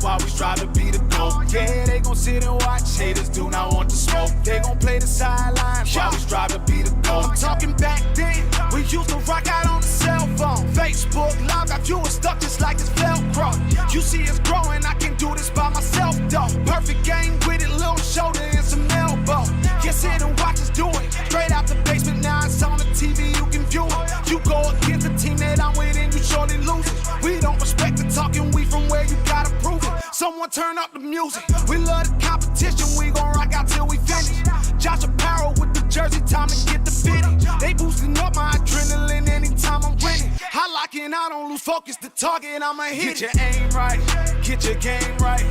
sidelines while we strive to be the GOAT. Yeah, they gon' sit and watch, haters do not want the smoke. They gon' play the sidelines while we strive to be the GOAT. I'm talking back then, we used to rock out on the cell phone. Facebook Live got viewers stuck just like it's Velcro. You see us growing, I can do this by myself though. Perfect game with it, little shoulder and some elbow. Yeah, sit and watch us do it. Straight out the basement, now it's on the TV, you can view it. You go against the team that I'm with and you surely lose it. We don't respect the talking, we from where you gotta prove it. Someone turn up the music. We love the competition, we gon' rock out till we finish. Josh Apparel with the jersey, time to get the fitting. They boosting up my adrenaline anytime I'm winning. I lock in, I don't lose focus, the target, I'ma hit it. Get your aim right, get your game right.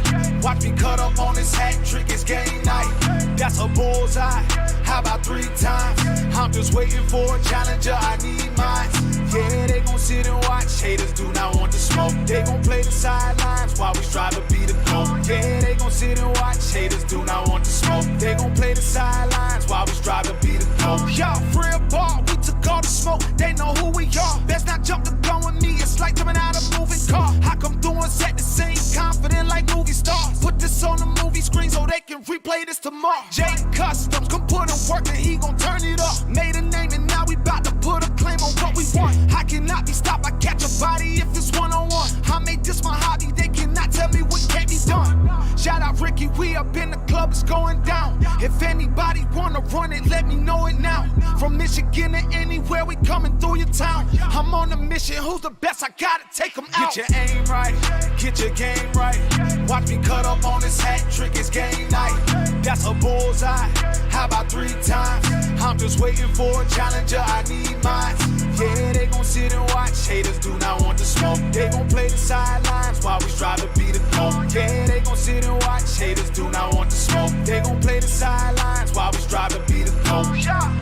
Watch me cut up on this hat trick, it's game night. That's a bullseye, how about 3 times? I'm just waiting for a challenger, I need mine. Yeah, they gon' sit and watch, haters do not want the smoke. They gon' play the sidelines while we strive to be the GOAT. Yeah, they gon' sit and watch, haters do not want the smoke. They gon' play the sidelines while we strive to be the GOAT. Y'all free ball, we took all the smoke, they know who we are. Best not jump the gun with me, it's like jumping out a moving car. I come through and set the scene, confident like movie stars. Put this on the movie screen so they can replay this tomorrow. Jay Customs, come put in work and he gon' turn it up. Made a name and now we bout to put a claim on what we want. I cannot be stopped, I catch a body if it's one-on-one. I made this my hobby, they cannot tell me what can't be done. Shout out Ricky, we up in the club, it's going down. If anybody wanna run it, let me know it now. From Michigan to anywhere, we coming through your town. I'm on a mission, who's the best? I gotta take them out. Get your aim right, get your game right. Watch me cut up on this hat trick, it's game night. That's a bullseye, how about 3 times? I'm just waiting for a challenger, I need mine. Yeah, they gon' sit and watch, haters do not want the smoke. They gon' play the sidelines while we strive to be the GOAT. Yeah, they gon' sit and watch, haters do not want the smoke. They gon' play the sidelines while we strive to be the GOAT. Yeah,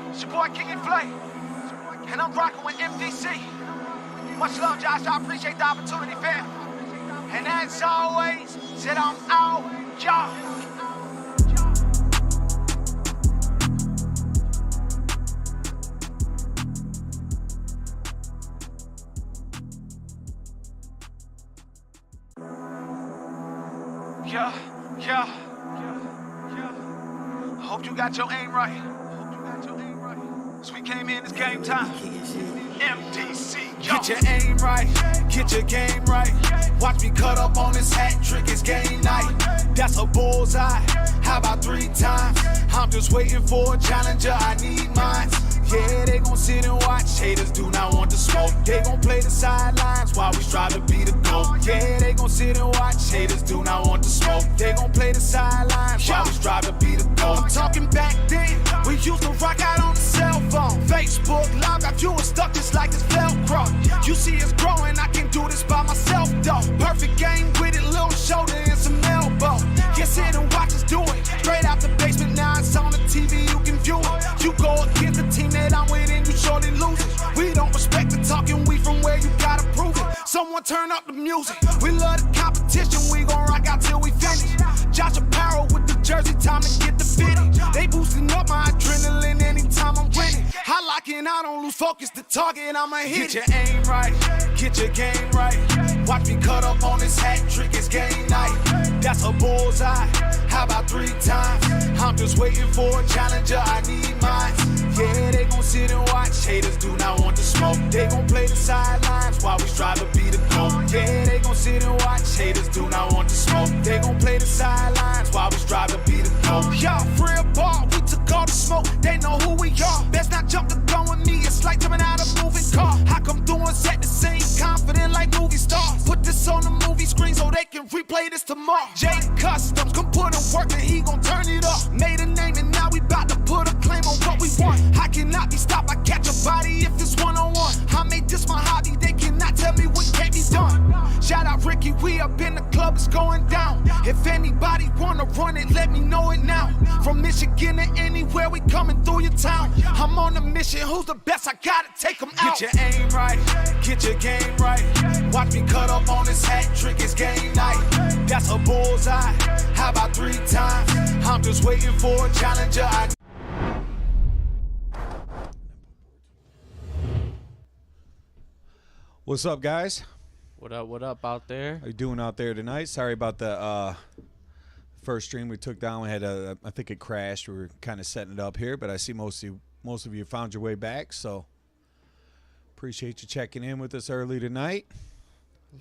it's your boy King and Flay, and I'm rocking with MDC. Much love, Josh, I appreciate the opportunity, fam. And as always, said I'm out, y'all. Yeah. I hope you got your aim right. So we came in, it's game time. MDC, get your aim right, get your game right. Watch me cut up on this hat trick, it's game night. That's a bullseye, how about 3 times? I'm just waiting for a challenger, I need mine. Yeah, they gon' sit and watch, haters do not want the smoke. They gon' play the sidelines while we strive to be the GOAT. Yeah, they gon' sit and watch, haters do not want the smoke. They gon' play the sidelines while we strive to be the GOAT. I'm talking back then, we used to rock out on the cell phone. Facebook Live got viewers stuck just like it's Velcro. You see us growing, I can do this by myself though. Perfect game with it, little shoulder and some elbow. Yeah, sit and watch us do it. Straight out the basement, now it's on the TV, you can view it. You go against the team that I'm with and you surely lose it. We don't respect the talking, we from where you gotta prove it. Someone turn up the music. We love the competition, we gon' rock out till we finish. Josh Apparel with the jersey, time to get the fitting. They boosting up my adrenaline anytime I'm winning. I lock in, I don't lose focus, the target, I'ma hit it. Get your aim right, get your game right. Watch me cut up on this hat trick, it's game night. That's a bullseye, how about 3 times? I'm just waiting for a challenger, I need mine. Yeah, they gon' sit and watch, haters do not want the smoke. They gon' play the sidelines while we strive to be the GOAT. Yeah, they gon' sit and watch, haters do not want the smoke. They gon' play the sidelines while we strive to be the GOAT. Y'all free ball, we took all the smoke, they know who we are. Best not jump the gun with me, it's like jumping out a moving car. I come through and set the scene, confident like movie stars. Put this on the movie screen so they can replay this tomorrow. Jay Customs, come put in work and he gon' turn it up. Made a name and now we bout to put a claim on what we want. I cannot be stopped, I catch a body if it's one-on-one. I made this my hobby, they cannot tell me what can't be done. Shout out Ricky, we up in the club, it's going down. If anybody wanna run it, let me know it now. From Michigan to anywhere, we coming through your town. I'm on a mission, who's the best? I gotta take them out. Get your aim right, get your game right. Watch me cut up on this hat trick, it's game night. That's a bullseye, how about 3 times? I'm just waiting for a challenger, What's up, guys? What up out there? How you doing out there tonight? Sorry about the first stream we took down. We had I think it crashed. We were kind of setting it up here, but I see most of you found your way back, so appreciate you checking in with us early tonight.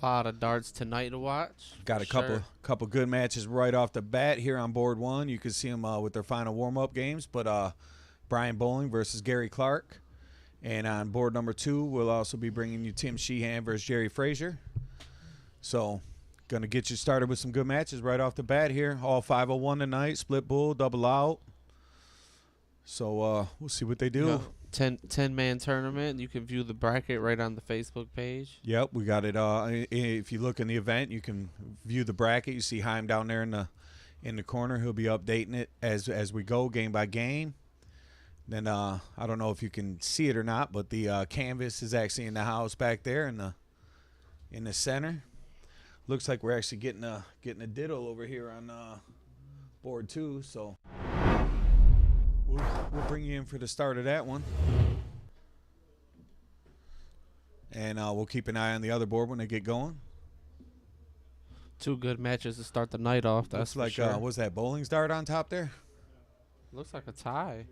A lot of darts tonight to watch. Got a couple good matches right off the bat here on board one. You can see them with their final warm-up games, but Brian Bowling versus Gary Clark. And on board number 2, we'll also be bringing you Tim Sheehan versus Jerry Frazier. So, going to get you started with some good matches right off the bat here. All 501 tonight, split bull, double out. So, we'll see what they do. 10-man tournament. You can view the bracket right on the Facebook page. Yep, we got it. If you look in the event, you can view the bracket. You see Haim down there in the corner. He'll be updating it as we go, game by game. Then I don't know if you can see it or not, but the canvas is actually in the house back there in the center. Looks like we're actually getting a diddle over here on board 2. So. We'll bring you in for the start of that one. And we'll keep an eye on the other board when they get going. 2 good matches to start the night off. That's like, for sure. Was that Bowling's dart on top there? Looks like a tie.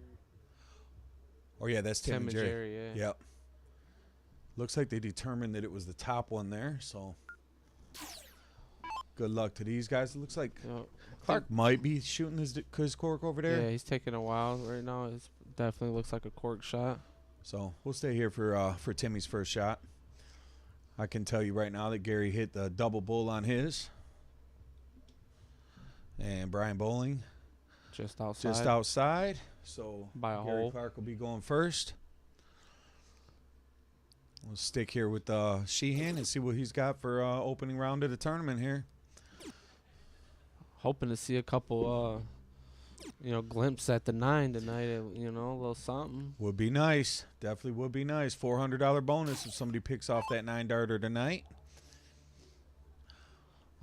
Oh, yeah, that's Tim and Jerry. Yeah. Yep. Looks like they determined that it was the top one there, so good luck to these guys. It looks like Clark might be shooting his cork over there. Yeah, he's taking a while right now. It definitely looks like a cork shot. So we'll stay here for Timmy's first shot. I can tell you right now that Gary hit the double bull on his. And Brian Bowling just outside. So by a Gary hole. Clark will be going first. We'll stick here with Sheehan and see what he's got for opening round of the tournament here. Hoping to see a couple, glimpse at the 9 tonight. A little something. Would be nice. Definitely would be nice. $400 bonus if somebody picks off that 9-darter tonight.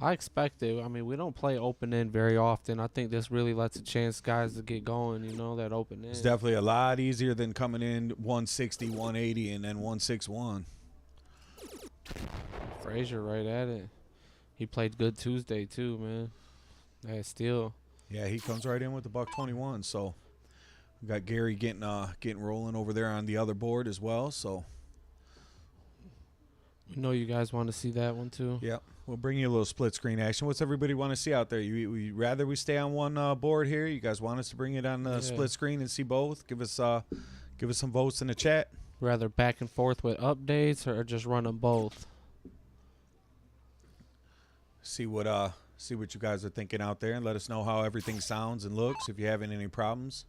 I expect it. I mean, we don't play open end very often. I think this really lets a chance guys to get going, that open end. It's definitely a lot easier than coming in 160, 180, and then 161. Frazier right at it. He played good Tuesday, too, man. Yeah, still. Yeah, he comes right in with the $121. So we got Gary getting rolling over there on the other board as well. So we know you guys want to see that one too. Yeah, we'll bring you a little split screen action. What's everybody want to see out there? You rather we stay on one board here? You guys want us to bring it on the split screen and see both? Give us some votes in the chat. Rather back and forth with updates or just run them both? See what you guys are thinking out there and let us know how everything sounds and looks if you're having any problems.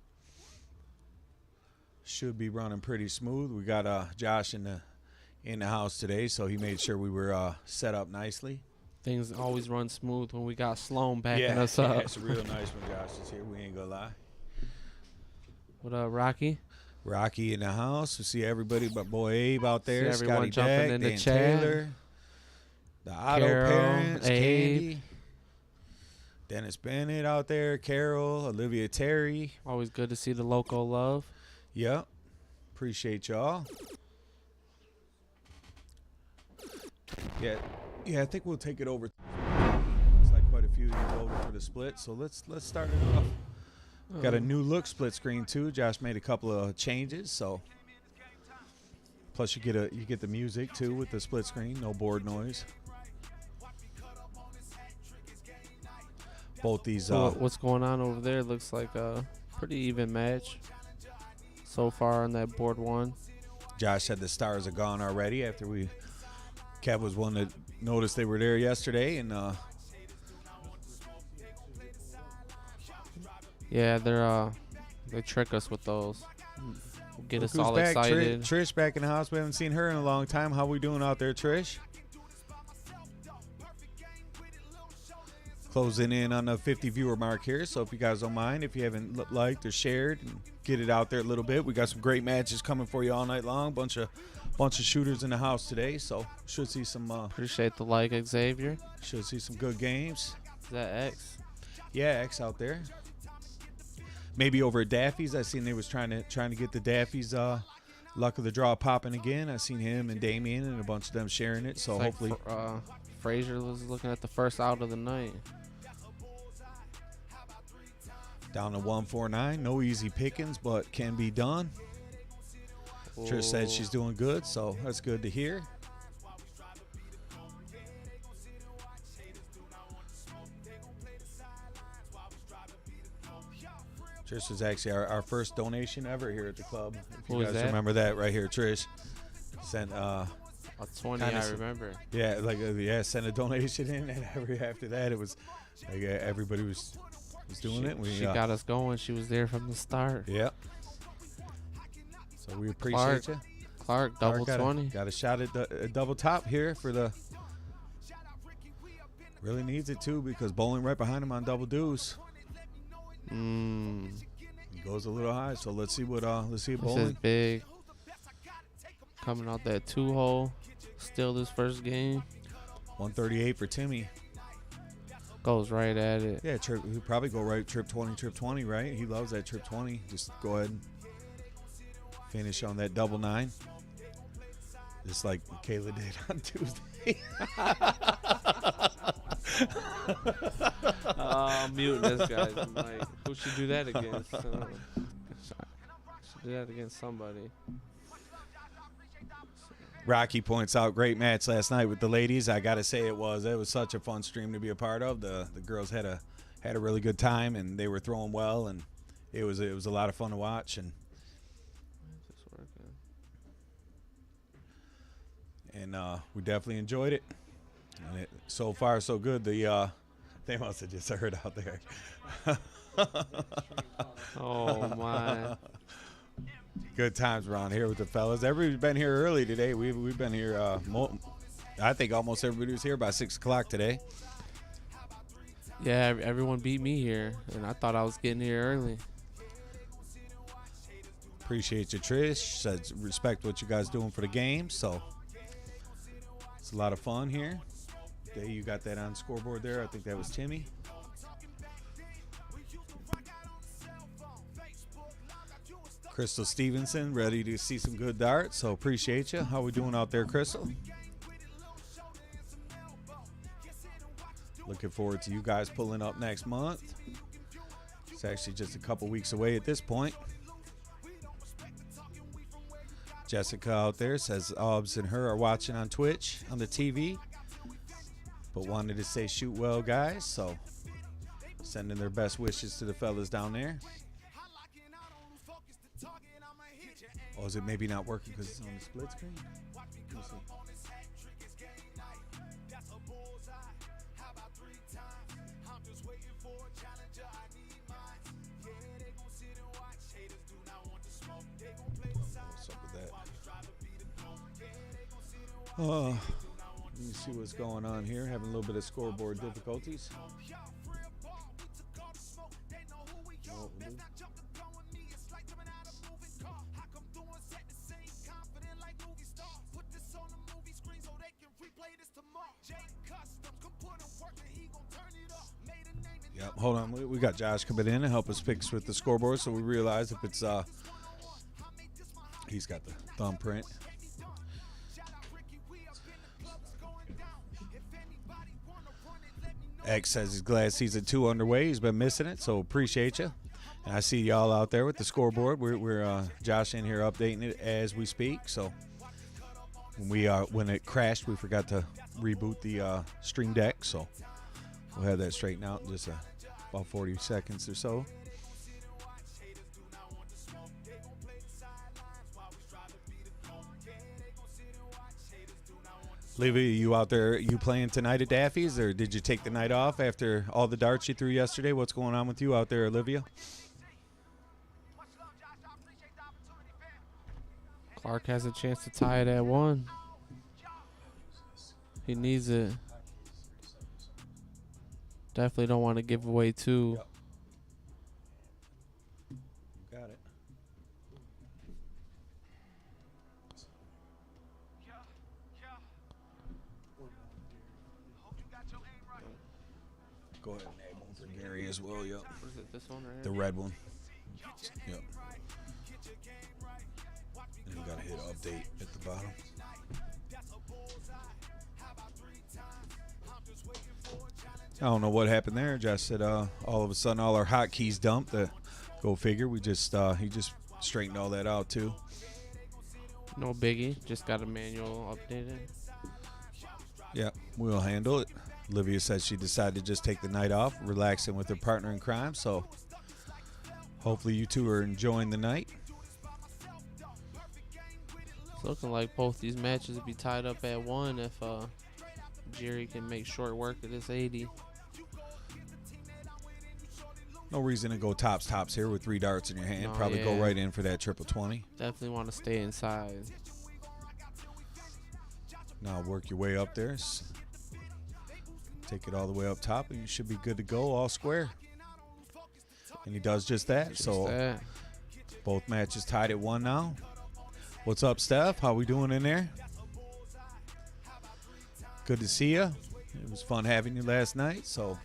Should be running pretty smooth. We got Josh in the house today, so he made sure we were set up nicely. Things always run smooth when we got Sloan backing us up. Yeah, it's real nice when Josh is here. We ain't gonna lie. What up, Rocky? Rocky in the house. We see everybody but boy Abe out there. See everyone Scotty jumping Beck, in the Dan chat. Taylor, the Otto Carol, parents, Abe. Candy, Dennis Bennett out there, Carol, Olivia Terry. Always good to see the local love. Yep. Appreciate y'all. Yeah, I think we'll take it over. Looks like quite a few of you voted for the split, so let's start it off. Got a new look split screen too. Josh made a couple of changes, so plus you get the music too with the split screen, no board noise. Both these. What's going on over there? Looks like a pretty even match so far on that board 1. Josh said the stars are gone already after Kev was one that noticed they were there yesterday, and yeah, they trick us with those. Get us all back. excited. Trish back in the house. We haven't seen her in a long time. How we doing out there, Trish? Closing in on the 50 viewer mark here, so if you guys don't mind, if you haven't liked or shared, and get it out there a little bit. We got some great matches coming for you all night long. Bunch of shooters in the house today, so should see some. Appreciate the like, Xavier. Should see some good games. Is that X? Yeah, X out there. Maybe over at Daffy's. I seen they was trying to get the Daffy's Luck of the Draw popping again. I seen him and Damien and a bunch of them sharing it. So It's like hopefully, Frazier was looking at the first out of the night. down to 149. No easy pickings, but can be done. Trish said she's doing good, so that's good to hear. Trish was actually our first donation ever here at the club. If you guys remember that right here, Trish sent a 20. I remember. Yeah, sent a donation in, and after that it was like everybody was doing it. She got us going. She was there from the start. Yep. So we appreciate you. Clark, double 20. Got a shot at the double top here for the. Really needs it too because bowling right behind him on double deuce. He goes a little high, so let's see what bowling. This is big. Coming out that 2-hole, still this first game. 138 for Timmy. Goes right at it. Yeah, he'll probably go right trip 20, right? He loves that trip 20. Just go ahead and finish on that double 9. Just like Kayla did on Tuesday. I'm muting this guy. I'm like, who should do that against? Should do that against somebody. Rocky points out, great match last night with the ladies. I gotta say it was such a fun stream to be a part of. The girls had a really good time and they were throwing well, and it was a lot of fun to watch. And we definitely enjoyed it. And so far so good. They must have just heard out there. Oh my. Good times around here with the fellas. Everybody's been here early today. We've been here. I think almost everybody was here by 6 o'clock today. Yeah, everyone beat me here, and I thought I was getting here early. Appreciate you, Trish. Said respect what you guys doing for the game. So it's a lot of fun here. Day you got that on scoreboard there. I think that was Timmy. Crystal Stevenson, ready to see some good darts, so appreciate you. How we doing out there, Crystal? Looking forward to you guys pulling up next month. It's actually just a couple weeks away at this point. Jessica out there says Obbs and her are watching on Twitch on the TV, but wanted to say shoot well, guys, so sending their best wishes to the fellas down there. Oh, is it maybe not working because it's on the split screen? Let me see. What's up with that? Let me see what's going on here. Having a little bit of scoreboard difficulties. Yep, hold on. We got Josh coming in to help us fix with the scoreboard, so we realize if it's he's got the thumbprint. X says he's glad season 2 underway. He's been missing it, so appreciate you. And I see y'all out there with the scoreboard. We're Josh in here updating it as we speak. So when it crashed, we forgot to reboot the Stream Deck. So we'll have that straightened out in just about 40 seconds or so. Livy, you out there, you playing tonight at Daffy's, or did you take the night off after all the darts you threw yesterday? What's going on with you out there, Olivia? Clark has a chance to tie it at 1. He needs it. Definitely don't want to give away 2. Yep. Got it. Go ahead and add one for Gary as well, yep. What is it, this one right here? The red one. Yep. And you gotta hit update at the bottom. I don't know what happened there. Josh said all of a sudden all our hotkeys dumped. Go figure. We just he just straightened all that out too. No biggie. Just got a manual updated. Yeah, we'll handle it. Olivia said she decided to just take the night off, relaxing with her partner in crime. So hopefully you two are enjoying the night. It's looking like both these matches will be tied up at 1 if Jerry can make short work of this 80. No reason to go tops here with 3 darts in your hand. No, Probably go yeah. right in for that triple 20. Definitely want to stay inside. Now work your way up there. Take it all the way up top, and you should be good to go, all square. And he does just that. Both matches tied at 1 now. What's up, Steph? How we doing in there? Good to see you. It was fun having you last night, so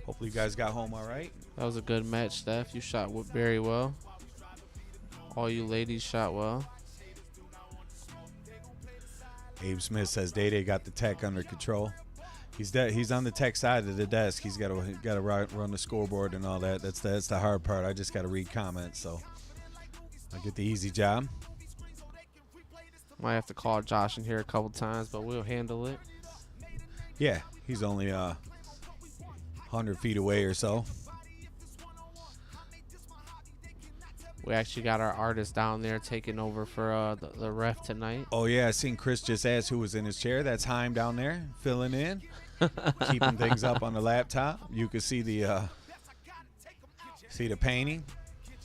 hopefully you guys got home all right. That was a good match, Steph. You shot very well. All you ladies shot well. Abe Smith says Day got the tech under control. He's on the tech side of the desk. He's got to run the scoreboard and all that. That's the hard part. I just got to read comments, so I get the easy job. Might have to call Josh in here a couple times, but we'll handle it. Yeah, he's only 100 feet away or so. We actually got our artist down there taking over for the ref tonight. Oh, yeah, I seen Chris just ask who was in his chair. That's Haim down there filling in, keeping things up on the laptop. You can see the painting.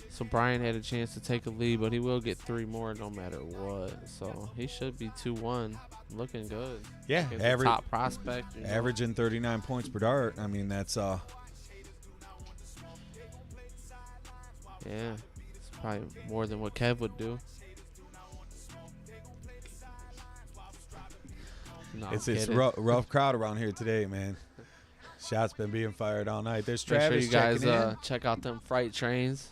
So Brian had a chance to take a lead, but he will get 3 more no matter what. So he should be 2-1. Looking good. Yeah, average top prospect. Averaging 39 points per dart. I mean, that's yeah, it's probably more than what Kev would do. No, it's a rough crowd around here today, man. Shots been being fired all night. There's Travis. Make sure you guys check out them freight trains.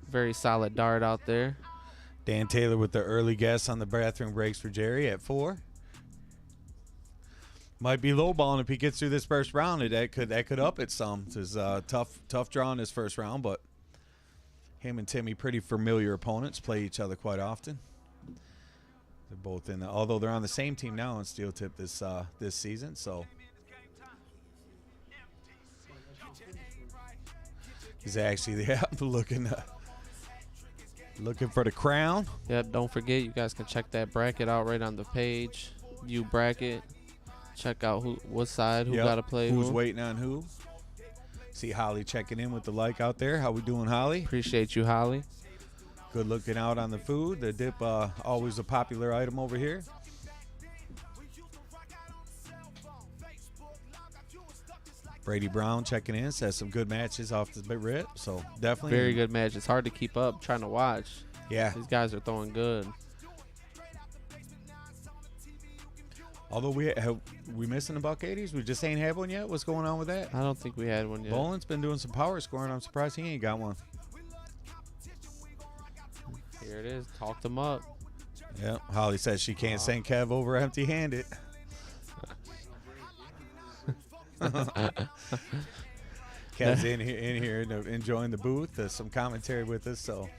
Very solid dart out there. Dan Taylor with the early guess on the bathroom breaks for Jerry at 4. Might be lowballing if he gets through this first round. That could up it some. It's tough draw in this first round, but him and Timmy, pretty familiar opponents, play each other quite often. They're both although they're on the same team now in Steel Tip this season, so he's actually looking for the crown. Yep, don't forget, you guys can check that bracket out right on the page. You bracket. Check out what side, who got to play who's who. waiting on who. See Holly checking in with the like out there. How we doing, Holly? Appreciate you, Holly. Good looking out on the food. The dip, always a popular item over here. Brady Brown checking in, says some good matches off the rip, so definitely. Very good match. It's hard to keep up trying to watch. Yeah. These guys are throwing good. Although we missing the buck 80s? We just ain't had one yet? What's going on with that? I don't think we had one yet. Boland's been doing some power scoring. I'm surprised he ain't got one. Here it is. Talk them up. Yep. Holly says she can't send Kev over empty-handed. Kev's in here enjoying the booth. Some commentary with us. So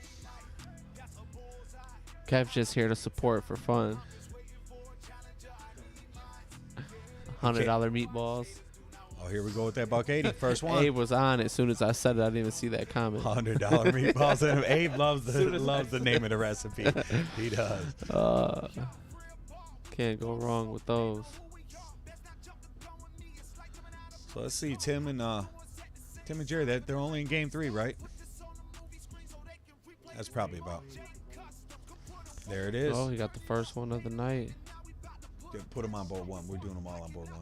Kev's just here to support for fun. $100 meatballs. Oh, here we go with that buck 80. First one. Abe was on as soon as I said it. I didn't even see that comment. $100 meatballs. Abe loves the name of the recipe. He does. Can't go wrong with those. So let's see, Tim and Jerry. They're only in game 3, right? That's probably about. There it is. Oh, he got the first one of the night. Yeah, put them on board 1. We're doing them all on board 1.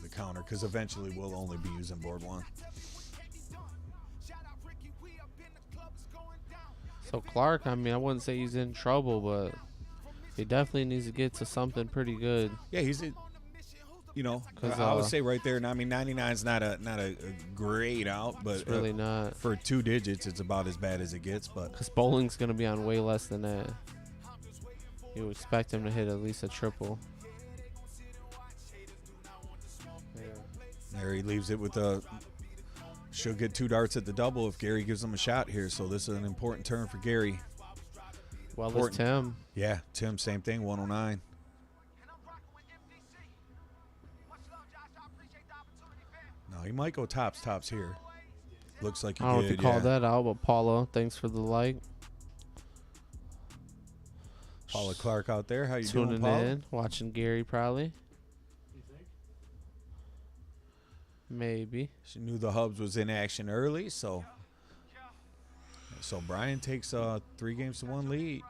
The counter, because eventually we'll only be using board 1. So Clark, I mean, I wouldn't say he's in trouble, but he definitely needs to get to something pretty good. Yeah, You know, 'Cause, I would say right there. And I mean, 99 is not a great out, but It's really not. for 2 digits. It's about as bad as it gets. But Because bowling's going to be on way less than that. You would expect him to hit at least a triple. there he leaves it with a. Should get 2 darts at the double if Gary gives him a shot here. So this is an important turn for Gary. Well, Important. it's Tim. Yeah, Tim, same thing, 109. No, he might go tops here. Looks like he I don't know did, if you called yeah. that out, but Paula, thanks for the like. Paula Clark out there. How you Tuning doing, Paula? in, watching Gary probably. Maybe. She knew the Hubs was in action early, so Brian takes 3-1 lead.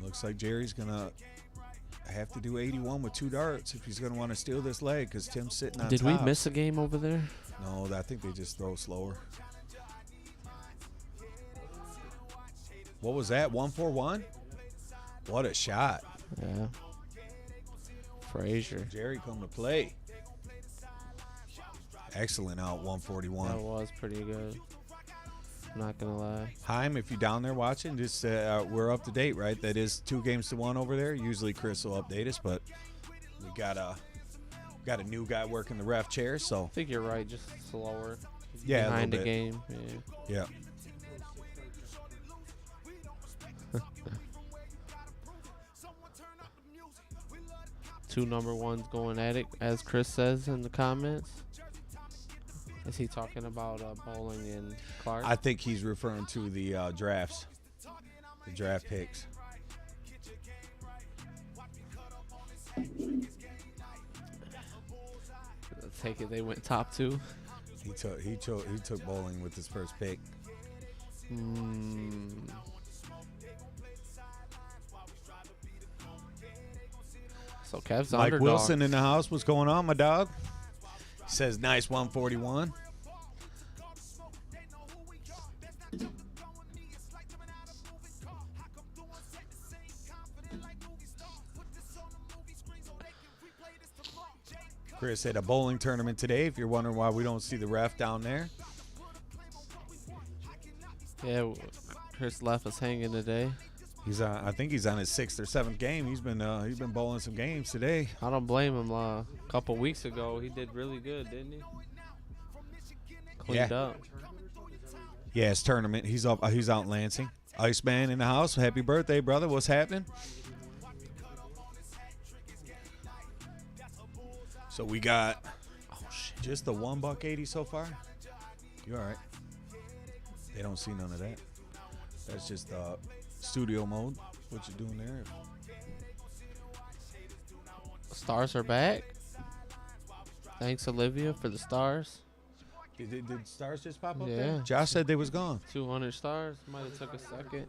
Looks like Jerry's gonna have to do 81 with 2 darts if he's gonna want to steal this leg because Tim's sitting on Did top. we miss a game over there? No, I think they just throw slower. What was that? 141? What a shot. Yeah. Frazier. Jerry come to play. Excellent out, 141. That was pretty good. I'm not going to lie. Heim, if you're down there watching, just we're up to date, right? That is 2-1 over there. Usually Chris will update us, but we got a new guy working the ref chair, so I think you're right, just slower. Yeah, a behind the little bit. game. Yeah. yeah. 2 number ones going at it, as Chris says in the comments. Is he talking about Bowling and Clark? I think he's referring to the drafts, the draft picks. Let's take it. They went top 2. He took Bowling with his first pick. So Kev's Mike underdog. Wilson in the house. What's going on, my dog? He says nice 141. Chris had a bowling tournament today. If you're wondering why we don't see the ref down there, Yeah, Chris left us hanging today. he's I think he's on his 6th or 7th game. He's been bowling some games today. I don't blame him. A couple weeks ago, he did really good, didn't he? Cleaned up. Yeah, it's tournament. He's up. He's out in Lansing. Iceman in the house. Happy birthday, brother. What's happening? So we got just the $1.80 so far. You all right? They don't see none of that. That's just studio mode. What you doing there? Stars are back. Thanks, Olivia, for the stars. Did stars just pop up Yeah. there? Josh said they was gone. 200 stars. Might have took a second.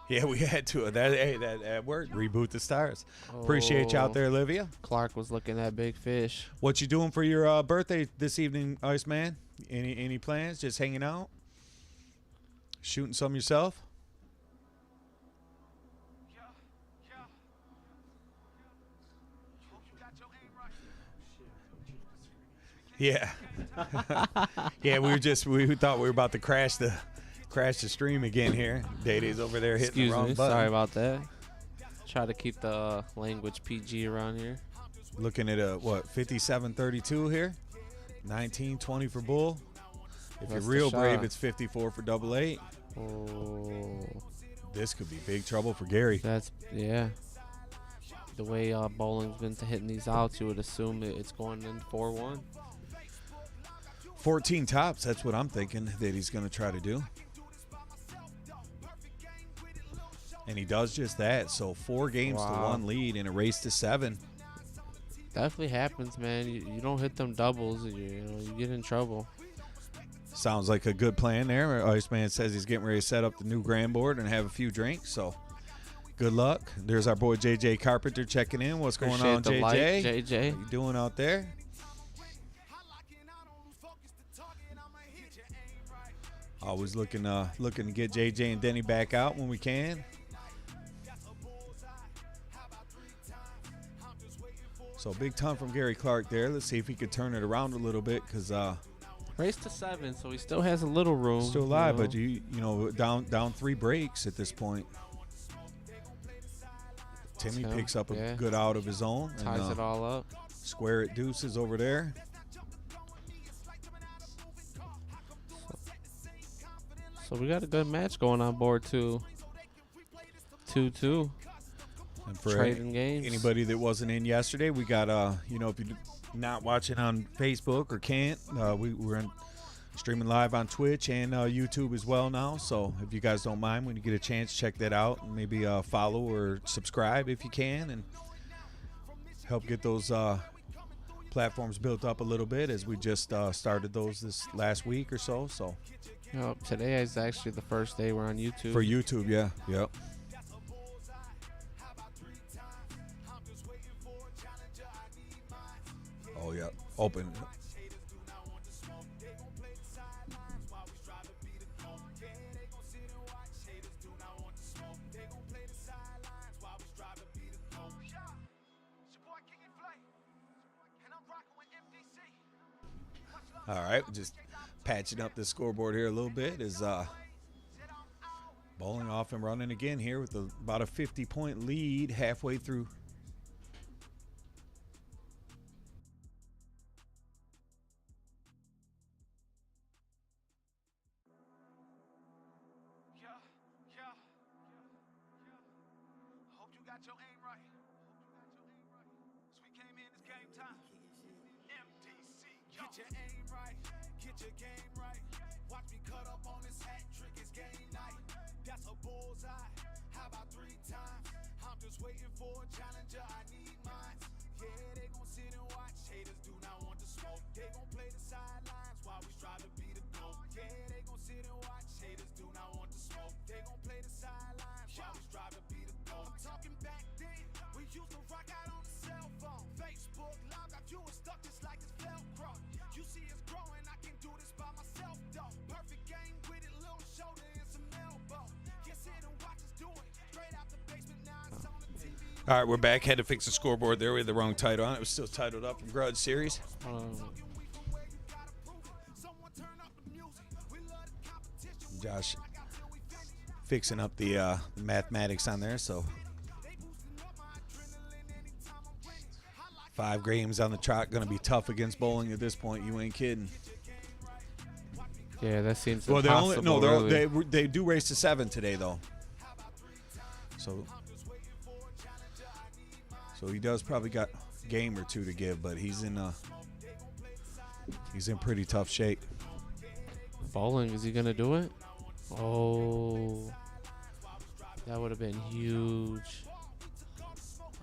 Yeah, we had to. That worked. Reboot the stars. Appreciate you out there, Olivia. Clark was looking at big fish. What you doing for your birthday this evening, Iceman? Any plans? Just hanging out? Shooting some yourself? Yeah. Yeah, we thought we were about to crash the stream again here. Day-Day's over there hitting Excuse the wrong me. button. Sorry about that. Try to keep the language PG around here. Looking at a 57-32 here. 19-20 for Bull. If That's you're the real brave, shot. it's 54 for double eight. Oh, This could be big trouble for Gary. that's yeah. The way bowling's been to hitting these outs, you would assume that it's going in 4-1. 14 tops, that's what I'm thinking that he's going to try to do. And he does just that. So 4 games to Wow. 1 lead in a race to 7. Definitely happens, man. You don't hit them doubles, you get in trouble. Sounds like a good plan there. Iceman says he's getting ready to set up the new grand board and have a few drinks. So good luck. There's our boy JJ Carpenter checking in. What's going on, Appreciate the JJ? like, JJ. How you doing out there? Always looking to get JJ and Denny back out when we can. So big ton from Gary Clark there. Let's see if he could turn it around a little bit, because race to 7, so he still has a little room. still alive, but you know down 3 breaks at this point. Timmy picks up a good out of his own. Ties it all up. Square it deuces over there. So we got a good match going on board too. 2-2. And for Trading games. Anybody that wasn't in yesterday, we got you know, if you're not watching on Facebook or can't, we're streaming live on Twitch and YouTube as well now. So if you guys don't mind, when you get a chance, check that out, and maybe follow or subscribe if you can, and help get those platforms built up a little bit, as we just started those this last week or so. So today is actually the first day we're on YouTube. for YouTube, yeah, yep. Oh yeah, open. All right, just patching up the scoreboard here a little bit. Is Bowling off and running again here with about a 50-point lead halfway through. Hope you got your aim right. So we came in, it's game time. MDC, get your aim right, get your game right. Watch me cut up on this hat trick, it's game night. That's a bullseye. How about 3 times? I'm just waiting for a challenger, I need mine. Yeah, they gon' sit and watch. Haters do not want to smoke. They gon' play the sidelines while we strive to be the GOAT. Yeah, they gon' sit and watch. Haters do not want to smoke. They gon' play the sidelines while we strive to be the GOAT. I'm talking back then, we used to rock out on the cell phone. Facebook Live got viewers stuck just like it's Velcro. You see it's growing, I can do this by myself though. Perfect game with it, little shoulder and some elbow. Yeah, sit and watch us do it. Straight out the basement, now it's on the TV. All right, we're back. Had to fix the scoreboard there. We had the wrong title on it. It was still titled up from Grudge Series. Josh fixing up the mathematics on there. So 5 games on the trot, going to be tough against Bowling at this point. You ain't kidding. Yeah, that seems Well, impossible. they do race to 7 today though. So he does probably got a game or 2 to give, but he's in pretty tough shape. Bowling, is he gonna do it? Oh, that would have been huge.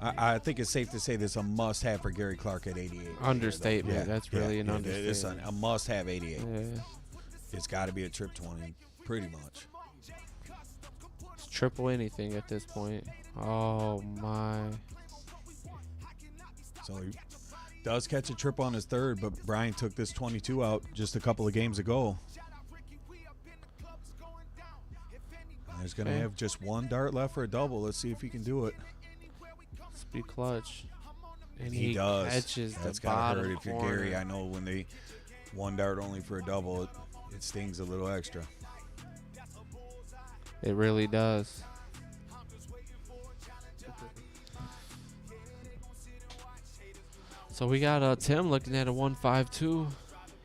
I think it's safe to say this is a must-have for Gary Clark at 88. Understatement. Yeah, That's really an understatement. It's a must-have 88. Yeah. It's got to be a trip 20, pretty much. It's triple anything at this point. Oh my. So he does catch a trip on his 3rd, but Brian took this 22 out just a couple of games ago. And he's going to have just 1 dart left for a double. Let's see if he can do it. Let's be clutch. And he does. Catches That's the got to bottom hurt if you're corner. Gary. I know when they 1 dart only for a double, it stings a little extra. It really does. So we got Tim looking at a 152.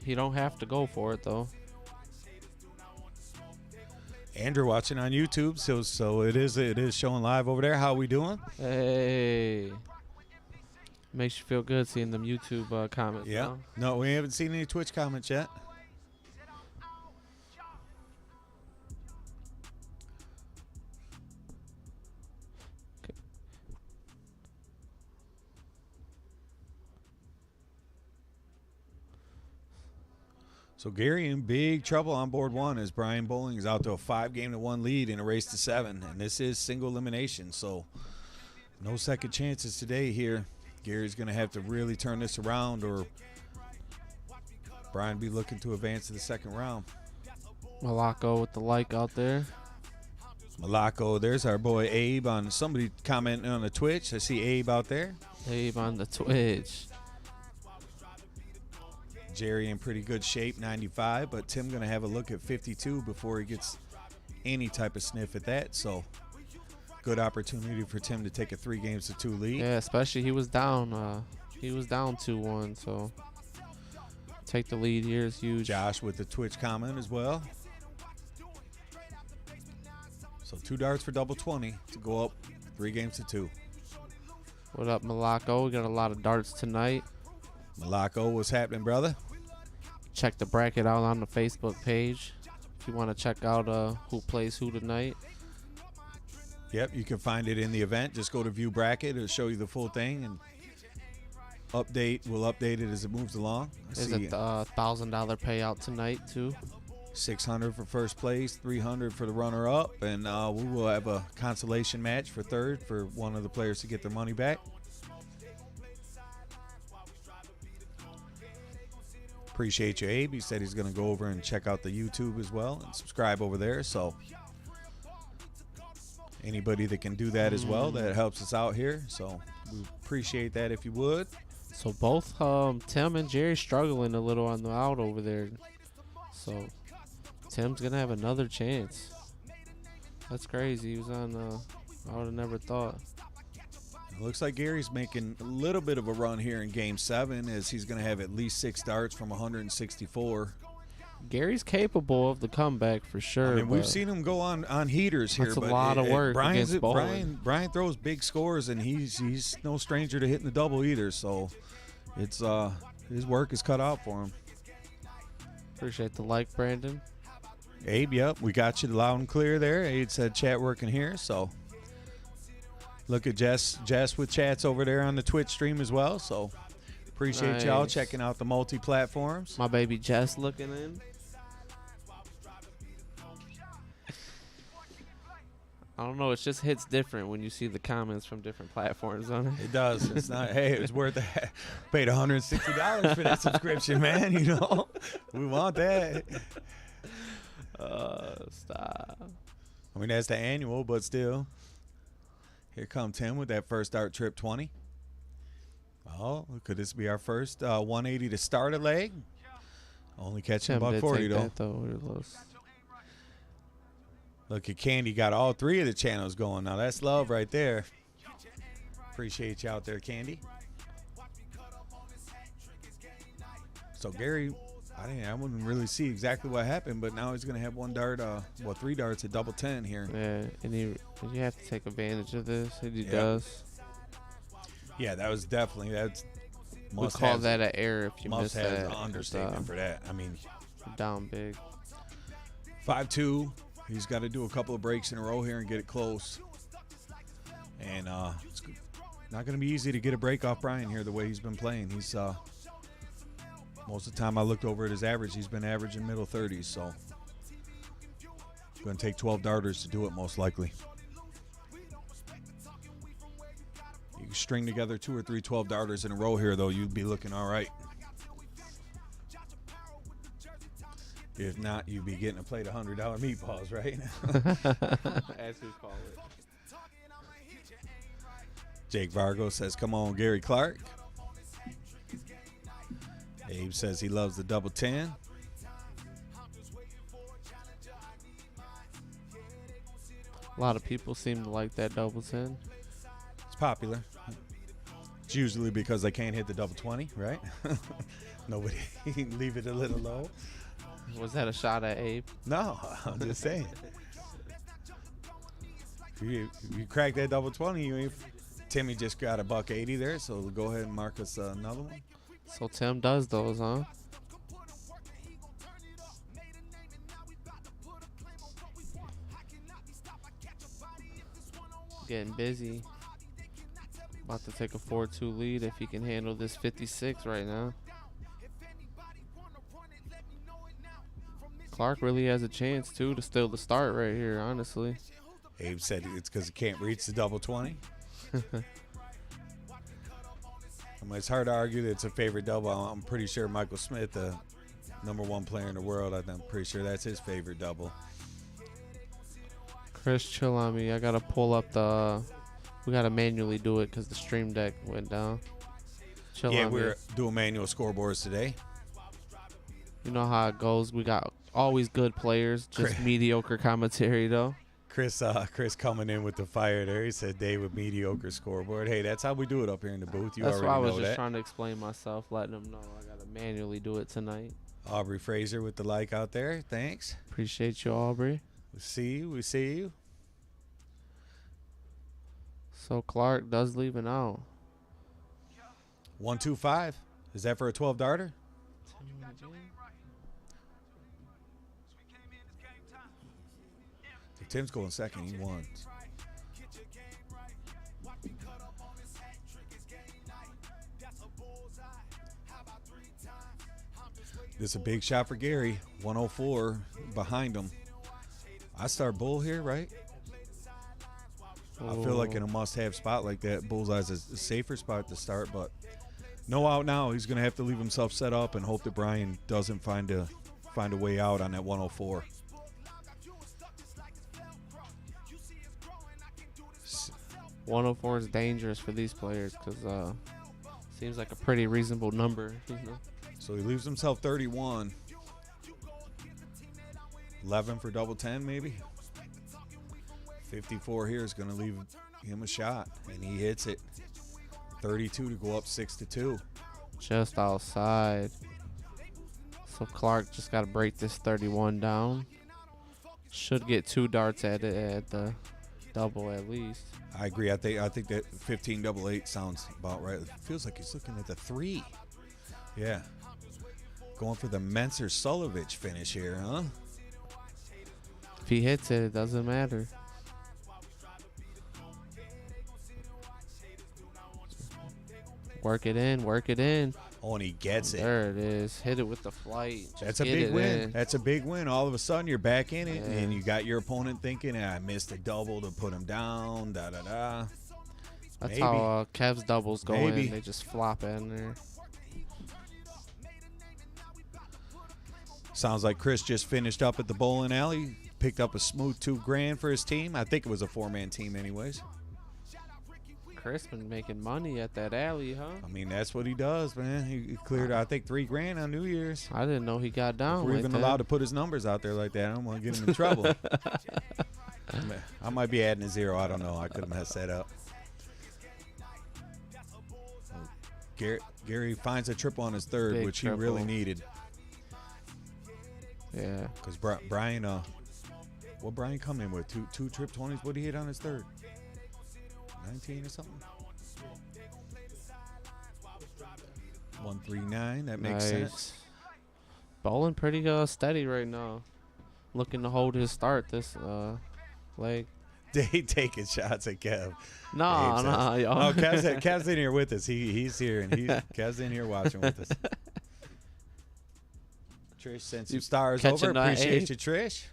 He don't have to go for it though. Andrew watching on YouTube, so it is showing live over there. How we doing? Hey, makes you feel good seeing them YouTube comments. Yeah. Huh? No, we haven't seen any Twitch comments yet. So Gary in big trouble on board 1 as Brian Bowling is out to a 5-game-to-1 lead in a race to 7, and this is single elimination. So no second chances today here. Gary's going to have to really turn this around, or Brian be looking to advance to the 2nd round. Malacco with the like out there. Malacco, there's our boy Abe on somebody commenting on the Twitch. I see Abe out there. Abe on the Twitch. Jerry in pretty good shape, 95, but Tim going to have a look at 52 before he gets any type of sniff at that. So good opportunity for Tim to take a 3-2 lead. Yeah, especially he was down. He was down 2-1, so take the lead here is huge. Josh with the Twitch comment as well. So 2 darts for double 20 to go up 3-2. What up, Malacco? We got a lot of darts tonight. Malacco, what's happening, brother? Check the bracket out on the Facebook page if you want to check out who plays who tonight. Yep, you can find it in the event. Just go to view bracket. It'll show you the full thing and update. We'll update it as it moves along. There's a $1,000 payout tonight too. 600 for first place, 300 for the runner-up, and we will have a consolation match for third for one of the players to get their money back. Appreciate you, Abe. He said he's going to go over and check out the YouTube as well and subscribe over there. So anybody that can do that as well, that helps us out here. So we appreciate that if you would. So both Tim and Jerry struggling a little on the out over there. So Tim's going to have another chance. That's crazy. He was on, I would have never thought. It looks like Gary's making a little bit of a run here in Game 7 as he's going to have at least 6 darts from 164. Gary's capable of the comeback for sure. I mean, we've seen him go on heaters here. That's a but lot of work against bowling. Brian throws big scores, and he's no stranger to hitting the double either. So it's his work is cut out for him. Appreciate the like, Brandon. Abe, yep, we got you loud and clear there. Abe said chat working here, so look at Jess with chats over there on the Twitch stream as well. So appreciate y'all checking out the multi-platforms. My baby Jess looking in. I don't know. It just hits different when you see the comments from different platforms on it. It does. It's not. Hey, it was worth it. Paid $160 for that subscription, man. You know, we want that. Stop. I mean, that's the annual, but still. Here comes Tim with that first dart trip 20. Oh, could this be our first 180 to start a leg? Only catching about 40 though. Look at Candy, got all 3 of the channels going. Now that's love right there. Appreciate you out there, Candy. So Gary, I wouldn't really see exactly what happened, but now he's gonna have 1 dart, 3 darts at double 10 here. Yeah, and you have to take advantage of this, and he does. Yeah, that was definitely We call that an error if you miss that. Must have an understatement for that. I mean, down big. 5-2. He's got to do a couple of breaks in a row here and get it close. And it's not going to be easy to get a break off Brian here the way he's been playing. He's most of the time I looked over at his average, he's been averaging middle 30s. So going to take 12 darters to do it most likely. You can string together 2 or 3 12 darters in a row here, though, you'd be looking all right. If not, you'd be getting a plate of $100 meatballs, right? As we call it. Jake Vargo says, come on, Gary Clark. Abe says he loves the double 10. A lot of people seem to like that double 10. It's popular. It's usually because they can't hit the double 20, right? Nobody leave it a little low. Was that a shot at Abe? No, I'm just saying. If you crack that double 20, Timmy just got a $180 there, so go ahead and mark us another one. So Tim does those, huh? Getting busy. About to take a 4-2 lead if he can handle this 56 right now. Clark really has a chance, too, to steal the start right here, honestly. Abe said it's because he can't reach the double 20. I mean, it's hard to argue that it's a favorite double. I'm pretty sure Michael Smith #1 player in the world. I'm pretty sure that's his favorite double. Chris, chill on me. I gotta pull up the. We gotta manually do it because the stream deck went down. Chill Yeah, on me. we're doing manual scoreboards today. You know how it goes. We got always good players, just Chris. mediocre commentary though. Chris coming in with the fire there. He said David mediocre scoreboard. Hey, that's how we do it up here in the booth. You That's already why I was know just that. trying to explain myself, letting them know I gotta manually do it tonight. Aubrey Fraser with the like out there. Thanks. Appreciate you, Aubrey. We see you. We see you. So Clark does leave it out. 125. Is that for a 12 darter? If Tim's going second, he won. This is a big shot for Gary. 104 behind him. I start bull here, right? I feel like in a must-have spot like that, bullseye's a safer spot to start, but no out now. He's going to have to leave himself set up and hope that Brian doesn't find a way out on that 104. S- 104 is dangerous for these players because seems like a pretty reasonable number. You know? So he leaves himself 31. 11 for double 10 maybe. 54 here is going to leave him a shot, and he hits it. 32 to go up 6-2. Just outside. So Clark just got to break this 31 down. Should get 2 darts at it at the double at least. I agree. I think that 15 double 8 sounds about right. It feels like he's looking at the 3. Yeah. Going for the Menser-Sulovich finish here, huh? If he hits it, it doesn't matter. Work it in, work it in. Oh, and he gets it. There it is. Hit it with the flight. Just That's a get big it win. in. That's a big win. All of a sudden, you're back in it, Yeah. and you got your opponent thinking, I missed a double to put him down, da-da-da. That's Maybe. how Kev's doubles go Maybe. in. They just flop in there. Sounds like Chris just finished up at the bowling alley, picked up a smooth $2,000 for his team. I think it was a 4-man team anyways. Chris been making money at that alley, huh? I mean, that's what he does, man. He cleared, I think, $3,000 on New Year's. I didn't know he got down If we're like even that. allowed to put his numbers out there like that, I don't want to get him in trouble. I might be adding a 0. I don't know. I could have messed that up. Gary finds a triple on his third, Big which he really triple. needed. Yeah. Because Brian, what Brian come in with? Two trip 20s? What did he hit on his third? 19 or something? 139. That makes sense. Bowling pretty steady right now. Looking to hold his start this leg. They taking shots at Kev. No, Abe says. y'all. No, Kev's in here with us. He's here, and Kev's in here watching with us. Trish sent some stars catching over. that, Appreciate Abe? you, Trish.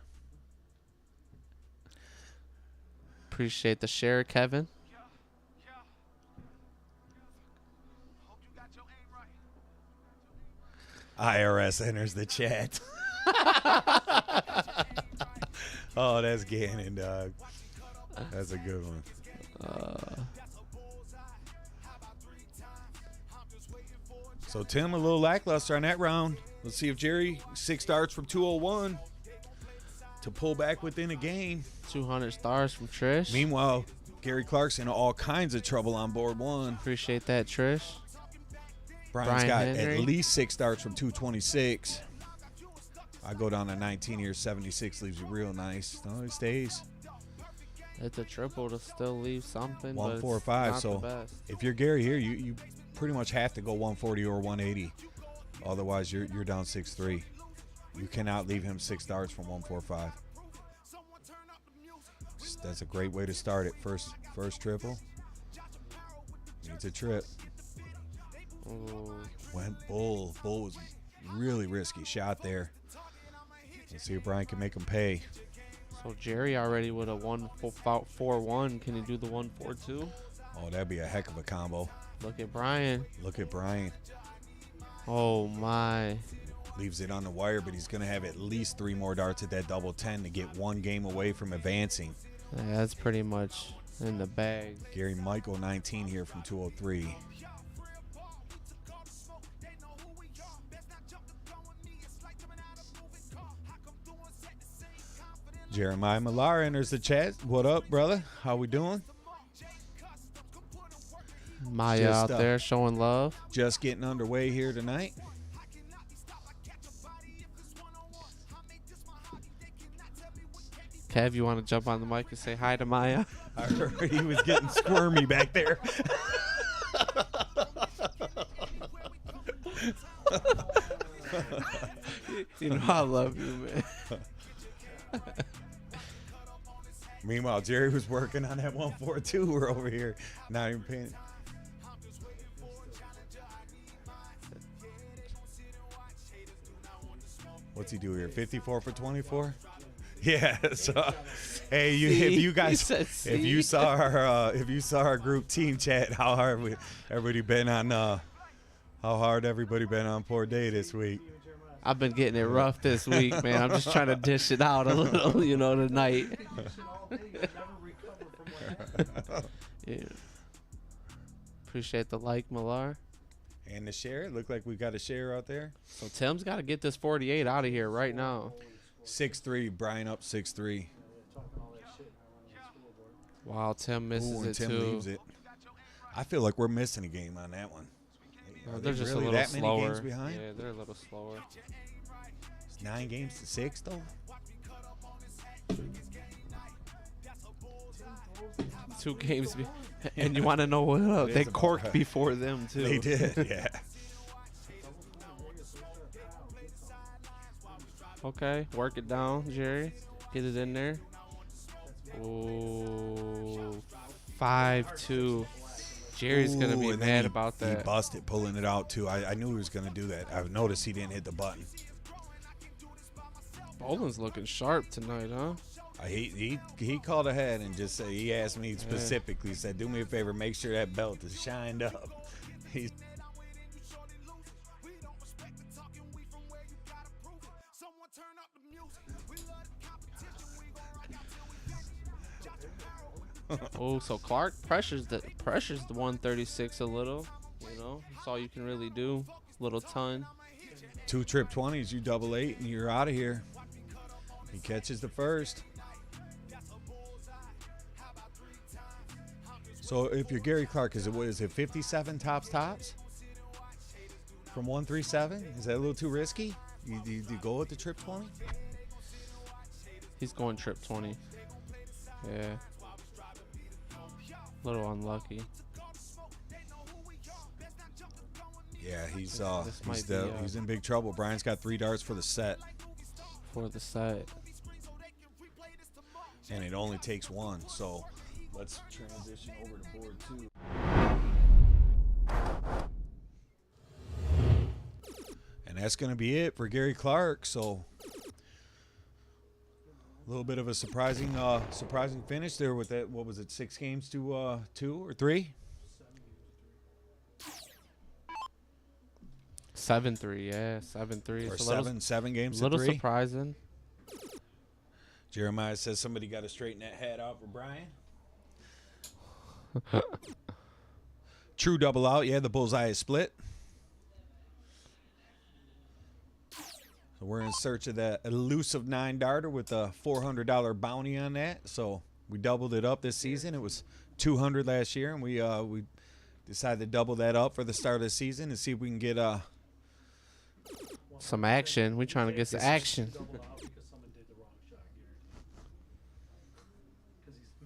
Appreciate the share, Kevin. IRS enters the chat. Oh, that's Gannon, dog. That's a good one. So Tim a little lackluster on that round. Let's see if Jerry 6 starts from 201 to pull back within a game. 200 stars from Trish. Meanwhile, Gary Clark's in all kinds of trouble on board 1. Appreciate that, Trish. Brian's Brian got Henry. at least 6 starts from 226. I go down to 19 here. 76 leaves you real nice. No, he stays. It's a triple to still leave something. 145. But it's So not the best. if you're Gary here, you pretty much have to go 140 or 180. Otherwise, you're down 6-3. You cannot leave him 6 starts from 145. That's a great way to start it. First triple. Needs a trip. Ooh. Went bull. Bull was really risky shot there. Let's see if Brian can make him pay. So Jerry already with a 1-4-1. Can he do the 1-4-2? Oh, that'd be a heck of a combo. Look at Brian. Look at Brian. Oh my. Leaves it on the wire, but he's going to have at least 3 more darts at that double 10 to get 1 game away from advancing. Yeah, that's pretty much in the bag. Gary Michael, 19 here from 203. Jeremiah Millar enters the chat. What up, brother? How we doing? Maya out there showing love. Just getting underway here tonight. Kev, you want to jump on the mic and say hi to Maya? I heard he was getting squirmy back there. You know I love you, man. Meanwhile, Jerry was working on that 142. We're over here not even paying. What's he do here? 54 for 24? Yeah. So, hey, if you guys, if you saw our group team chat, how hard everybody been on poor day this week. I've been getting it rough this week, man. I'm just trying to dish it out a little, tonight. Yeah. Appreciate the like, Millar. And the share. It looked like we got a share out there. So Tim's got to get this 48 out of here right now. 6-3. Brian up 6-3. Wow, Tim misses it Tim too. leaves it. I feel like we're missing a game on that one. They're just really a little that slower. many games behind? Yeah, they're a little slower. It's 9 games to 6 though. 2 games, and you want to know what? They corked right. before them too. They did, yeah. Okay, work it down, Jerry. Get it in there. Ooh, 5-2. Jerry's going to be mad about that. He busted pulling it out, too. I knew he was going to do that. I noticed he didn't hit the button. Boland's looking sharp tonight, huh? He called ahead and just said, he asked me specifically, he said, do me a favor, make sure that belt is shined up. He's Oh, so Clark pressures the 136 a little. That's all you can really do. Little ton. 2 trip 20s, you double 8, and you're out of here. He catches the first. So if you're Gary Clark, is it 57 tops? From 137? Is that a little too risky? You go with the trip 20? He's going trip 20. Yeah. A little unlucky. Yeah, he's in big trouble. Brian's got 3 darts for the set. And it only takes 1, so let's transition over to board 2. And that's going to be it for Gary Clark. So a little bit of a surprising finish there with that. What was it? 6 games to 2 or 3? 7-3, yeah, 7-3. Or 7 games to 3. A little surprising. Jeremiah says somebody got to straighten that hat out for Brian. True double out. Yeah, the bullseye is split. So we're in search of that elusive 9-darter with a $400 bounty on that. So we doubled it up this season. It was $200 last year, and we decided to double that up for the start of the season and see if we can get some action. We're trying to get some action.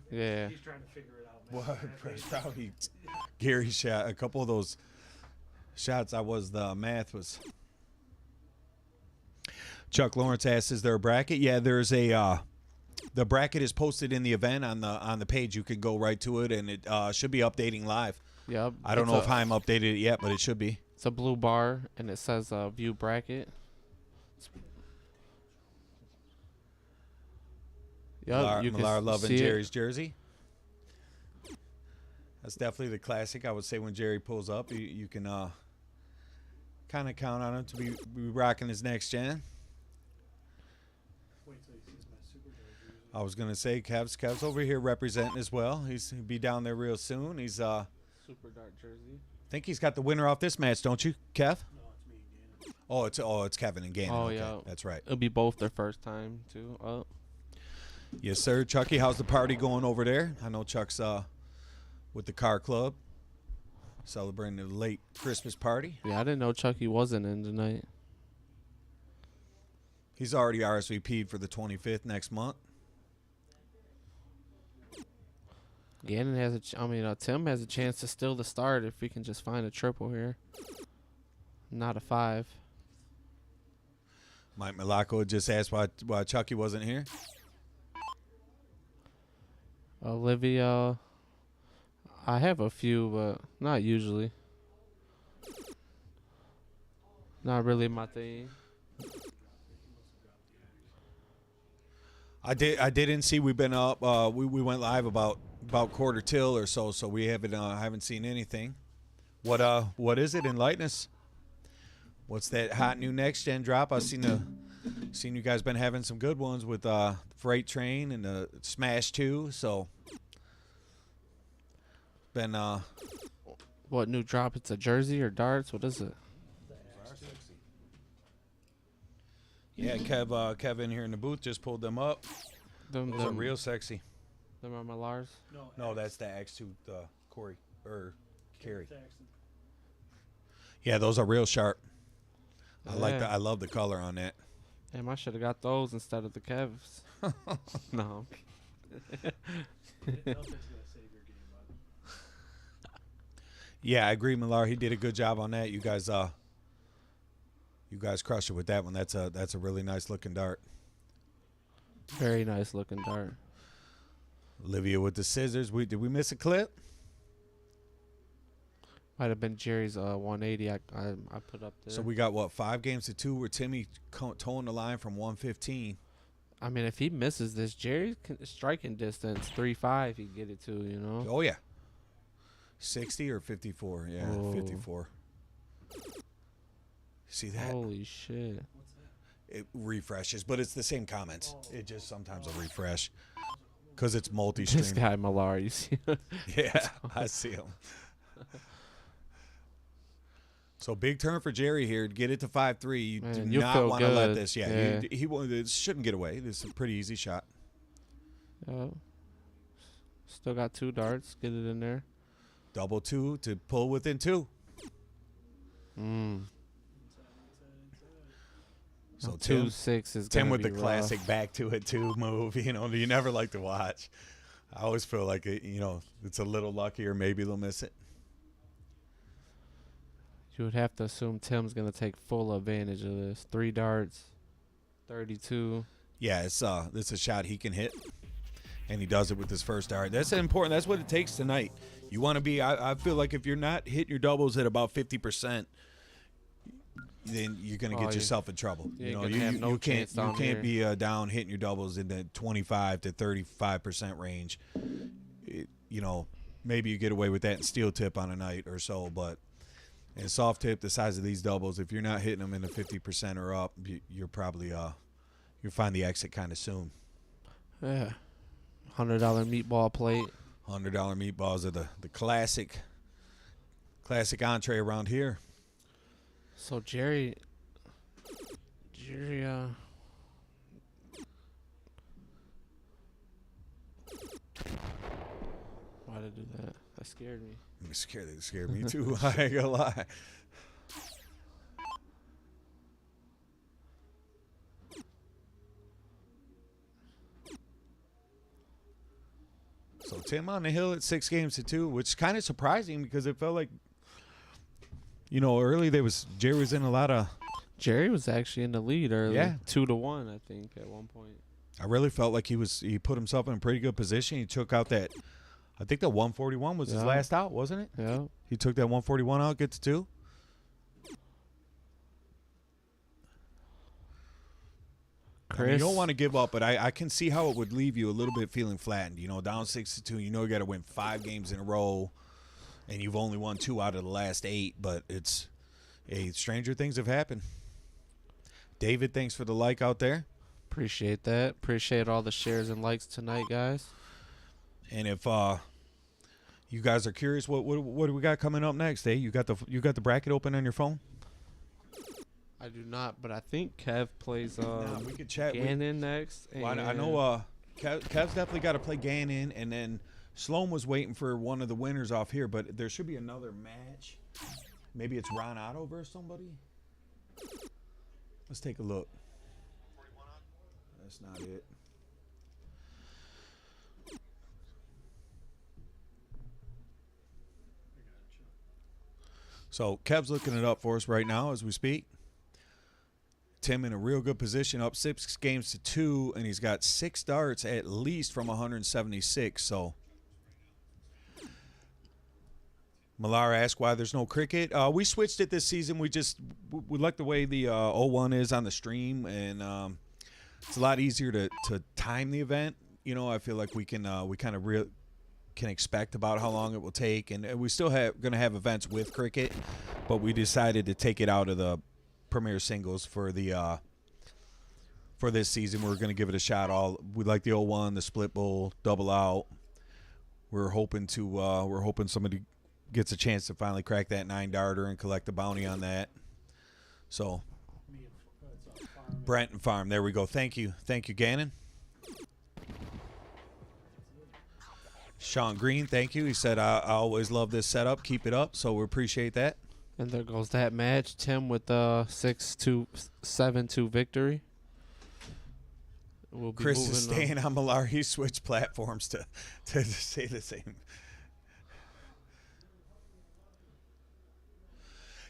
Yeah. He's trying to figure it out. Well, probably Gary shot a couple of those shots. The math was. Chuck Lawrence asks, "Is there a bracket?" Yeah, there's a. The bracket is posted in the event on the page. You can go right to it, and it should be updating live. Yep. I don't know if Haim updated it yet, but it should be. It's a blue bar, and it says view bracket. Yep, Millar loving Jerry's jersey. That's definitely the classic. I would say when Jerry pulls up, you can kind kind of count on him to be rocking his next gen. Wait till he sees my Super Dog jersey. I was gonna say Kev's over here representing as well. He'll be down there real soon. He's Super dark jersey. think he's got the winner off this match, don't you, Kev? No, it's me and Gannon. It's Kevin and Gannon. Oh, Okay, yeah. that's right. It'll be both their first time too. Oh, Yes, sir. Chucky, how's the party going over there? I know Chuck's with the car club celebrating the late Christmas party. yeah. I didn't know Chucky wasn't in tonight. He's already RSVP'd for the 25th next month. Gannon has Tim has a chance to steal the start if we can just find a triple here. Not a 5. Mike Malacco just asked why Chucky wasn't here. Olivia, I have a few, but not usually. Not really my thing. I didn't see we've been up. We went live about quarter till or so we haven't seen anything. What is it? Enlighten us. What's that hot new next gen drop? I've seen you guys been having some good ones with Freight Train and the Smash 2. So been What new drop? It's a jersey or darts? What is it? yeah. Kev in here in the booth just pulled them up. Them Those are real sexy. Them are my Lars. No, that's the X2 Corey or Carrie. Jackson. Yeah, those are real sharp. Yeah. I love the color on that. Damn, I should have got those instead of the Kevs. No. Nothing's gonna save your game, bud. Yeah, I agree, Millar. He did a good job on that. You guys crushed it with that one. That's a really nice looking dart. Very nice looking dart. Olivia with the scissors. Did we miss a clip? Might have been Jerry's 180 I put up there. So we got 5 games to 2 where Timmy towing the line from 115. I mean, if he misses this, Jerry's striking distance 3-5. He can get it to, you know. Oh yeah. 60 or 54? Yeah, Oh. 54. See that? Holy shit. What's that? It refreshes, but it's the same comments. Oh. It just sometimes will refresh because it's This multi-stream. guy Millar, you see. Yeah, I see him. So big turn for Jerry here to get it to 5-3. You Man, do you'll not feel want to let good. this. Yeah, Yeah. he won't. This shouldn't get away. This is a pretty easy shot. Still got 2 darts. Get it in there. Double 2 to pull within 2. So Tim 2-6 is Tim gonna with be the rough. classic back to it 2 move. You know, you never like to watch. I always feel like it's a little lucky or maybe they'll miss it. You would have to assume Tim's gonna take full advantage of this. 3 darts, 32. Yeah, it's a shot he can hit, and he does it with his first dart. That's important. That's what it takes tonight. You want to be. I feel like if you're not hitting your doubles at about 50%, then you're gonna get yourself in trouble. you You know, ain't gonna have no you can't chance down be down hitting your doubles in the 25 to 35% range. Maybe you get away with that in steel tip on a night or so, but in soft tip, the size of these doubles, if you're not hitting them in the 50% or up, you're probably you'll find the exit kind of soon. Yeah. $100 meatball plate. $100 meatballs are the classic entree around here. So Jerry, why did I do that? That scared me. It scared me too. I ain't gonna lie. So Tim on the hill at 6 games to 2, which is kind of surprising because it felt like, early Jerry was in a lot of. Jerry was actually in the lead early. Yeah. 2-1, I think, at one point. I really felt like he put himself in a pretty good position. He took out that. I think the 141 was his Yeah. last out, wasn't it? Yeah. He took that 141 out, get to 2. I mean, you don't want to give up, but I can see how it would leave you a little bit feeling flattened. Down 6-2. You got to win 5 games in a row, and you've only won 2 out of the last 8. But it's Hey, stranger things have happened. David, thanks for the like out there. Appreciate that. Appreciate all the shares and likes tonight, guys. And if you guys are curious, what do we got coming up next? You got the bracket open on your phone? I do not, but I think Kev plays We could chat. Gannon next. Well, I know Kev's definitely got to play Gannon, and then Sloan was waiting for one of the winners off here, but there should be another match. Maybe it's Ron Otto versus somebody. Let's take a look. That's not it. So Kev's looking it up for us right now as we speak. Tim in a real good position, up 6 games to 2, and he's got 6 darts at least from 176. So Millar asked why there's no cricket. We switched it this season. We like the way the 01 is on the stream, and it's a lot easier to time the event. You know, I feel like we kind of can expect about how long it will take, and we still going to have events with cricket, but we decided to take it out of the Premier Singles for the for this season. We're going to give it a shot. We like the 01, the split bowl, double out. We're hoping somebody gets a chance to finally crack that 9-darter and collect the bounty on that. So Brent and Farm, there we go. Thank you, Gannon. Sean Green, thank you. He said, I always love this setup. Keep it up. So we appreciate that. And there goes that match. Tim with the 6-2, 7-2 victory. We'll be Chris is moving staying on Millar. He switched platforms to say the same.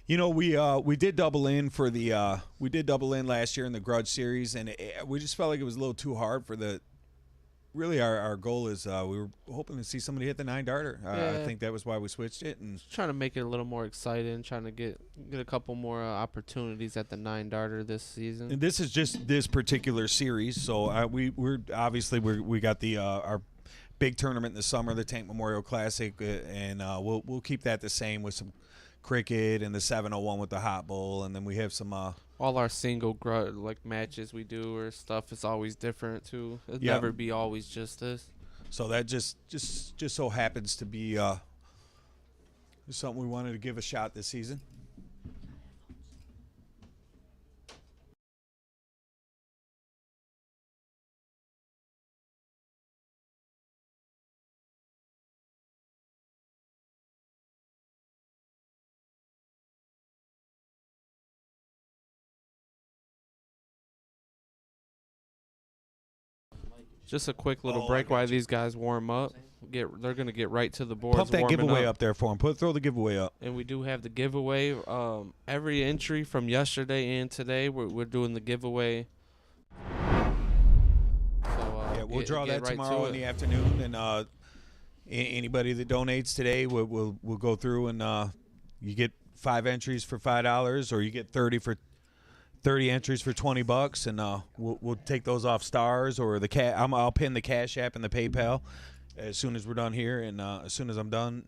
You know, we did double in for the we did double in last year in the Grudge series, and we just felt like it was a little too hard for the. Really, our goal is we were hoping to see somebody hit the 9-darter. I think that was why we switched it, and trying to make it a little more exciting, trying to get a couple more opportunities at the 9-darter this season. And this is just this particular series, so we got the our big tournament in the summer, the Tank Memorial Classic, and we'll keep that the same with some cricket and the 701 with the Hot Bowl, and then we have some all our single matches we do or stuff is always different too. It'll never be always just this. So that just so happens to be something we wanted to give a shot this season. Just a quick little break while these guys warm up. They're gonna get right to the boards. Pump that giveaway up there for them. Throw the giveaway up. And we do have the giveaway. Every entry from yesterday and today, we're doing the giveaway. So we'll draw that tomorrow in the afternoon, and anybody that donates today, we'll go through, and you get 5 entries for $5, or you get 30 entries for $20, and we'll take those off Stars or the I'll pin the Cash App and the PayPal as soon as we're done here, and as soon as I'm done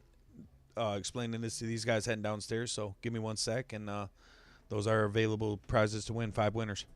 explaining this to these guys heading downstairs. So give me 1 sec, and those are available prizes to win. 5 winners.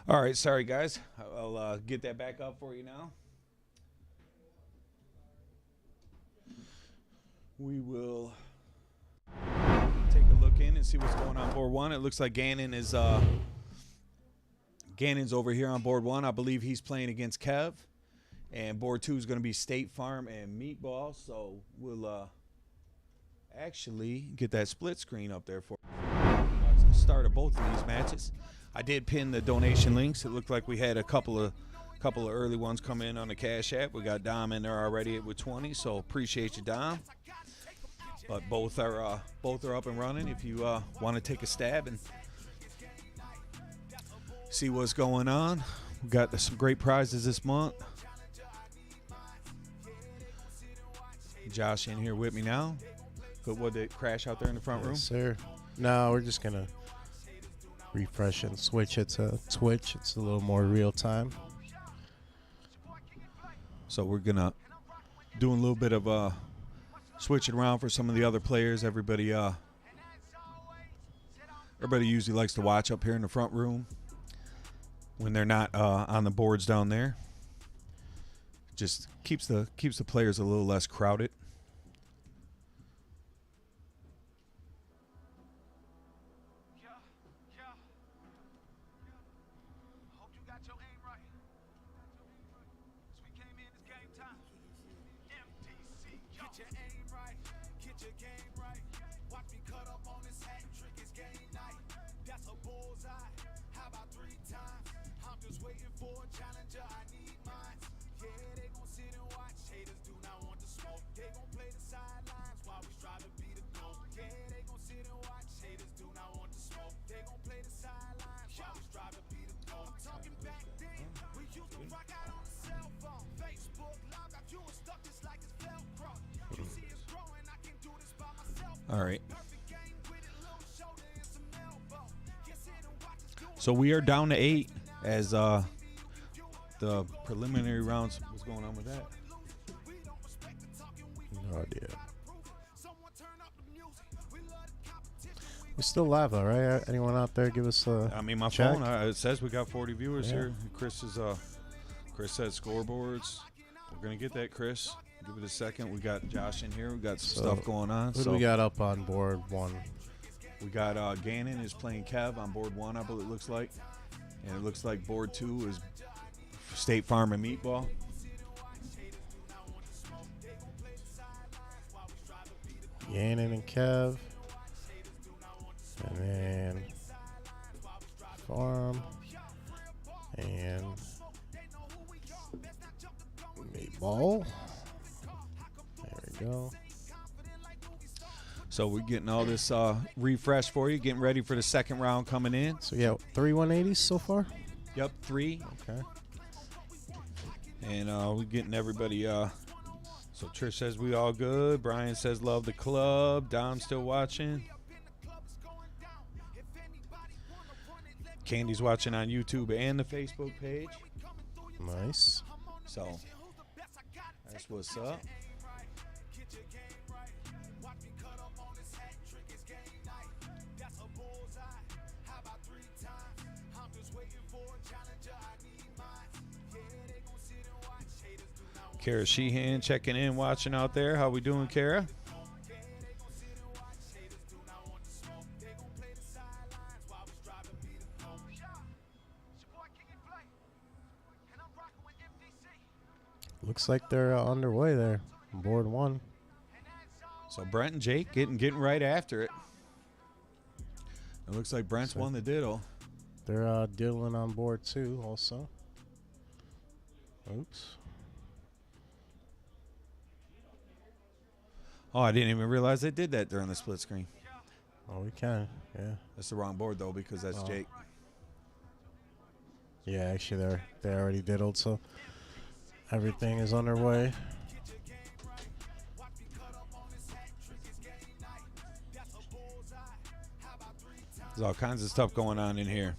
All right, sorry guys. I'll get that back up for you now. We will take a look in and see what's going on board one. It looks like Gannon's over here on board one. I believe he's playing against Kev. And board two is going to be State Farm and Meatball. So we'll actually get that split screen up there for watch the start of both of these matches. I did pin the donation links. It looked like we had a couple of early ones come in on the Cash App. We got Dom in there already with 20, so appreciate you, Dom. But both are up and running. If you want to take a stab and see what's going on, we got some great prizes this month. Josh in here with me now. But what, did it crash out there in the front room? Yes, sir. No, we're just gonna refresh and switch it to Twitch. It's a little more real time. So we're gonna do a little bit of switching around for some of the other players. Everybody usually likes to watch up here in the front room when they're not on the boards down there. Just keeps the players a little less crowded. All right. So we are down to 8 as the preliminary rounds. What's going on with that? No idea. We're still live, all right? Anyone out there give us a My check? phone, it says we got 40 viewers here. Chris said scoreboards. We're going to get that, Chris. Give it a second. We got Josh in here. We got some stuff going on. Who do we got up on board one? We got Gannon is playing Kev on board one, I believe it looks like. And it looks like board two is State Farm and Meatball. Gannon and Kev. And then Farm and Meatball. There we go. So we're getting all this refresh for you, getting ready for the second round coming in. So yeah, 3 180s so far? Yep, 3. Okay. And we're getting everybody. So Trish says we all good. Brian says love the club. Dom's still watching. Candy's watching on YouTube and the Facebook page. Nice. So that's what's up. Kara Sheehan checking in, watching out there. How we doing, Kara? Looks like they're underway there. Board one. So Brent and Jake getting right after it. It looks like Brent's won the diddle. They're diddling on board two also. Oops. Oh, I didn't even realize they did that during the split screen. Oh, we can. Yeah. That's the wrong board, though, because that's Jake. Yeah, actually, they already diddled, so everything is underway. There's all kinds of stuff going on in here.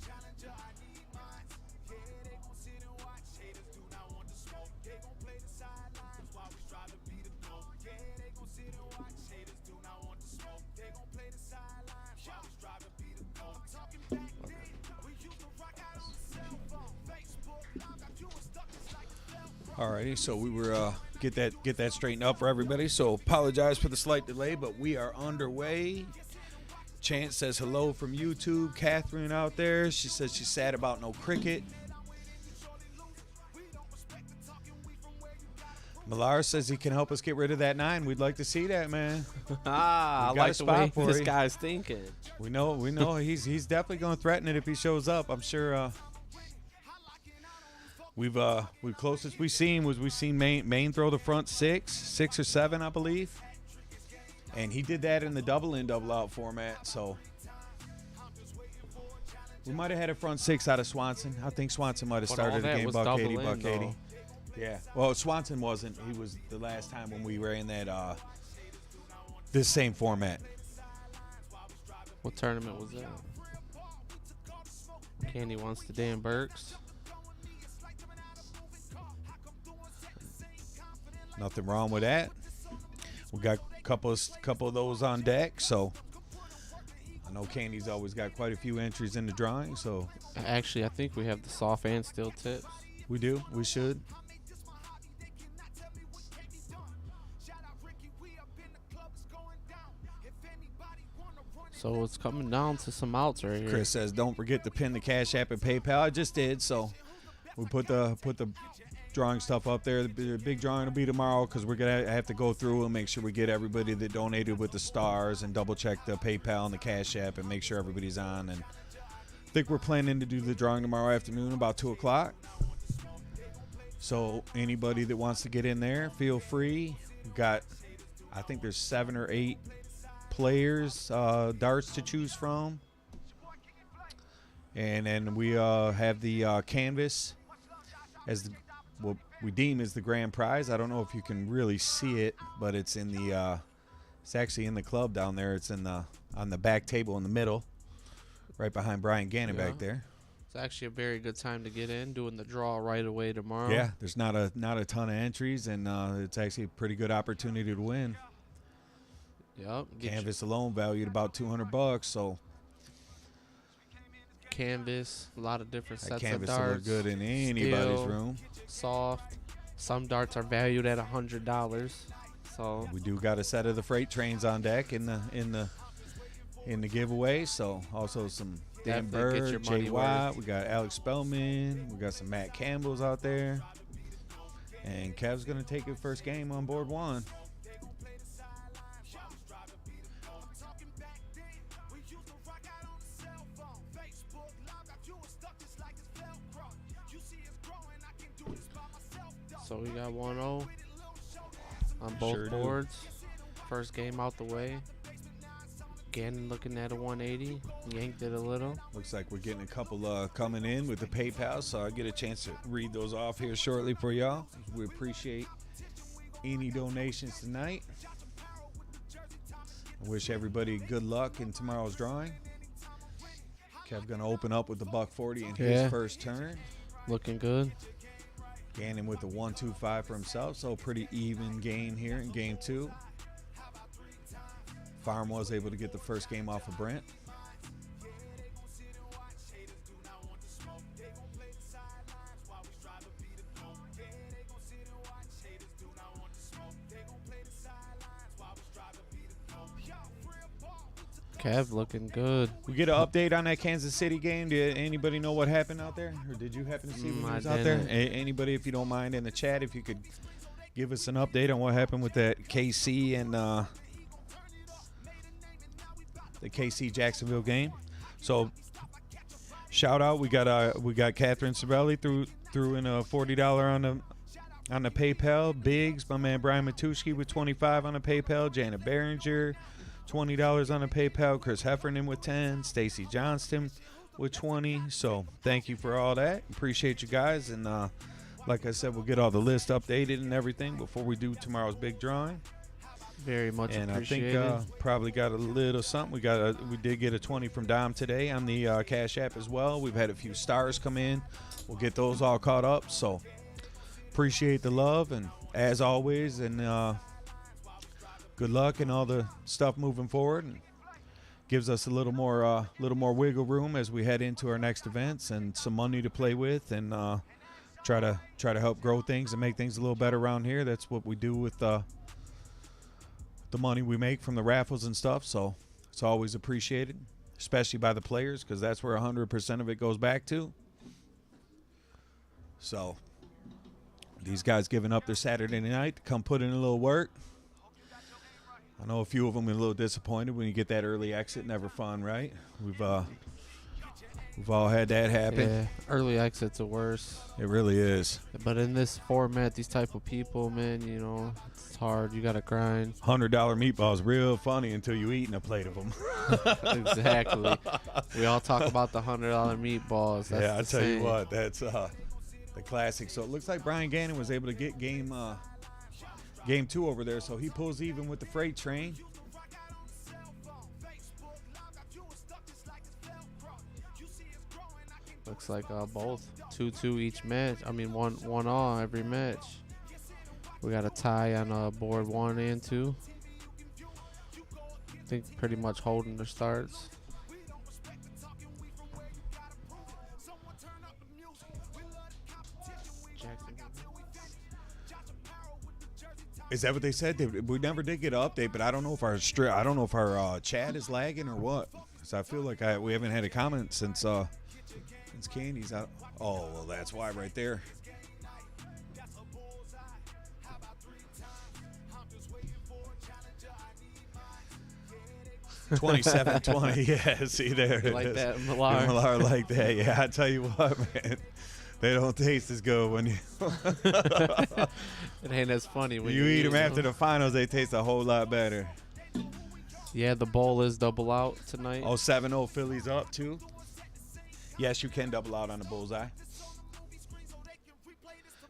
Alrighty, so we were get that straightened up for everybody. So apologize for the slight delay, but we are underway. Chance says hello from YouTube. Catherine out there, she says she's sad about no cricket. Millar says he can help us get rid of that 9. We'd like to see that, man. I got like a the way spot for this you. guy's thinking. We know he's definitely going to threaten it if he shows up. I'm sure. We've closest we seen Maine throw the front 6 or 7, I believe, and he did that in the double in double out format. So we might have had a front 6 out of Swanson. I think Swanson might have But started all the that game was buck 80, double buck in, 80. though. Yeah. Well, Swanson wasn't. He was the last time when we ran that this same format. What tournament was that? Candy wants the Dan Burks. Nothing wrong with that. We got a couple of those on deck, so I know Candy's always got quite a few entries in the drawing, so Actually, I think we have the soft and steel tips. we do. We should. So it's coming down to some outs right here. Chris says, "Don't forget to pin the Cash App and PayPal." I just did, so we put the drawing stuff up there. The big drawing will be tomorrow because we're gonna have to go through and make sure we get everybody that donated with the stars and double check the PayPal and the Cash App and make sure everybody's on. And I think we're planning to do the drawing tomorrow afternoon about 2:00. So anybody that wants to get in there, feel free. We've got, I think there's 7 or 8 players, darts to choose from. And then we have the canvas as what we deem as the grand prize. I don't know if you can really see it, but it's in the it's actually in the club down there. It's in the on the back table in the middle, right behind Brian Gannon back there. It's actually a very good time to get in, doing the draw right away tomorrow. Yeah, there's not a ton of entries, and it's actually a pretty good opportunity to win. Yep. Canvas alone valued about $200, so Canvas, a lot of different that sets canvas of will darts. look good in anybody's steel, room. Soft. Some darts are valued at $100. So We do got a set of the freight trains on deck in the giveaway. So also some Dan Definitely get your Bird, money Jay Watt. worth. We got Alex Spellman. We got some Matt Campbells out there. And Kev's gonna take his first game on board 1. So we got 1-0 on both Sure do. boards. First game out the way. Gannon looking at a 180. Yanked it a little. Looks like we're getting a couple coming in with the PayPal, so I'll get a chance to read those off here shortly for y'all. We appreciate any donations tonight. I wish everybody good luck in tomorrow's drawing. Kev gonna open up with the buck 40 in his first turn. Looking good. Gannon with the 1-2-5 for himself, so pretty even game here in game 2. Farm was able to get the first game off of Brent. Kev looking good. We get an update on that Kansas City game. Did anybody know what happened out there? Or did you happen to see when I you was out there? didn't. Anybody, if you don't mind, in the chat, if you could give us an update on what happened with that KC and the KC Jacksonville game. So shout out, we got Catherine Cervelli threw in a $40 on the PayPal. Biggs, my man Brian Matuszki with $25 on the PayPal. Janet Behringer, $20 on the PayPal. Chris Heffernan with 10. Stacy Johnston with 20. So thank you for all that. Appreciate you guys. And like I said, we'll get all the list updated and everything before we do tomorrow's big drawing. Very much And appreciated. I think probably got a little something. We did get a 20 from Dom today on the Cash App as well. We've had a few stars come in. We'll get those all caught up. So appreciate the love, and as always, and good luck and all the stuff moving forward, and gives us a little more wiggle room as we head into our next events and some money to play with, and try to help grow things and make things a little better around here. That's what we do with the money we make from the raffles and stuff. So it's always appreciated, especially by the players, because that's where 100% of it goes back to. So these guys giving up their Saturday night to come put in a little work. I know a few of them are a little disappointed when you get that early exit. Never fun, right? We've all had that happen. Yeah, early exits are worse. It really is. But in this format, these type of people, man, you know, it's hard. You got to grind. $100 meatballs, real funny until you eating a plate of them. Exactly. We all talk about the $100 meatballs. That's Yeah, I the tell you same. what, that's the classic. So it looks like Brian Gannon was able to get game 2 over there, so he pulls even with the freight train. Looks like both 2-2 each match. I mean, one all every match. We got a tie on board 1 and 2. I think pretty much holding their starts. Is that what they said? We never did get an update, but I don't know if our chat is lagging or what. So I feel like we haven't had a comment since Candy's out. Oh well, that's why right there. $27.20. Yeah, see there. You it like is. that, Millar? Millar like that. Yeah, I tell you what, man. They don't taste as good when you It ain't as funny when you eat them them. after the finals. They taste a whole lot better. Yeah, the bowl is double out tonight. Oh, 7-0 Phillies up too. Yes, you can double out on the bullseye.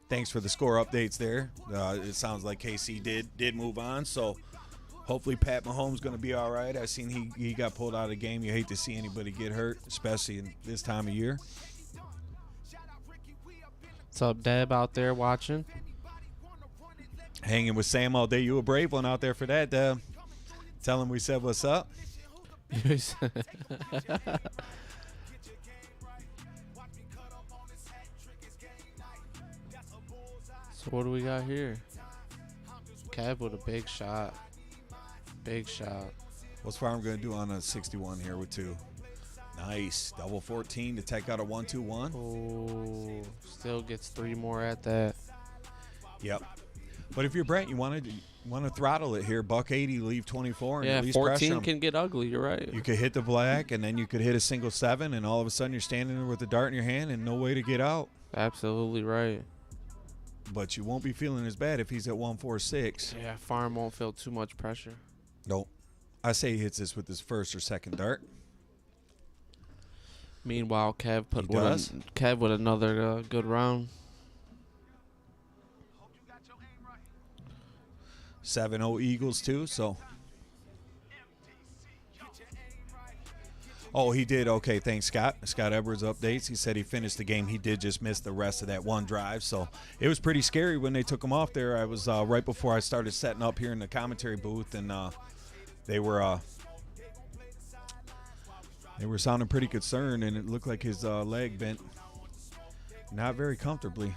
Thanks for the score updates there. It sounds like KC did move on, so hopefully Pat Mahomes going to be all right. I seen he got pulled out of the game. You hate to see anybody get hurt, especially in this time of year. What's up, Deb, out there watching? Hanging with Sam all day. You a brave one out there for that, Deb. Tell him we said what's up. So what do we got here? Kev with a big shot. Big shot. What's Farm going to do on a 61 here with 2? Nice. Double 14 to take out a 1-2-1. Oh, still gets 3 more at that. Yep. But if you're Brent, you want to throttle it here. $180, leave 24, and Yeah, at least pressure 14 them. can get ugly. You're right. You could hit the black, and then you could hit a single 7, and all of a sudden you're standing there with the dart in your hand and no way to get out. Absolutely right. But you won't be feeling as bad if he's at 146. Yeah, Farm won't feel too much pressure. Nope. I say he hits this with his first or second dart. Meanwhile, Kev He does. Kev with another good round. 7-0 Eagles too, so. Oh, he did. Okay, thanks, Scott. Scott Edwards updates. He said he finished the game. He did just miss the rest of that one drive, so it was pretty scary when they took him off there. I was right before I started setting up here in the commentary booth, and they were sounding pretty concerned, and it looked like his leg bent not very comfortably.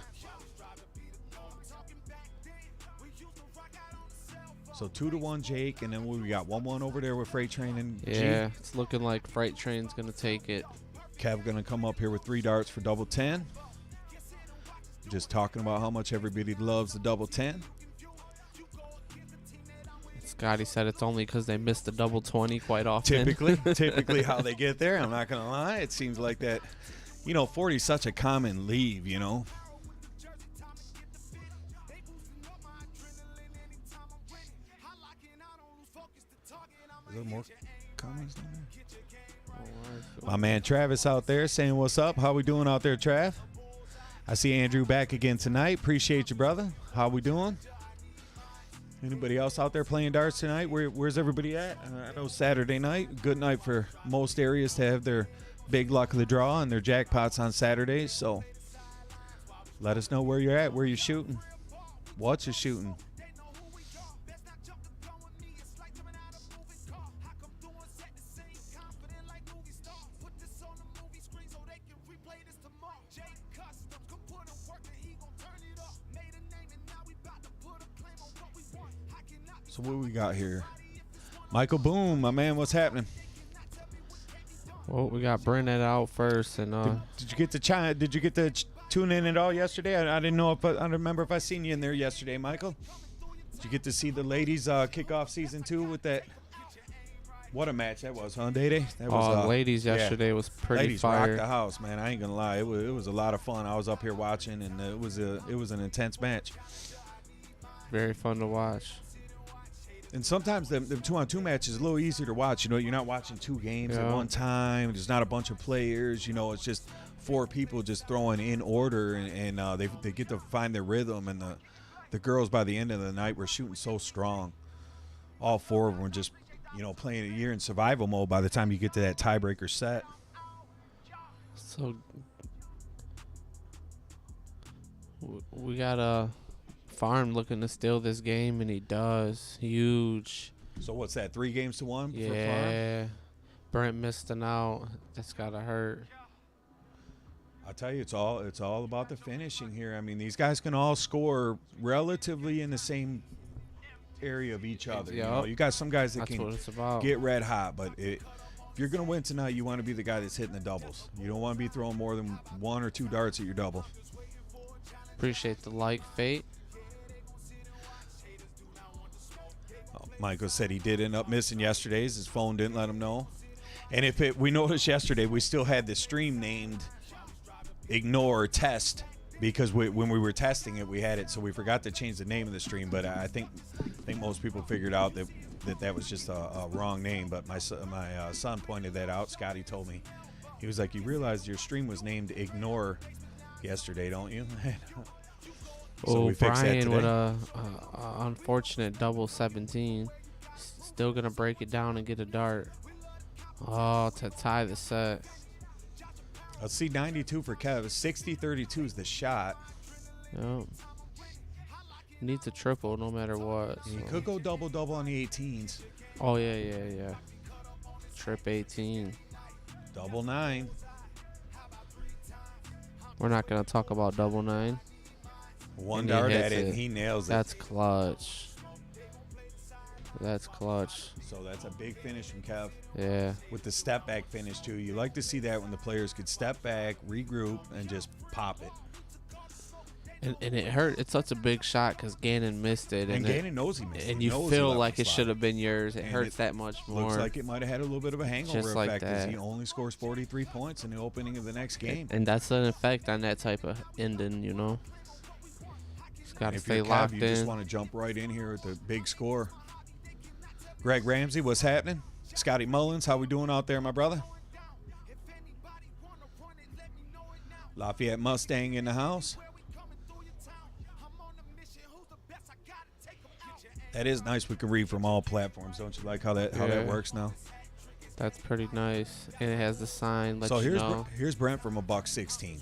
So 2-1 Jake, and then we got 1-1 over there with Freight Train and Yeah, it's looking like Freight Train's going to take it. Kev going to come up here with 3 darts for double 10. Just talking about how much everybody loves the double 10. Scotty said it's only because they missed the double 20 quite often. Typically how they get there. I'm not going to lie. It seems like that, 40 is such a common leave, Is there more comments down there? My man Travis out there saying what's up. How we doing out there, Trav? I see Andrew back again tonight. Appreciate you, brother. How we doing? Anybody else out there playing darts tonight? Where's everybody at? I know Saturday night. Good night for most areas to have their big luck of the draw and their jackpots on Saturdays. So let us know where you're at, where you're shooting, what you're shooting. So what we got here? Michael Boone, my man, what's happening? Well, we got Brennan out first, and Did you get to China? Did you get to tune in at all yesterday? I didn't know if I don't remember if I seen you in there yesterday, Michael. Did you get to see the ladies kick off season 2 with that? What a match that was, huh, Day? That was ladies yesterday was pretty ladies fire. rocked the house, man. I ain't gonna lie, it was a lot of fun. I was up here watching, and it was an intense match. Very fun to watch. And sometimes the 2-on-2 match is a little easier to watch. You know, you're not watching 2 games at one time. There's not a bunch of players. You know, it's just 4 people just throwing in order, and they get to find their rhythm. And the girls by the end of the night were shooting so strong. All 4 of them were just, you know, playing a year in survival mode by the time you get to that tiebreaker set. So we got a Farm looking to steal this game, and he does. Huge. So what's that, 3-1 for Farm? Yeah. Brent missed an out. That's gotta hurt. I'll tell you, it's all about the finishing here. I mean, these guys can all score relatively in the same area of each other. You know, you got some guys that That's can what it's about. get red hot, but if you're going to win tonight, you want to be the guy that's hitting the doubles. You don't want to be throwing more than 1 or 2 darts at your double. Appreciate the like, Fate. Michael said he did end up missing yesterday's. His phone didn't let him know. And we noticed yesterday, we still had the stream named Ignore Test, because when we were testing it, we had it, so we forgot to change the name of the stream. But I think most people figured out that was just a wrong name. But my son pointed that out. Scotty told me. He was like, "You realize your stream was named Ignore yesterday, don't you?" So we fixed that Brian today. with a unfortunate double 17. Still gonna break it down and get a dart. Oh, to tie the set. Let's see, 92 for Kev. 60-32 is the shot. Yep. Needs a triple no matter what. He so. could go double-double on the 18s. Oh, yeah. Trip 18. Double 9. We're not gonna talk about double 9. One And he dart hits at it, it. and he nails it. That's clutch. That's clutch. So that's a big finish from Kev. Yeah. With the step back finish too. You like to see that when the players could step back, regroup, and just pop it. And it hurt. It's such a big shot because Gannon missed it. And Gannon knows he missed it. And He you knows feel he like left it the should slot. have been yours. It And hurts it that much more. Looks like it might have had a little bit of a hangover Just like effect because that. he only scores 43 points in the opening of the next game. And that's an effect on that type of ending, you know. Just got to If stay you're Kev, locked you in. just want to jump right in here with the big score. Greg Ramsey, what's happening? Scotty Mullins, how we doing out there, my brother? Lafayette Mustang in the house. That is nice. We can read from all platforms. Don't you like how that Yeah. works now? That's pretty nice. And it has the sign. Let So you here's know. here's Brent from a $1.16.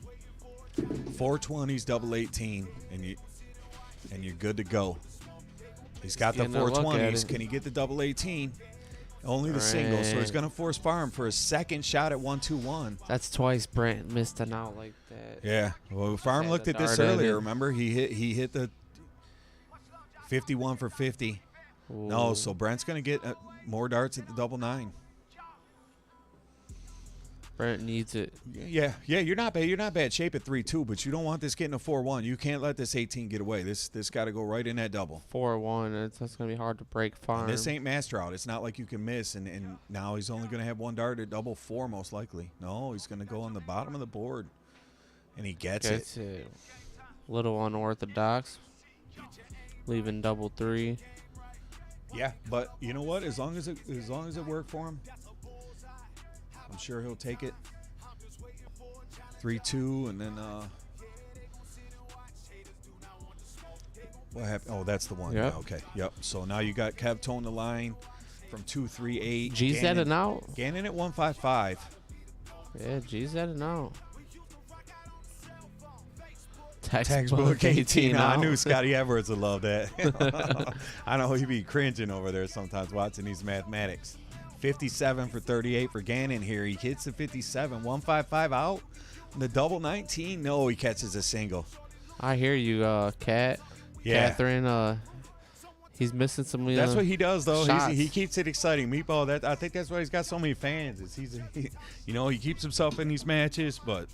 420s, double 18, and you're good to go. He's got the getting a look at 420s. it. Can he get the double 18? Only the single. So he's Right. going to force Farm for a second shot at 1-2-1. That's twice Brent missed an out like that. Yeah. Well, Farm had looked the at this dart earlier. ended. Remember, he hit the 51 for 50. No, Ooh. so Brent's going to get more darts at the double 9. Brent needs it. Yeah, you're not bad shape at 3-2, but you don't want this getting a 4-1. You can't let this 18 get away. This got to go right in that double. 4-1. That's going to be hard to break Farm. And this ain't master out. It's not like you can miss, and now he's only going to have 1 dart at double 4 most likely. No, he's going to go on the bottom of the board, and he gets it. Little unorthodox. Leaving double 3. Yeah, but you know what? As long as it worked for him, I'm sure he'll take it. 3-2, and then what happened? Oh, that's the one. Yep. Yeah, okay. Yep. So now you got Kev towing the line from 2-3-8. G's at an out. Gannon at 1-5-5. Yeah, G's at an out. Textbook 18. I out. knew Scotty Edwards would love that. I know he'd be cringing over there sometimes watching these mathematics. 57 for 38 for Gannon here. He hits the 57. 1-5-5 out. The double 19. No, he catches a single. I hear you, Kat. Yeah. Catherine. He's missing some. That's what he does, though. shots. He keeps it exciting. Meatball. I think that's why he's got so many fans. He keeps himself in these matches, but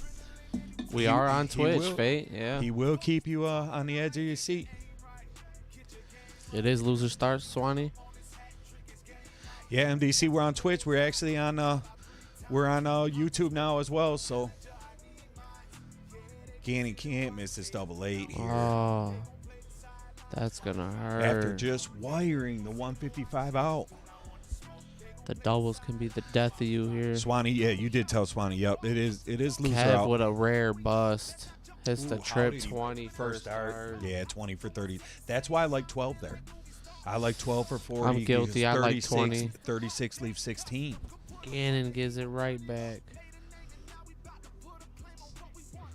We are on Twitch, will, Fate. Yeah. he will keep you on the edge of your seat. It is loser starts, Swanee. Yeah, MDC. We're on Twitch. We're actually on YouTube now as well. So Gannon can't miss this 8 here. Oh, that's gonna hurt. After just wiring the 155 out. The doubles can be the death of you here. Swanee, yeah, you did tell Swanee. Yep, it is loser Kev out. with a rare bust. Hits the Ooh, how trip did he 20 first start. Yeah, 20 for 30. That's why I like 12 there. I like 12 for 40. I'm guilty. I like 20. 36 leaves 16. Gannon gives it right back.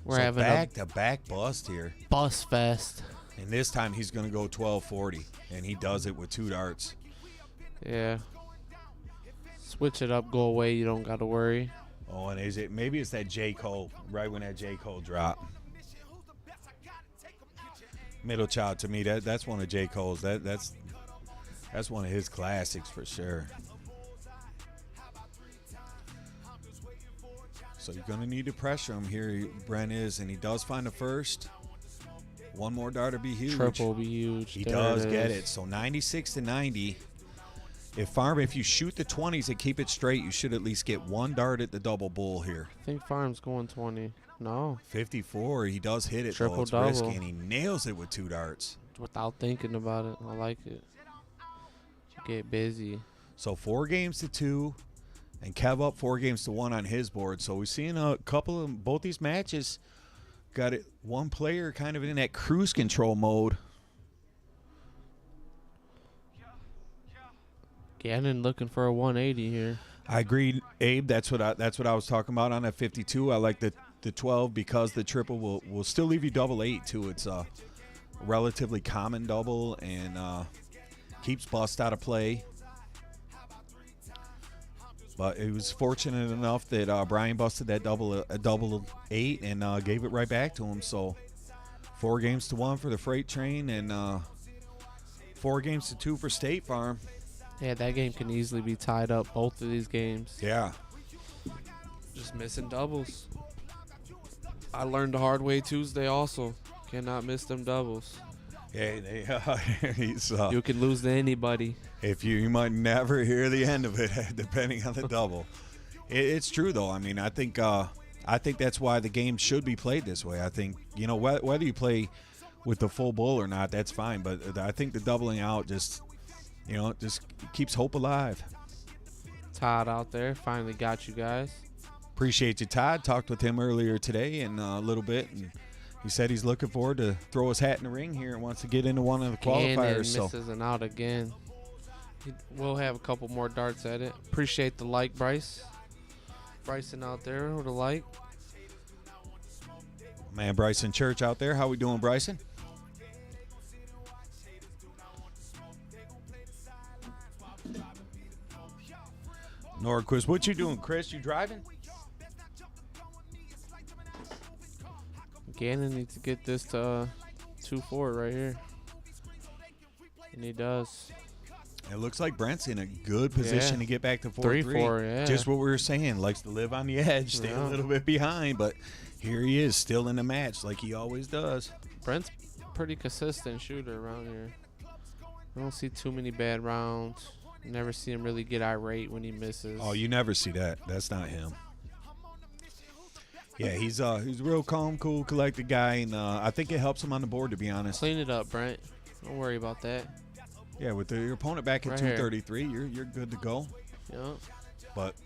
We're So having back-to-back bust here. a bus fest. And this time he's going to go 12-40. And he does it with 2 darts. Yeah. Switch it up, go away. You don't got to worry. Oh, and maybe it's that J. Cole, right when that J. Cole drop. Middle Child, to me, that's one of J. Cole's. That's one of his classics for sure. So you're going to need to pressure him here, Brent is, and he does find the first. One more dart to be huge. Triple will be huge. He There does it get is. it. So 96 to 90. If you shoot the 20s and keep it straight, you should at least get 1 dart at the double bull here. I think Farm's going 20. No, 54. He does hit it, though. Triple It's double. risky, and he nails it with 2 darts. without thinking about it. I like it. Get busy. So 4 games to 2, and Kev up 4 games to 1 on his board. So we've seen a couple of both these matches. Got it. One player kind of in that cruise control mode. Gannon looking for a 180 here. I agree, Abe. That's what I was talking about on that 52. I like the 12 because the triple will still leave you 8 too. It's a relatively common double and keeps bust out of play. But it was fortunate enough that Brian busted that double 8 and gave it right back to him. So 4 games to 1 for the freight train and 4 games to 2 for State Farm. Yeah, that game can easily be tied up. Both of these games. Yeah. Just missing doubles. I learned the hard way Tuesday also. Cannot miss them doubles. Yeah, he's, You can lose to anybody. if you might never hear the end of it, depending on the double. It's true though. I mean, I think that's why the game should be played this way. I think whether you play with the full bull or not, that's fine. But I think the doubling out just keeps hope alive. Todd out there finally got you guys. Appreciate you, Todd. Talked with him earlier today and a little bit, and he said he's looking forward to throw his hat in the ring here and wants to get into one of the Gannon qualifiers. So misses and out again. We'll have a couple more darts at it. Appreciate the like, Bryce. Bryson out there with a like. man, Bryson Church out there. How we doing, Bryson? Nordquist, what you doing, Chris? You driving? Gannon needs to get this to 2-4 right here. And he does. It looks like Brent's in a good position Yeah. to get back to 4-3. 3-4, yeah. Just what we were saying. Likes to live on the edge, stay a Yeah. little bit behind, but here he is, still in the match like he always does. Brent's pretty consistent shooter around here. I don't see too many bad rounds. Never see him really get irate when he misses. Oh, you never see that. That's not him. Yeah, he's a real calm, cool, collected guy, and I think it helps him on the board, to be honest. Clean it up, Brent. Don't worry about that. Yeah, with your opponent back at Right here. 233, you're good to go. Yep. But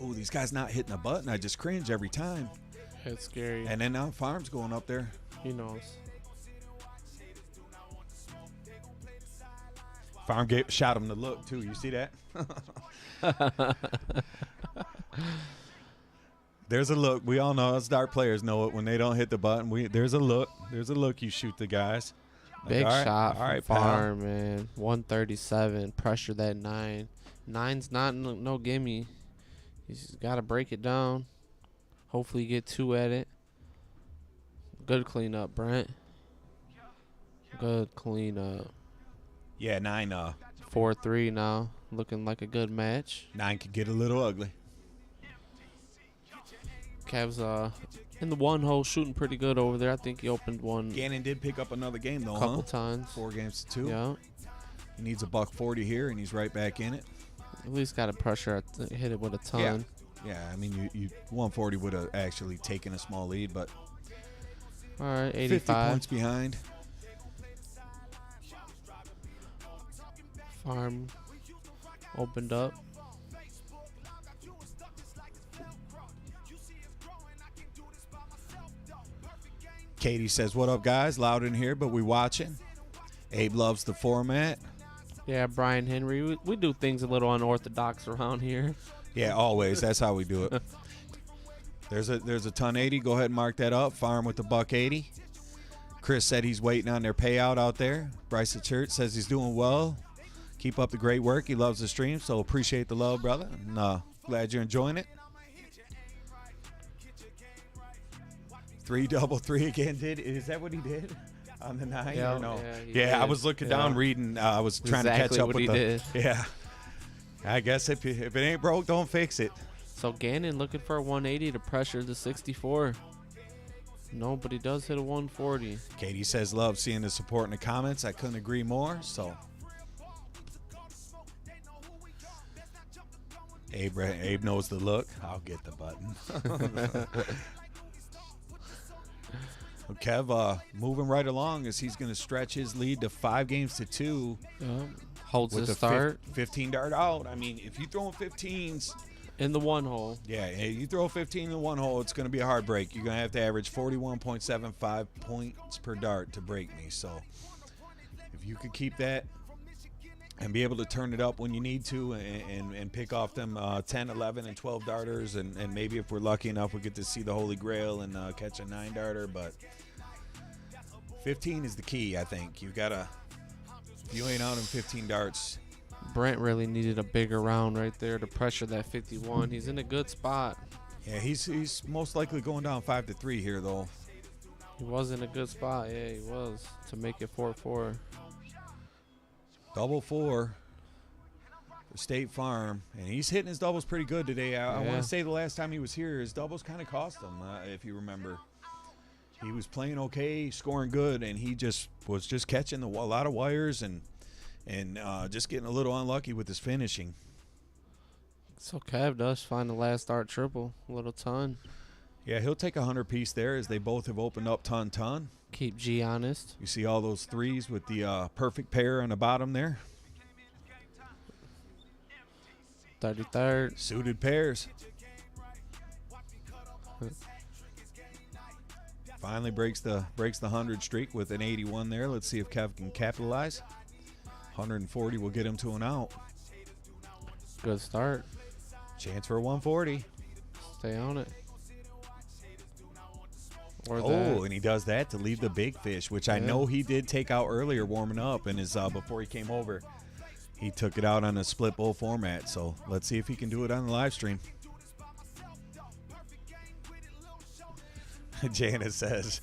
these guys not hitting a button. I just cringe every time. It's scary. And then now Farm's going up there. He knows. Farm shot him the look too. You see that? There's a look. We all know us dart players know it when they don't hit the button. There's a look. There's a look you shoot the guys. Like, Big all right, shot all right, from pal. Farm, man. 137. Pressure that 9. 9's not no gimme. He's got to break it down. Hopefully get 2 at it. Good cleanup, Brent. Good cleanup. Yeah, 9 4-3 now. Looking like a good match. 9 could get a little ugly. Cavs in the one hole shooting pretty good over there. I think he opened one Gannon did pick up another game though, a couple times. 4 games to 2. Yeah. He needs a $140 here, and he's right back in it. At least got a pressure. Hit it with a ton. Yeah, I mean, you 140 would have actually taken a small lead, but All right, 50 85. points behind. Farm opened up. Katie says, "What up, guys? Loud in here, but we watching." Abe loves the format. Yeah, Brian Henry. We do things a little unorthodox around here. Yeah, always. That's how we do it. There's a ton 80. Go ahead and mark that up. Farm with the $180. Chris said he's waiting on their payout out there. Bryce at Church says he's doing well. Keep up the great work. He loves the stream, so appreciate the love, brother. And glad you're enjoying it. 3-3 again. Is that what he did on the 9? Yeah, or no? yeah, he I did. was looking down, reading. I was trying to catch Exactly up what with he the. did. Yeah. I guess if it ain't broke, don't fix it. So Gannon looking for a 180 to pressure the 64. No, but he does hit a 140. Katie says, "Love seeing the support in the comments." I couldn't agree more. So, Abe knows the look. I'll get the button. Kev moving right along as he's going to stretch his lead to 5 games to 2 Holds with the the start 15 dart out. I mean, if you throwing 15s, in the one hole. yeah, you throw 15 in one hole, it's going to be a hard break. You're going to have to average 41.75 points per dart to break me. So if you could keep that and be able to turn it up when you need to and pick off them 10, 11, and 12 darters, and maybe if we're lucky enough, we get to see the Holy Grail and catch a 9 darter. But 15 is the key, I think. You got to, if you ain't out in 15 darts, Brent really needed a bigger round right there to pressure that 51. He's in a good spot. yeah, he's most likely going down 5-3 here, though. He was in a good spot. Yeah, he was to make it 4-4. Double 4 for State Farm, and he's hitting his doubles pretty good today. I want Yeah. to say the last time he was here, his doubles kind of cost him, if you remember. He was playing okay, scoring good, and he was catching a lot of wires and just getting a little unlucky with his finishing. So Cav does find the last dart triple. A little ton. Yeah, he'll take 100 piece there as they both have opened up ton. Keep G honest. You see all those threes with the perfect pair on the bottom there. 33rd. Suited pairs. Finally breaks the 100 streak with an 81 there. Let's see if Kev can capitalize. 140 will get him to an out. Good start. Chance for a 140. Stay on it. Or Oh, that. and he does that to leave the big fish, which I Yeah. know he did take out earlier warming up in his before he came over. He took it out on a split bowl format. So let's see if he can do it on the live stream. Janice says,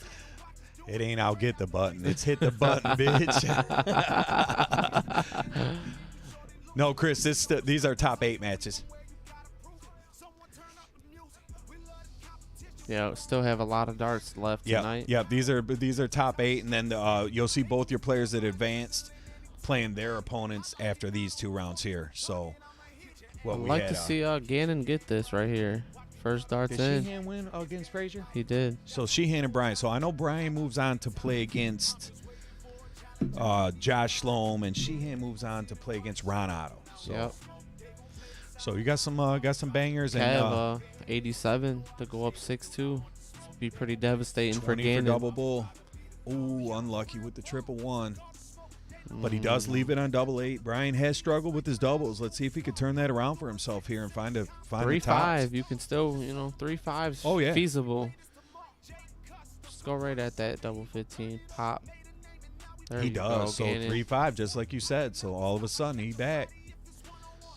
"It ain't I'll get the button. It's hit the button, bitch." No, Chris, these are top 8 matches. Yeah, still have a lot of darts left tonight. Yep. These are top 8, and then you'll see both your players that advanced playing their opponents after these 2 rounds here. So, what I'd we like had, to see Gannon get this right here. First darts did in. Sheehan win against Frazier? He did. So Sheehan and Brian. So I know Brian moves on to play against Josh Sloan, and Sheehan moves on to play against Ron Otto. So, Yep. So you got some bangers and Cav, 87 to go up 6-2. Be pretty devastating for 20 Gannon. for double bull. Ooh, unlucky with the triple 1. But he does leave it on double 8. Brian has struggled with his doubles. Let's see if he could turn that around for himself here and find a 3-5. You can still, 3-5's Oh, yeah. feasible. Just go right at that double 15. Pop. There He you does. go, So Gannon. 3-5, just like you said. So all of a sudden he back.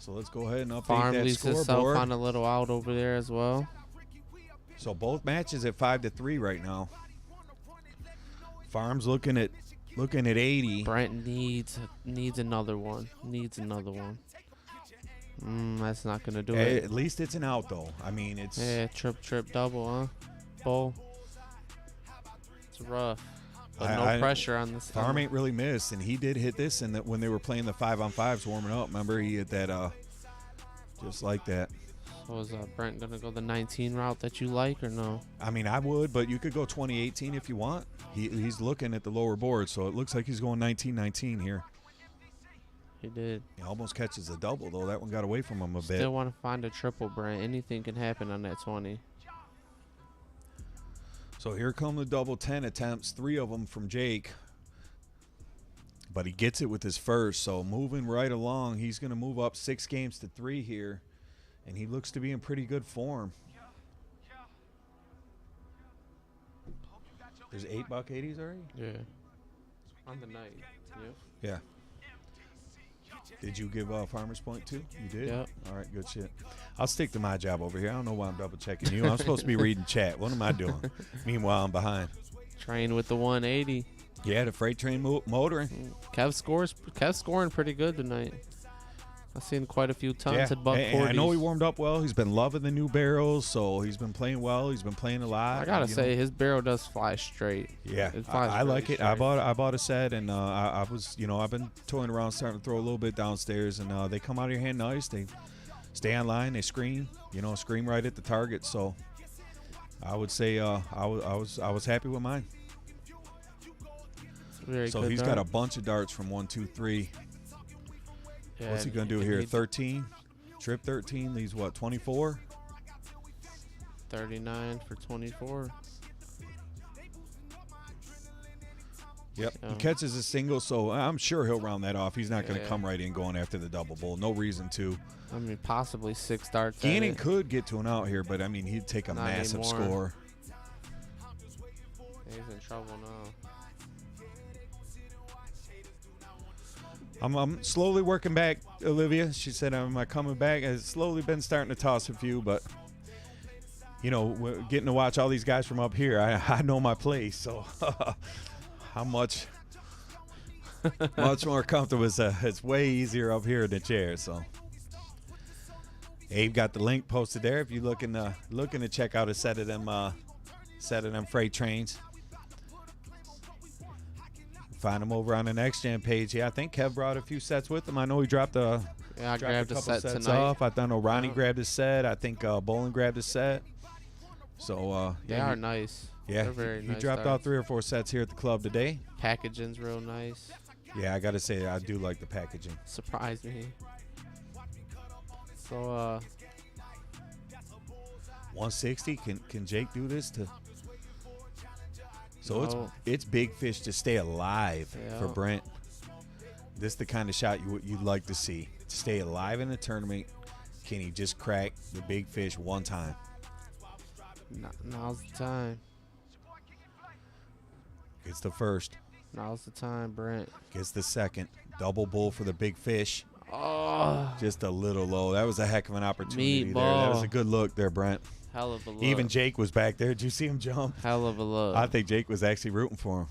So let's go ahead and update Farm that leaves himself scoreboard. on a little out over there as well. So both matches at 5-3 right now. Farm's looking at Looking at 80. Brent needs another one. Needs another one. That's not gonna do it. At least it's an out though. I mean, it's Yeah, trip double, huh? Bull. It's rough. But no pressure on this. Farm ain't really missed, and he did hit this. And when they were playing the 5-on-5s warming up, remember he hit that just like that. So is Brent gonna go the 19 route that you like or no? I mean, I would, but you could go 20-18 if you want. He's looking at the lower board, so it looks like he's going 19-19 here. He did. He almost catches a double though. That one got away from him a bit. Still want to find a triple, Brent. Anything can happen on that 20. So here come the double 10 attempts, 3 of them from Jake. But he gets it with his first, so moving right along. He's going to move up 6 games to 3 here, and he looks to be in pretty good form. There's 8 buck 80s already? Yeah. On the night. Yep. Yeah. Did you give Farmer's Point too? You did? Yep. All right, good shit. I'll stick to my job over here. I don't know why I'm double checking you. I'm supposed to be reading chat. What am I doing? Meanwhile, I'm behind. Train with the 180. Yeah, the freight train motoring. Kev's scoring pretty good tonight. I've seen quite a few tons at buck 40s. I know he warmed up well. He's been loving the new barrels, so he's been playing well. He's been playing a lot. I gotta say, his barrel does fly straight. Yeah, It flies I like really it. I straight. bought a set, and I was, I've been toying around, starting to throw a little bit downstairs, and they come out of your hand nice. They stay on line. They scream, scream right at the target. So I would say I was happy with mine. Very So good he's dart. got a bunch of darts from 1, 2, 3. Yeah, What's he gonna do and here? he- 13, trip 13 leaves what? 24. 39 for 24. Yep. So- He catches a single, so I'm sure he'll round that off. He's not going to Yeah. come right in going after the double bull. No reason to. I mean, possibly 6 darts. at Gannon it. could get to an out here, but I mean, he'd take a Not massive anymore. score. He's in trouble now. I'm slowly working back, Olivia. She said, am I coming back? I've slowly been starting to toss a few, but, we're getting to watch all these guys from up here. I know my place, so how much more comfortable. It's way easier up here in the chair, so. Abe got the link posted there if you're looking to check out a set of them freight trains. Find them over on the Next Gen page. Yeah, I think Kev brought a few sets with him. I know he dropped Yeah, I dropped grabbed a a couple set sets tonight. off. I know Ronnie Yeah. grabbed his set. I think Bolin grabbed his set. So They are nice. Yeah, They're very he nice dropped out darts. 3 or 4 sets here at the club today. Packaging's real nice. Yeah, I got to say I do like the packaging. Surprised me. So 160. Can Jake do this to? So No. it's big fish to stay alive for Yeah. Brent. This is the kind of shot you'd like to see. To stay alive in the tournament. Can he just crack the big fish one time? now's the time. Gets the first. Now's the time, Brent. Gets the second. Double bull for the big fish. Oh, Just a little low. That was a heck of an opportunity there. That was a Meatball. good look there, Brent. hell of a look. Even Jake was back there. Did you see him jump? hell of a look. I think Jake was actually rooting for him.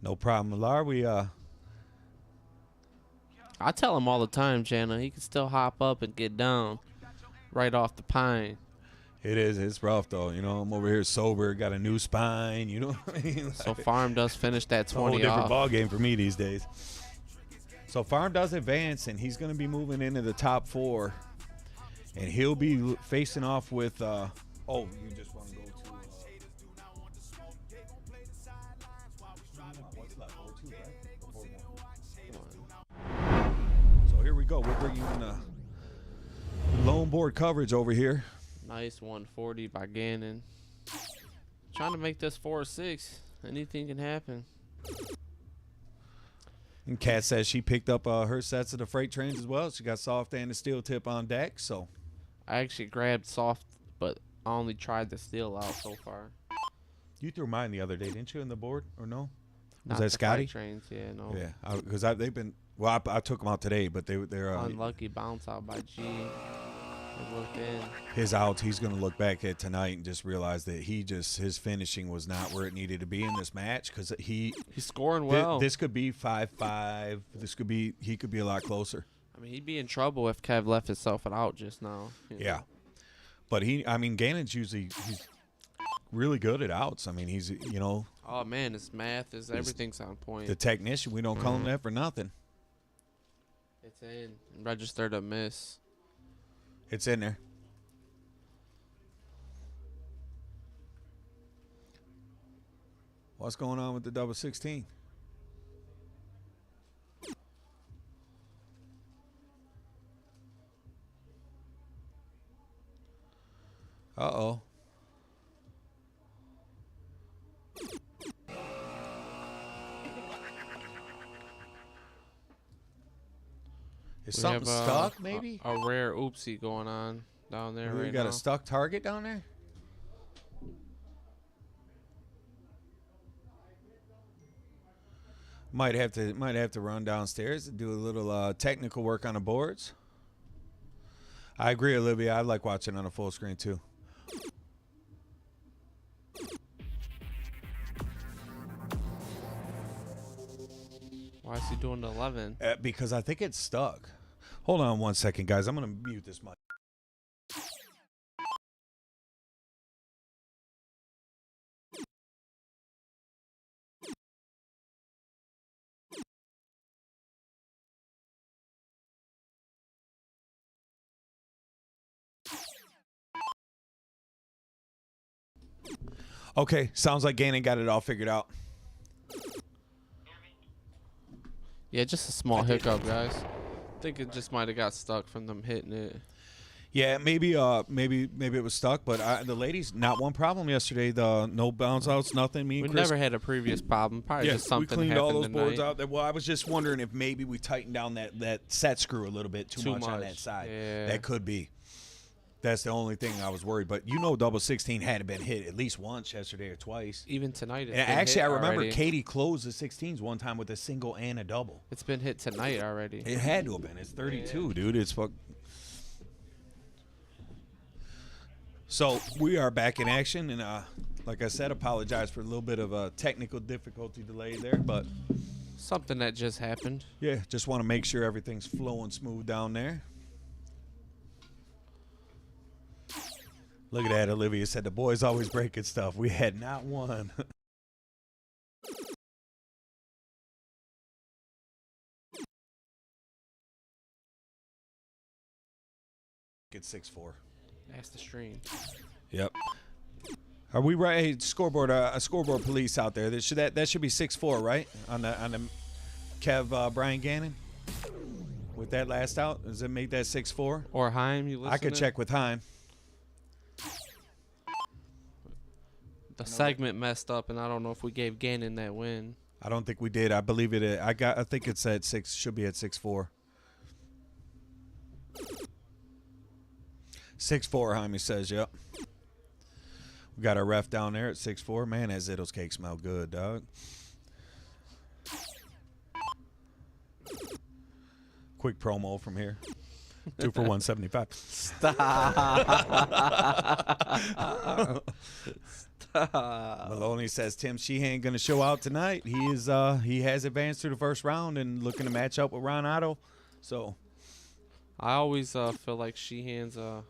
No problem. Lar, I tell him all the time, Jana, he can still hop up and get down right off the pine. it's rough though. I'm over here sober, got a new spine, you know what I mean? So Farm does finish that It's a whole 20 different off. ball game for me these days. So Farm does advance, and he's going to be moving into the top 4. And he'll be facing off with, you just want to go to, what's left? 4-2, right? Or 4-1? So here we go. We're bringing in the lone board coverage over here. Nice 140 by Gannon. Trying to make this 4-6. Anything can happen. And Kat says she picked up her sets of the freight trains as well. She got soft and the steel tip on deck, so. I actually grabbed soft, but I only tried the steel out so far. You threw mine the other day, didn't you, in the board, or no? Not that the Scotty? freight trains, yeah, no. Yeah, because they've been. Well, I took them out today, but they're. Unlucky bounce out by G. It looked in. His outs, he's going to look back at tonight and just realize that his finishing was not where it needed to be in this match because He's scoring well. This could be 5-5. He could be a lot closer. I mean, he'd be in trouble if Kev left himself an out just now. Yeah. But Gannon's he's really good at outs. I mean, he's, Oh, man, his math, everything's on point. the technician. We don't call him that for nothing. It's in. Registered a miss. It's in there. What's going on with the double 16? Uh-oh. Is We something have, stuck, maybe? A rare oopsie going on down there We right got now. a stuck target down there? Might have to run downstairs and do a little technical work on the boards. I agree, Olivia. I like watching on a full screen too. Why is he doing the 11? Because I think it's stuck. Hold on one second, guys. I'm going to mute this mic. Okay, sounds like Gannon got it all figured out. Yeah, just a small hiccup, guys. I think it just might have got stuck from them hitting it. Yeah, maybe it was stuck, but the ladies, not one problem yesterday. The no bounce outs, nothing. Me and We Chris, never had a previous problem. Probably yeah, just something we cleaned all happened those boards tonight. out. Well, I was just wondering if maybe we tightened down that set screw a little bit too much on that side. Yeah. That could be. That's the only thing I was worried. But double 16 hadn't been hit at least once yesterday or twice. Even tonight, it's And been actually, hit I remember already. Katie closed the 16s one time with a single and a double. It's been hit tonight already. It had to have been. It's 32, dude. It's fuck. So we are back in action, and like I said, apologize for a little bit of a technical difficulty delay there, but Something that just happened. yeah, just want to make sure everything's flowing smooth down there. Look at that, Olivia said the boys always breaking stuff. We had not one. It's 6-4. That's the stream. Yep. Are we right? Hey, scoreboard, a scoreboard police out there. That should be 6-4, right? On the Kev Brian Gannon with that last out. Does it make that 6-4? Or Heim, you listening? I could check with Heim. The segment messed up, and I don't know if we gave Gannon that win. I don't think we did. I believe it. I think it's at 6. Should be at 6-4. 6-4. Jaime says, "Yep." We got our ref down there at 6-4. Man, that Zittles cake smell good, dog. Quick promo from here. 2 for $175. Stop. Maloney says Tim Sheehan going to show out tonight. He has advanced through the first round and looking to match up with Ron Otto. So I always feel like Sheehan's a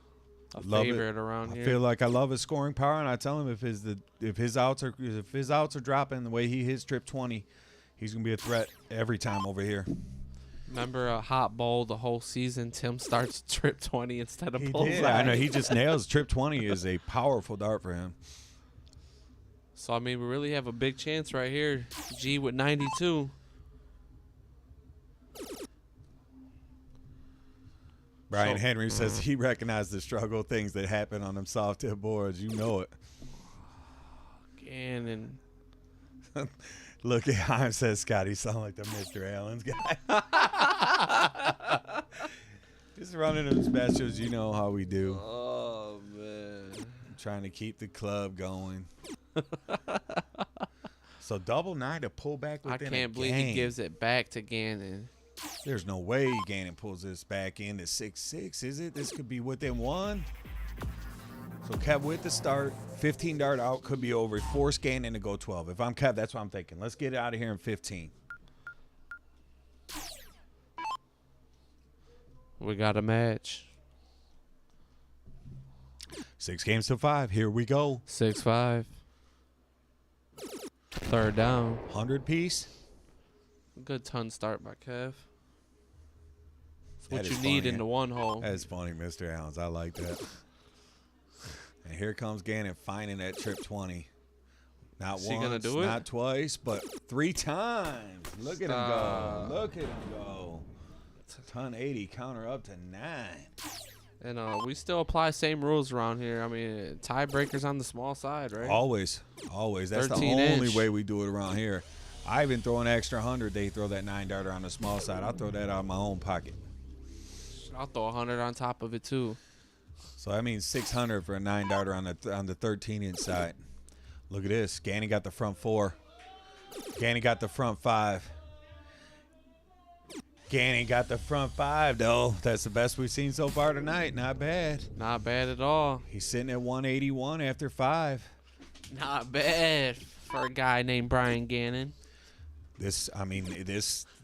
Love it. favorite around I here. feel like I love his scoring power, and I tell him if his outs are dropping the way he hits trip 20, he's gonna be a threat every time over here. Remember a hot bowl the whole season? Tim starts trip 20 instead of He bullseye. did. I know he just nails trip 20 is a powerful dart for him. So I mean, we really have a big chance right here. G with 92. Brian So- Henry says he recognized the struggle things that happen on them soft tip boards. You know it. Gannon. Look at Heim says Scotty sound like the Mr. Allen's guy. Just running them specials, you know how we do. Oh man. Trying to keep the club going. So double 9 to pull back I within can't a believe game. he gives it back to Gannon. There's no way Gannon pulls this back into 6-6, is it? This could be within one. So Kev with the start, 15 dart out, could be over. Force Gannon to go 12. If I'm Kev, that's what I'm thinking. Let's get out of here in 15. We got a match. 6 games to 5. Here we go. 6-5. Third down. 100 piece. Good ton start by Kev. It's That what is you need funny. in the one hole. That's funny, Mr. Allen's. I like that. And here comes Gannon finding that trip 20. Not Is he gonna once, do it? not twice, but 3 times. Look at him go. Look at him go. Ton 80, counter up to 9. And we still apply same rules around here. I mean, tiebreakers on the small side, right? Always. Always. That's the 13 only inch. way we do it around here. I even throw an extra 100. They throw that 9-darter on the small side. I'll throw that out of my own pocket. I'll throw 100 on top of it too. So that means 600 for a 9-darter on the 13-inch side. Look at this. Ganny got the front 4. Ganny got the front 5. Ganny got the front 5, though. That's the best we've seen so far tonight. Not bad. Not bad at all. He's sitting at 181 after 5. Not bad for a guy named Brian Gannon. This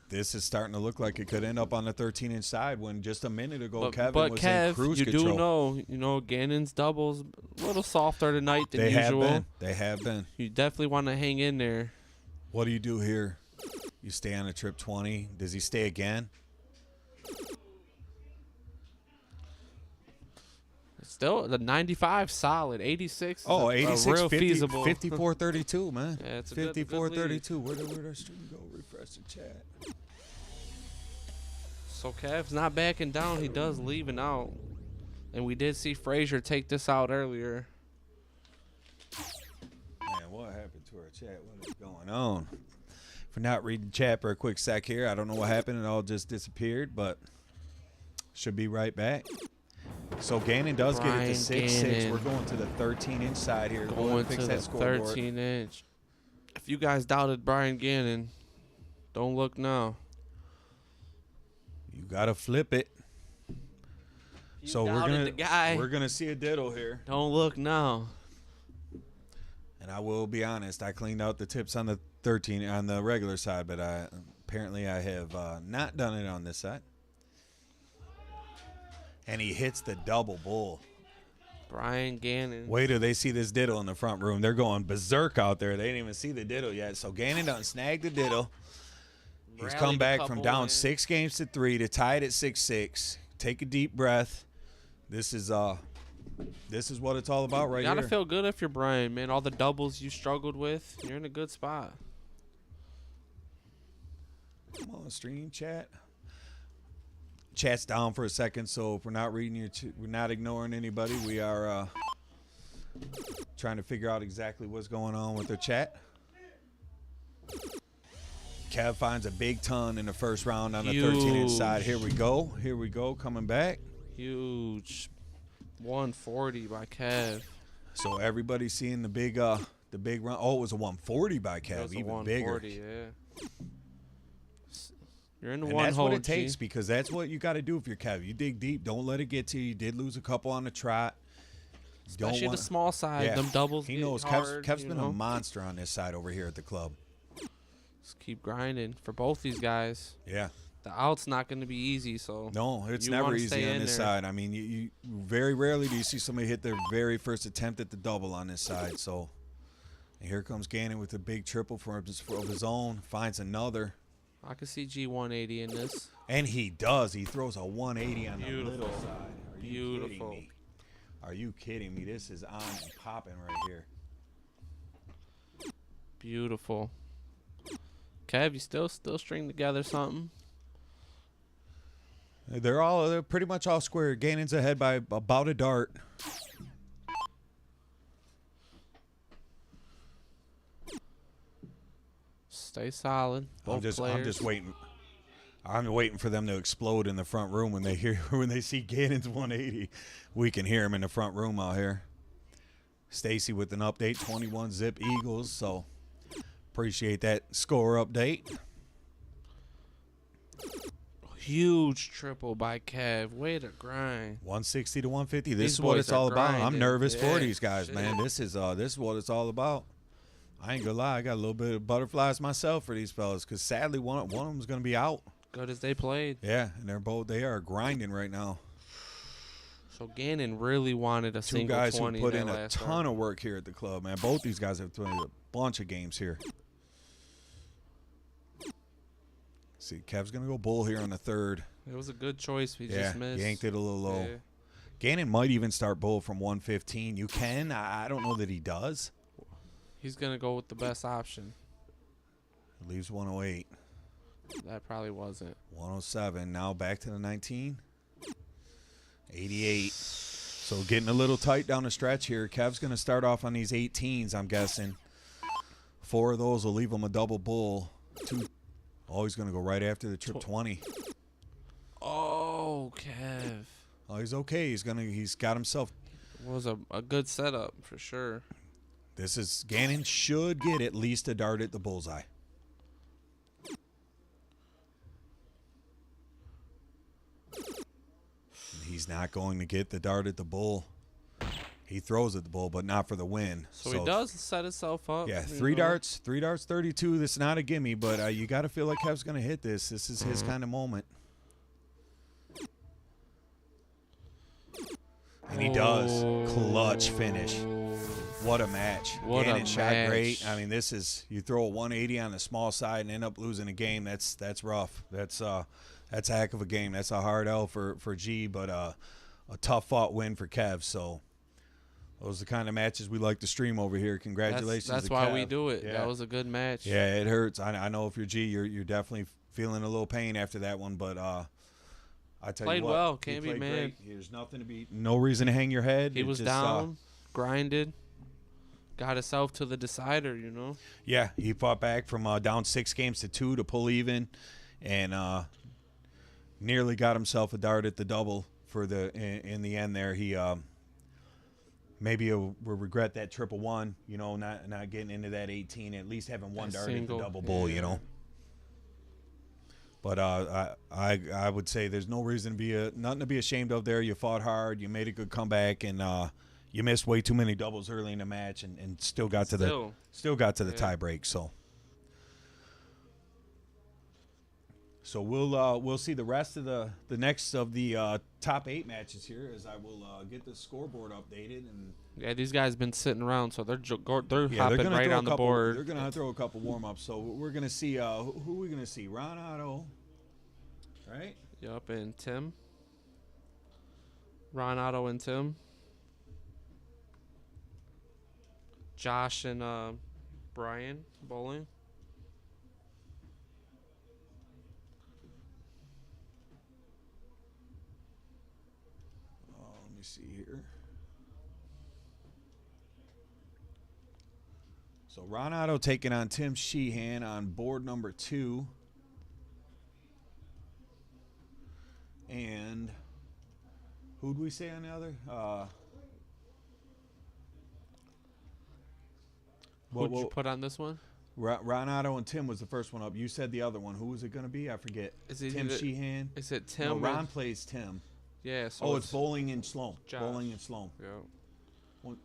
is starting to look like it could end up on the 13-inch side when just a minute ago Kevin But was Kev, in cruise you control. do know, Gannon's doubles a little softer tonight than They usual. have been. They have been. You definitely want to hang in there. What do you do here? You stay on a trip 20. Does he stay again? Still, the 95 solid. 86 is Oh, a 86, real 50, feasible. 54-32, man. Yeah, it's a good 54-32. Where'd our stream go? Refresh the chat. So Kev's not backing down. He does leaving out. And we did see Frazier take this out earlier. Man, what happened to our chat? What is going on? For not reading chat for a quick sec here. I don't know what happened. It all just disappeared, but should be right back. So Gannon does get it to 6-6. Gannon. We're going to the 13-inch side here. Going fix to that the scoreboard. 13-inch. If you guys doubted Brian Gannon, don't look now. You gotta flip it. You So doubted the guy. we're gonna see a diddle here. Don't look now. And I will be honest, I cleaned out the tips on the 13 on the regular side, but apparently I have not done it on this side. And he hits the double bull. Brian Gannon. Wait till they see this diddle in the front room. They're going berserk out there. They didn't even see the diddle yet. So Gannon done snagged the diddle. He's Rallied come a back couple, from down man. 6 games to 3 to tie it at 6-6. Take a deep breath. This is what it's all about right You gotta here. feel good if you're Brian, man. All the doubles you struggled with, you're in a good spot. Come on, stream chat. Chat's down for a second, so if we're not reading we're not ignoring anybody. We are trying to figure out exactly what's going on with the chat. Kev finds a big ton in the first round on the 13-inch side. Here we go. Here we go. Coming back. Huge. 140 by Kev. So everybody's seeing the big round. Oh, it was a 140 by That Kev. was a Even 140, bigger. yeah. You're in the And one that's hole, what it takes G. because that's what you got to do if you're Kev. You dig deep. Don't let it get to you. You did lose a couple on the trot. You Especially the small side. Yeah. Them doubles He get knows hard, Kev's you been know? a monster on this side over here at the club. Just keep grinding for both these guys. Yeah. The out's not going to be easy, so No, it's you never wanna easy stay on in this there. side. I mean, you very rarely do you see somebody hit their very first attempt at the double on this side. So and here comes Gannon with a big triple of his own. Finds another. I can see G180 in this. And he does. He throws a 180 on the Beautiful. little side. Are you kidding Beautiful. me? Are you kidding me? This is on and popping right here. Beautiful. Kev, you still string together something? They're pretty much all square. Gannon's ahead by about a dart. Stay solid. Both I'm just waiting. I'm waiting for them to explode in the front room when they see Gannon's 180. We can hear him in the front room out here. Stacy with an update, 21 zip Eagles. So appreciate that score update. Huge triple by Kev. Way to grind. 160 to 150. This These is what boys it's are all about. I'm grinding. nervous for Yeah, these guys, shit. man. This is what it's all about. I ain't gonna lie, I got a little bit of butterflies myself for these fellas, because sadly one of them's gonna be out. Good as they played. Yeah, and they are grinding right now. So Gannon really wanted a Two single guys who 20 put that in a last ton round. of work here at the club, man. Both these guys have played a bunch of games here. See, Kev's gonna go bull here on the third. It was a good choice. He Yeah, just missed. yanked it a little low. Yeah. Gannon might even start bull from 115. You can. I don't know that he does. He's going to go with the best option. Leaves 108. That probably wasn't. 107. Now back to the 19. 88. So getting a little tight down the stretch here. Kev's going to start off on these 18s, I'm guessing. 4 of those will leave him a double bull. 2. Oh, he's going to go right after the trip 20. Oh, Kev. Oh, he's okay. He's got himself. It was a good setup for sure. This is Gannon should get at least a dart at the bullseye. He's not going to get the dart at the bull. He throws at the bull, but not for the win. So he does set himself up. Yeah, you 3 know. darts, 32. This is not a gimme, but you got to feel like Kev's going to hit this. This is his kind of moment. And he does. Clutch finish. What a match. What a Gannon shot match. great. I mean, this is, you throw a 180 on the small side and end up losing a game. That's rough. That's a heck of a game. That's a hard L for G, but a tough fought win for Kev. So those are the kind of matches we like to stream over here. Congratulations. That's to why Kev. we do it. Yeah. That was a good match. Yeah, it hurts. I know if you're G, you're definitely feeling a little pain after that one, but I tell Played you what, well. he Can't be played mad. great. There's nothing to be, no reason to hang your head. He It was just, down, grinded, got himself to the decider, you know. Yeah, he fought back from down 6 games to 2 to pull even, and nearly got himself a dart at the double for the in the end there. He maybe will regret that 111, you know, not getting into that 18, at least having one That dart single, at the double bull, yeah. you know. But I would say there's no reason to be nothing to be ashamed of there. You fought hard, you made a good comeback, and you missed way too many doubles early in the match, and still got to the tie break. So we'll see the rest of the next of the top 8 matches here, as I will get the scoreboard updated. And Yeah, these guys been sitting around, so they're they're hopping gonna right throw on the They're board. gonna throw a couple warm ups. So we're gonna see who are we gonna see? Ron Otto, right? Yup, and Tim. Ron Otto and Tim. Josh and Brian bowling. Let me see here. So Ron Otto taking on Tim Sheehan on board number 2. And who'd we say on the other? Who'd you put on this one? Ron Otto and Tim was the first one up. You said the other one. Who was it going to be? I forget. Is it Tim either- Sheehan? Is it Tim? No, or- Ron plays Tim. Yeah. So Oh, it's Bowling and Sloan. Josh. Bowling and Sloan. Yeah. One-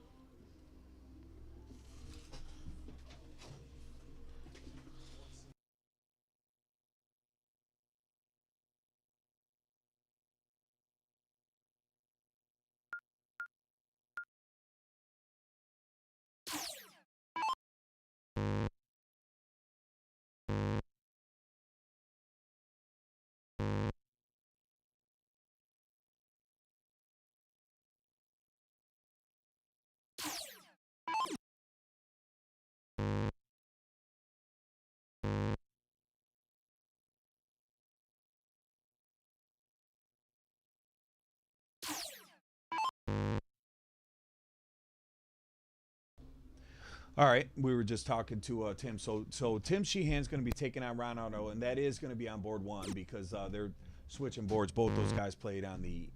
All right, we were just talking to Tim. So Tim Sheehan's going to be taking on Ron Otto, and that is going to be on board 1 because they're switching boards. Both those guys played on the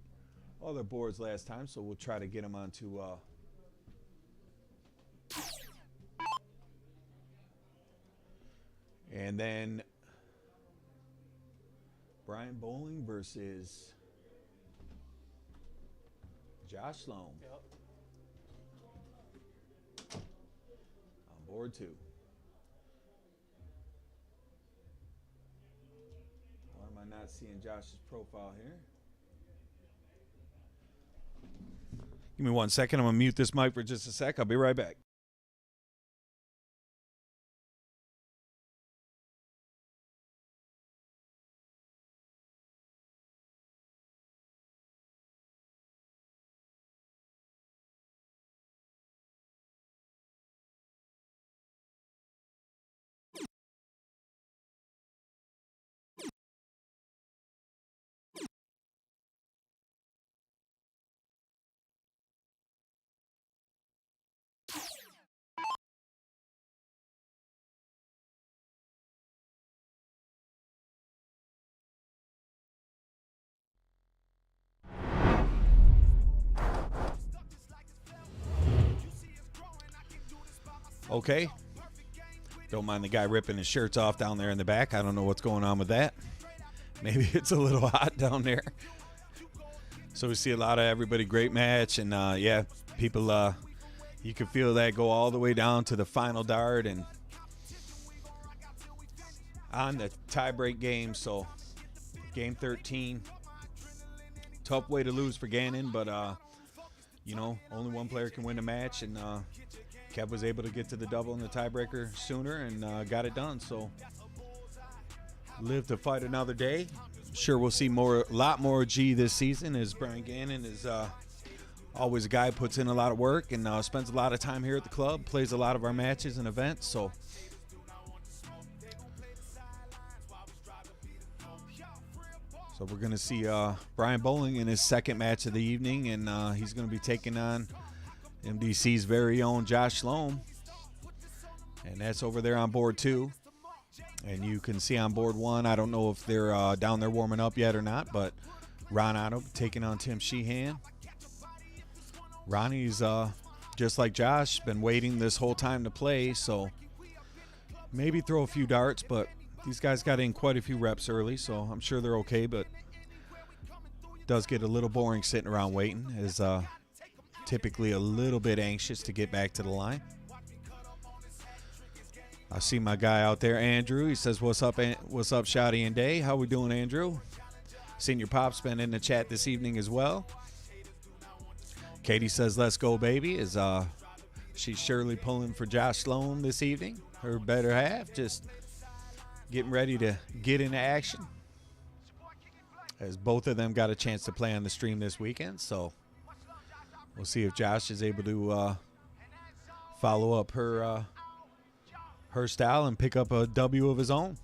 other boards last time, so we'll try to get them onto. And then Brian Bowling versus Josh Sloan. Yep. On board 2. Why am I not seeing Josh's profile here? Give me 1 second. I'm going to mute this mic for just a sec. I'll be right back. Okay. Don't mind the guy ripping his shirts off down there in the back. I don't know what's going on with that. Maybe it's a little hot down there. So we see a lot of everybody. Great match. And, yeah, people, you can feel that go all the way down to the final dart and on the tiebreak game. So game 13. Tough way to lose for Gannon, but, you know, only one player can win a match. And Kev was able to get to the double in the tiebreaker sooner and got it done. So live to fight another day. Sure, we'll see a lot more G this season, as Brian Gannon is always a guy who puts in a lot of work and spends a lot of time here at the club, plays a lot of our matches and events. So we're going to see Brian Bowling in his second match of the evening, and he's going to be taking on MDC's very own Josh Sloan. And that's over there on board 2. And you can see on board 1, I don't know if they're down there warming up yet or not, but Ron Otto taking on Tim Sheehan. Ronnie's, just like Josh, been waiting this whole time to play, so maybe throw a few darts, but these guys got in quite a few reps early, so I'm sure they're okay, but it does get a little boring sitting around waiting, as typically a little bit anxious to get back to the line. I see my guy out there, Andrew. He says, what's up, Shotty and Day? How we doing, Andrew? Seen your pop's been in the chat this evening as well. Katie says, let's go, baby. Is she's surely pulling for Josh Sloan this evening. Her better half just getting ready to get into action, as both of them got a chance to play on the stream this weekend. So we'll see if Josh is able to follow up her style and pick up a W of his own.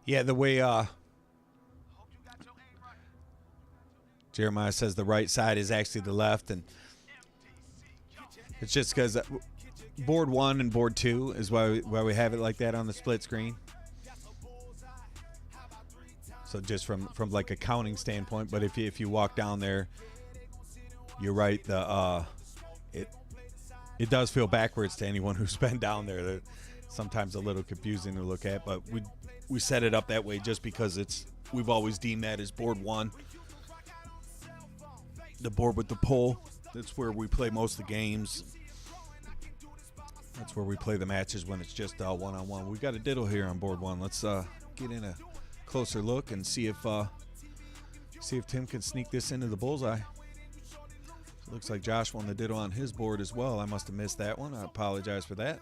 Yeah, the way Jeremiah says the right side is actually the left, and it's just because board 1 and board 2 is why we have it like that on the split screen. So just from like a counting standpoint, but if you walk down there, you're right. It does feel backwards to anyone who's been down there. They're sometimes a little confusing to look at, but we set it up that way just because we've always deemed that as board 1. The board with the pole, that's where we play most of the games. That's where we play the matches when it's just one-on-one. We've got a diddle here on board 1. Let's get in a closer look and see if Tim can sneak this into the bullseye. So looks like Josh won the diddle on his board as well. I must have missed that one. I apologize for that.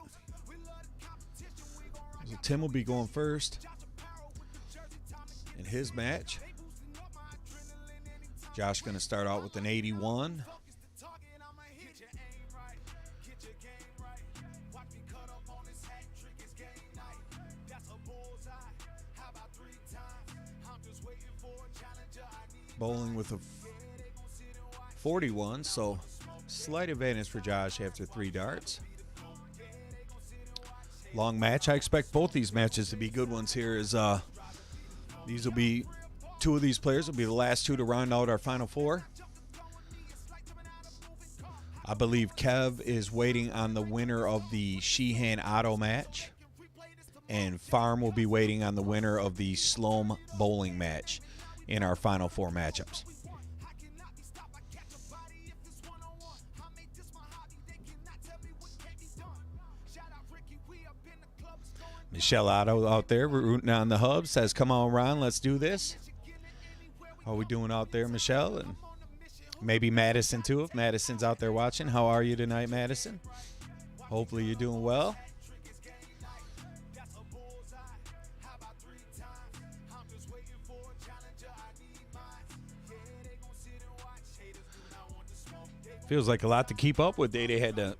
So Tim will be going first in his match. Josh going to start out with an 81. Bowling with a 41, so slight advantage for Josh after 3 darts. Long match. I expect both these matches to be good ones here, as these will be Two of these players will be the last two to round out our Final Four. I believe Kev is waiting on the winner of the Sheehan Otto match, and Farm will be waiting on the winner of the Sloan bowling match in our Final Four matchups. Michelle Otto out there rooting on the hub says, come on, Ron, let's do this. How are we doing out there, Michelle? And maybe Madison, too, if Madison's out there watching. How are you tonight, Madison? Hopefully you're doing well. Feels like a lot to keep up with. They had to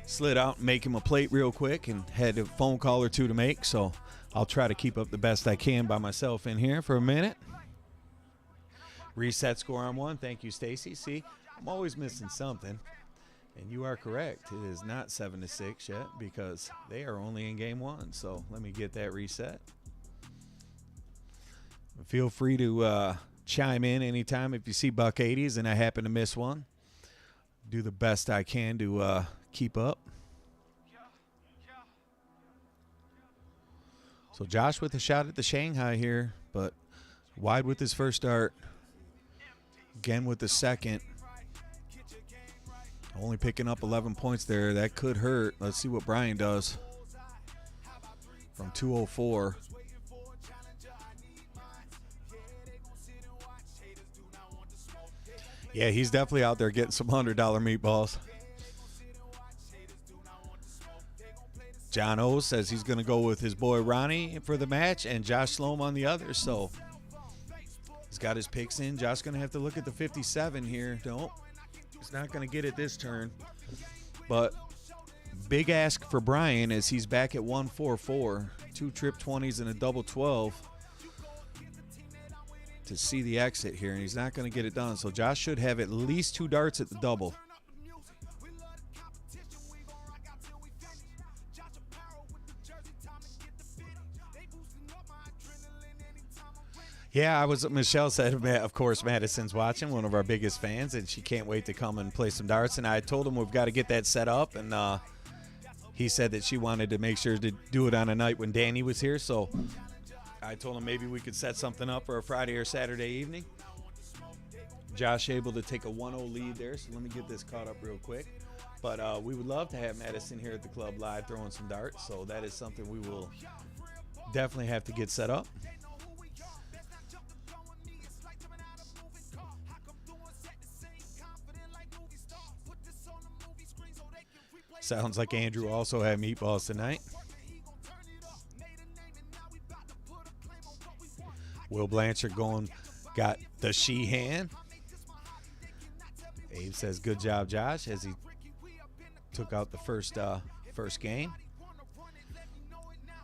slid out and make him a plate real quick and had a phone call or two to make, so I'll try to keep up the best I can by myself in here for a minute. Reset score on one. Thank you, Stacy. See, I'm always missing something, and you are correct. It is not 7-6 yet because they are only in game one, so let me get that reset. Feel free to chime in anytime if you see buck 80s and I happen to miss one. Do the best I can to keep up. So Josh with a shot at the Shanghai here, but wide with his first dart. Again with the second. Only picking up 11 points there. That could hurt. Let's see what Brian does. From 204. Yeah, he's definitely out there getting some $100 meatballs. John O says he's going to go with his boy Ronnie for the match and Josh Sloan on the other. So he's got his picks in. Josh's going to have to look at the 57 here. Nope, he's not going to get it this turn. But big ask for Brian as he's back at 144. 2 trip 20s and a double 12 to see the exit here, and he's not going to get it done. So Josh should have at least 2 darts at the double. Yeah, Michelle said, of course, Madison's watching, one of our biggest fans, and she can't wait to come and play some darts. And I told him we've got to get that set up, and he said that she wanted to make sure to do it on a night when Danny was here. So I told him maybe we could set something up for a Friday or Saturday evening. Josh able to take a 1-0 lead there, so let me get this caught up real quick. But we would love to have Madison here at the club live throwing some darts, so that is something we will definitely have to get set up. Sounds like Andrew also had meatballs tonight. Will Blanchard got the Sheehan. Abe says, good job, Josh, as he took out the first game.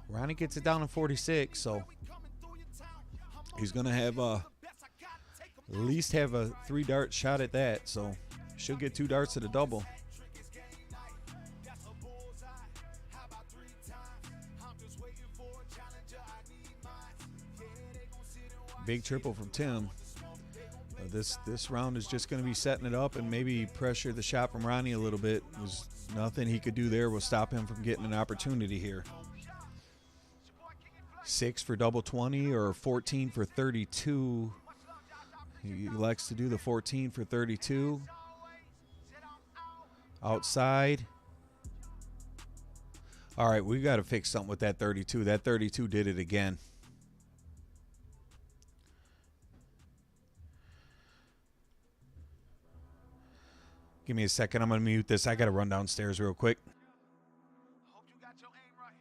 Ronnie gets it down to 46, so he's going to have at least have a 3-dart shot at that, so should get 2 darts at a double. Big triple from Tim. This round is just going to be setting it up and maybe pressure the shot from Ronnie a little bit. There's nothing he could do there will stop him from getting an opportunity here. 6 for double 20 or 14 for 32. He elects to do the 14 for 32. Outside. All right, we got to fix something with that 32. That 32 did it again. Give me a second. I'm going to mute this. I got to run downstairs real quick. Hope you got your aim right.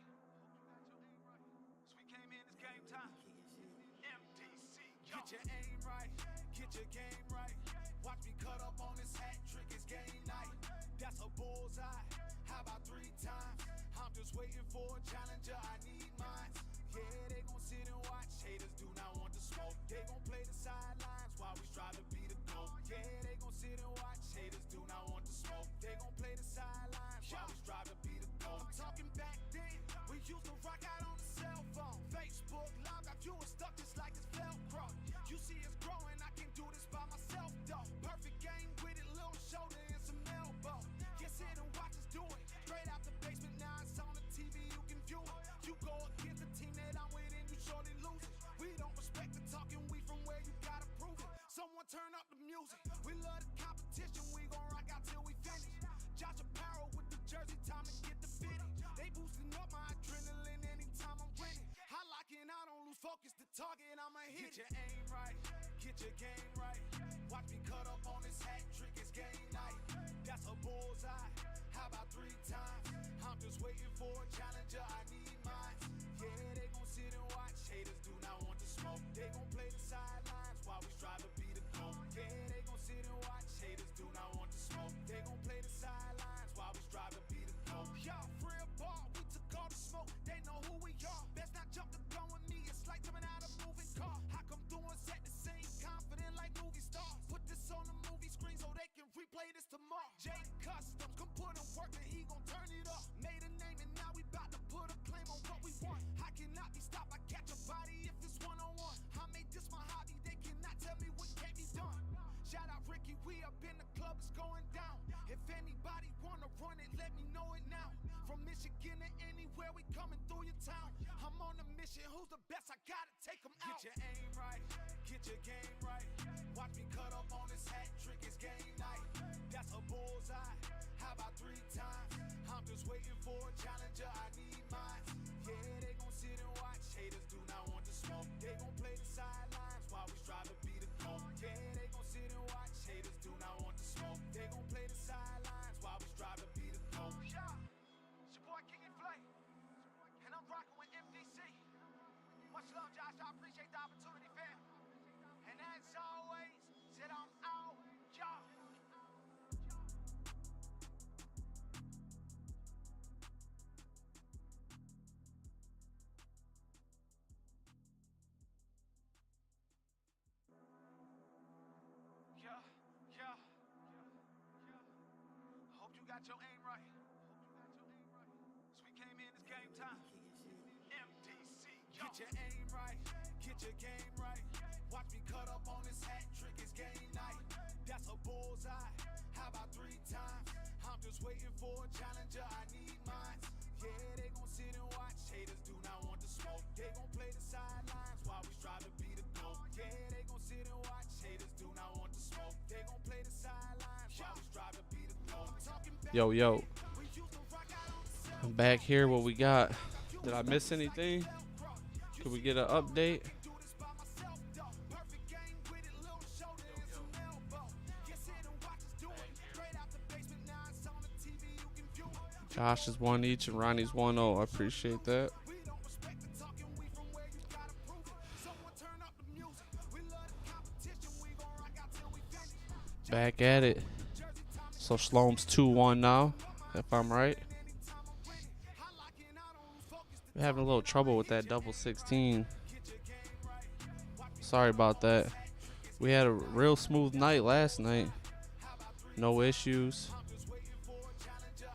As we came in, it's game time. MDC, get your aim right. Get your game right. Watch me cut up on this hat trick. It's game night. That's a bullseye. How about 3 times? I'm just waiting for a challenger. I need mine. Yeah, they gon' sit and watch. Haters do not want to smoke. They gon' play the sidelines while we strive to be the GOAT. Yeah, they gon' sit and watch. Haters do not want to smoke. They gon' play the sidelines while we strive to be the GOAT. I'm talking back then. We used to rock out on the cell phone. Facebook Live got you stuck just like it's Velcro. focus the target, I'ma hit. Get your aim right, get your game right. Watch me cut up on this hat trick, it's game night. That's a bullseye, how about 3 times? I'm just waiting for a challenger, I need mine. Yeah, they gon' sit and watch, haters do not want to smoke. They gon' play the sidelines while we strive to be the goal. Yeah, they gon' sit and watch, haters do not want to smoke. They gon' play the sidelines while we strive to be the goal. Y'all free a ball, we took all the smoke, they know who we are. Best not jump the gun with me, it's like jumping out a moving car. I come through and set the scene, confident like movie stars. Put this on the movie screen so they can replay this tomorrow. Jade Customs, come put him work and he gon' turn it up. Made a name and now we bout to put a claim on what we want. I cannot be stopped, I catch a body if it's one-on-one. I made this my hobby, they cannot tell me what can't be done. Shout out Ricky, we up in the club, it's going down. If anybody wanna run it, let me know it now. From Michigan to anywhere, we coming through your town. I'm on a mission, who's the best? I gotta take them out. Get your aim right, get your game right. Watch me cut up on this hat trick, it's game night. That's a bullseye, how about 3 times? I'm just waiting for a challenger, I need mine. Yeah, they gon' sit and watch, haters do not want to smoke. They gon' play the sidelines while we strive to be the goal. Yeah, they gon' sit and watch, haters do not want to smoke. They gon' play the sidelines while we strive to be the goal. Yeah, it's your boy King and Flay, and I'm rocking with MDC. Much love, Josh, I appreciate the opportunity, fam. And as always, said I'm out, y'all. Yeah. Hope you got your aim right. So we came in, it's game time. MDC, get your aim right, get your game right. Watch me cut up on this hat trick, it's game night. That's a bullseye, how about 3 times? I'm just waiting for a challenger, I need mine. Yeah, they gon' sit and watch, haters do not want to smoke. They gon' play the sidelines while we strive to be the goal. Yeah, they gon' sit and watch, haters do not want to smoke. They gon' play the sidelines while we strive to be the goal. Yo, I'm back here. What we got? Did I miss anything? Could we get an update? Josh is 1 each and Ronnie's 1-0. I appreciate that. Back at it. So Shlom's 2-1 now, if I'm right. We're having a little trouble with that double 16. Sorry about that. We had a real smooth night last night. No issues.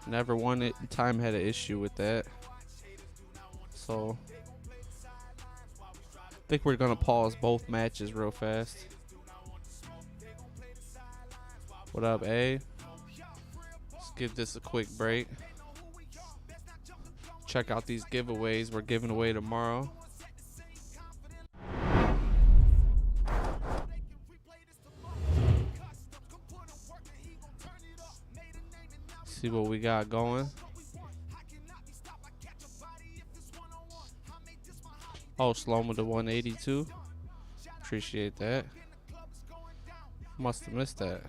Never one time had an issue with that. So I think we're gonna pause both matches real fast. What up, A? Let's give this a quick break. Check out these giveaways we're giving away tomorrow. See what we got going. Oh, Sloan to 182. Appreciate that. Must have missed that.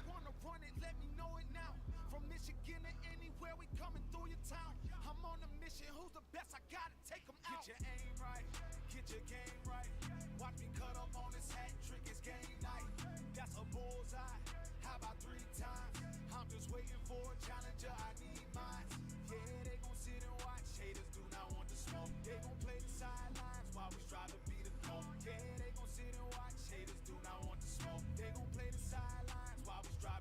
They gon' play the sidelines while we strive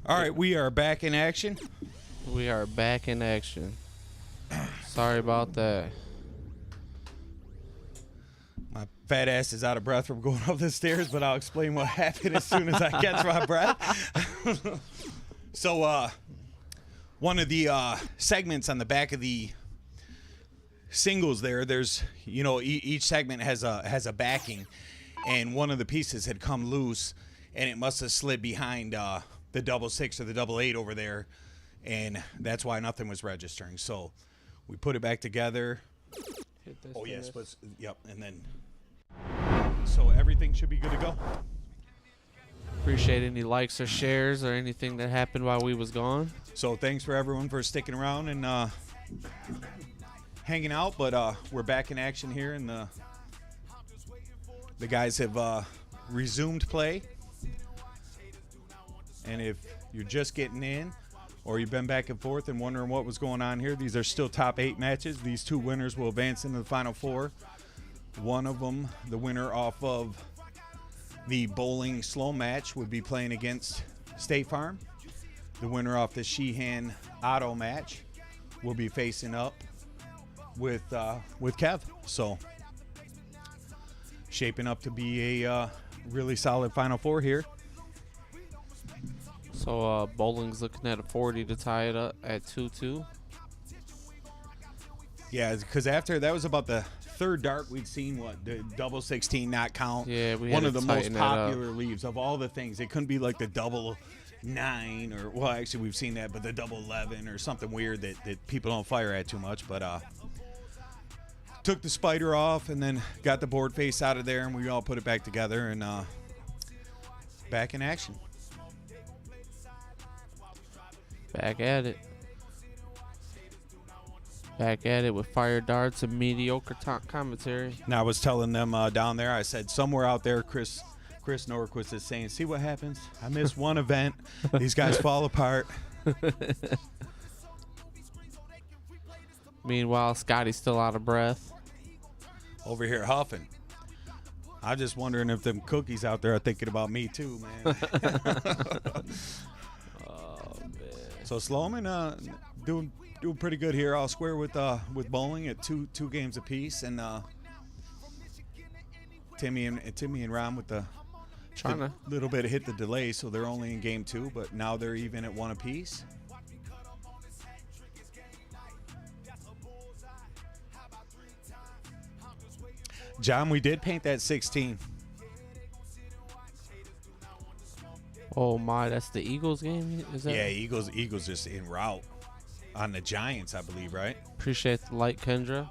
All right, we are back in action. We are back in action. Sorry about that. My fat ass is out of breath from going up the stairs, but I'll explain what happened as soon as I catch my breath. So, one of the segments on the back of the singles there's, you know, each segment has a backing, and one of the pieces had come loose, and it must have slid behind the 6 or the 8 over there, and that's why nothing was registering. So we put it back together. Hit this Oh yes, first. but yep, and then so everything should be good to go. Appreciate any likes or shares or anything that happened while we was gone. So thanks for everyone for sticking around and hanging out. But we're back in action here, and the guys have resumed play. And if you're just getting in, or you've been back and forth and wondering what was going on here, these are still top 8 matches. These 2 winners will advance into the Final 4. One of them, the winner off of the bowling slow match, would be playing against State Farm. The winner off the Sheehan Auto match will be facing up with Kev. So shaping up to be a really solid Final 4 here. So bowling's looking at a 40 to tie it up at 2-2. Yeah, because after that was about the 3rd dart we'd seen. What, the double 16 not count? Yeah, we one had of to the most tighten that up. popular leaves of all the things. It couldn't be like the double 9 or, well, actually we've seen that, but the double 11 or something weird that people don't fire at too much. But took the spider off and then got the board face out of there, and we all put it back together and back in action. Back at it. Back at it with fire darts and mediocre commentary. Now I was telling them down there, I said somewhere out there, Chris Norquist is saying, see what happens? I missed one event. These guys fall apart. Meanwhile, Scotty's still out of breath. Over here huffing. I'm just wondering if them cookies out there are thinking about me too, man. Oh, man. So Sloman doing pretty good here. All square with bowling at two games apiece, and Timmy and Ron with the little bit of hit the delay, so they're only in game 2, but now they're even at 1 apiece. John, we did paint that 16. Oh my, that's the Eagles game? Is that? Yeah, Eagles just en route on the Giants, I believe, right? Appreciate the light, Kendra.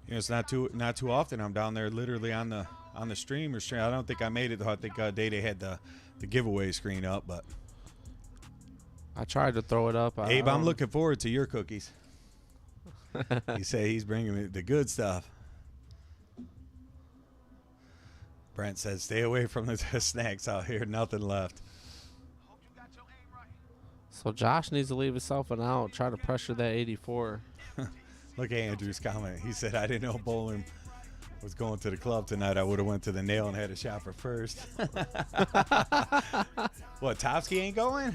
You know, it's not too often I'm down there literally on the stream or stream. I don't think I made it though. I think Day had the giveaway screen up, but I tried to throw it up. Abe, I'm looking forward to your cookies. He said he's bringing me the good stuff. Brent says, stay away from the snacks out here. Nothing left. So Josh needs to leave himself an out. Try to pressure that 84. Look at Andrew's comment. He said, I didn't know bowling was going to the club tonight. I would have went to the nail and had a shot for first. What, Topsky ain't going?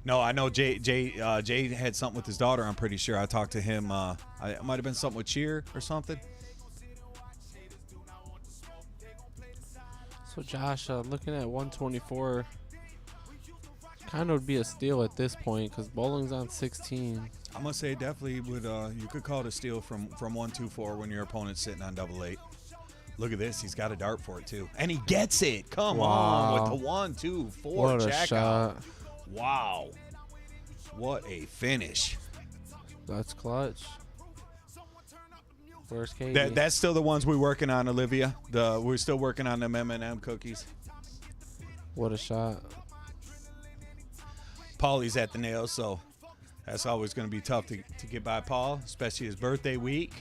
No, I know Jay had something with his daughter. I'm pretty sure I talked to him. It might have been something with cheer or something. So Josh, looking at 124, kind of would be a steal at this point because bowling's on 16. I'm gonna say definitely would. You could call it a steal from 124 when your opponent's sitting on double 8. Look at this. He's got a dart for it too, and he gets it. Come on with the 1, 2, 4 What a check shot! out. Wow, what a finish. That's clutch. Where's Katie? That's still the ones we're working on, Olivia. We're still working on them M&M cookies. What a shot. Paulie's at the nail, so that's always going to be tough to get by Paul, especially his birthday week.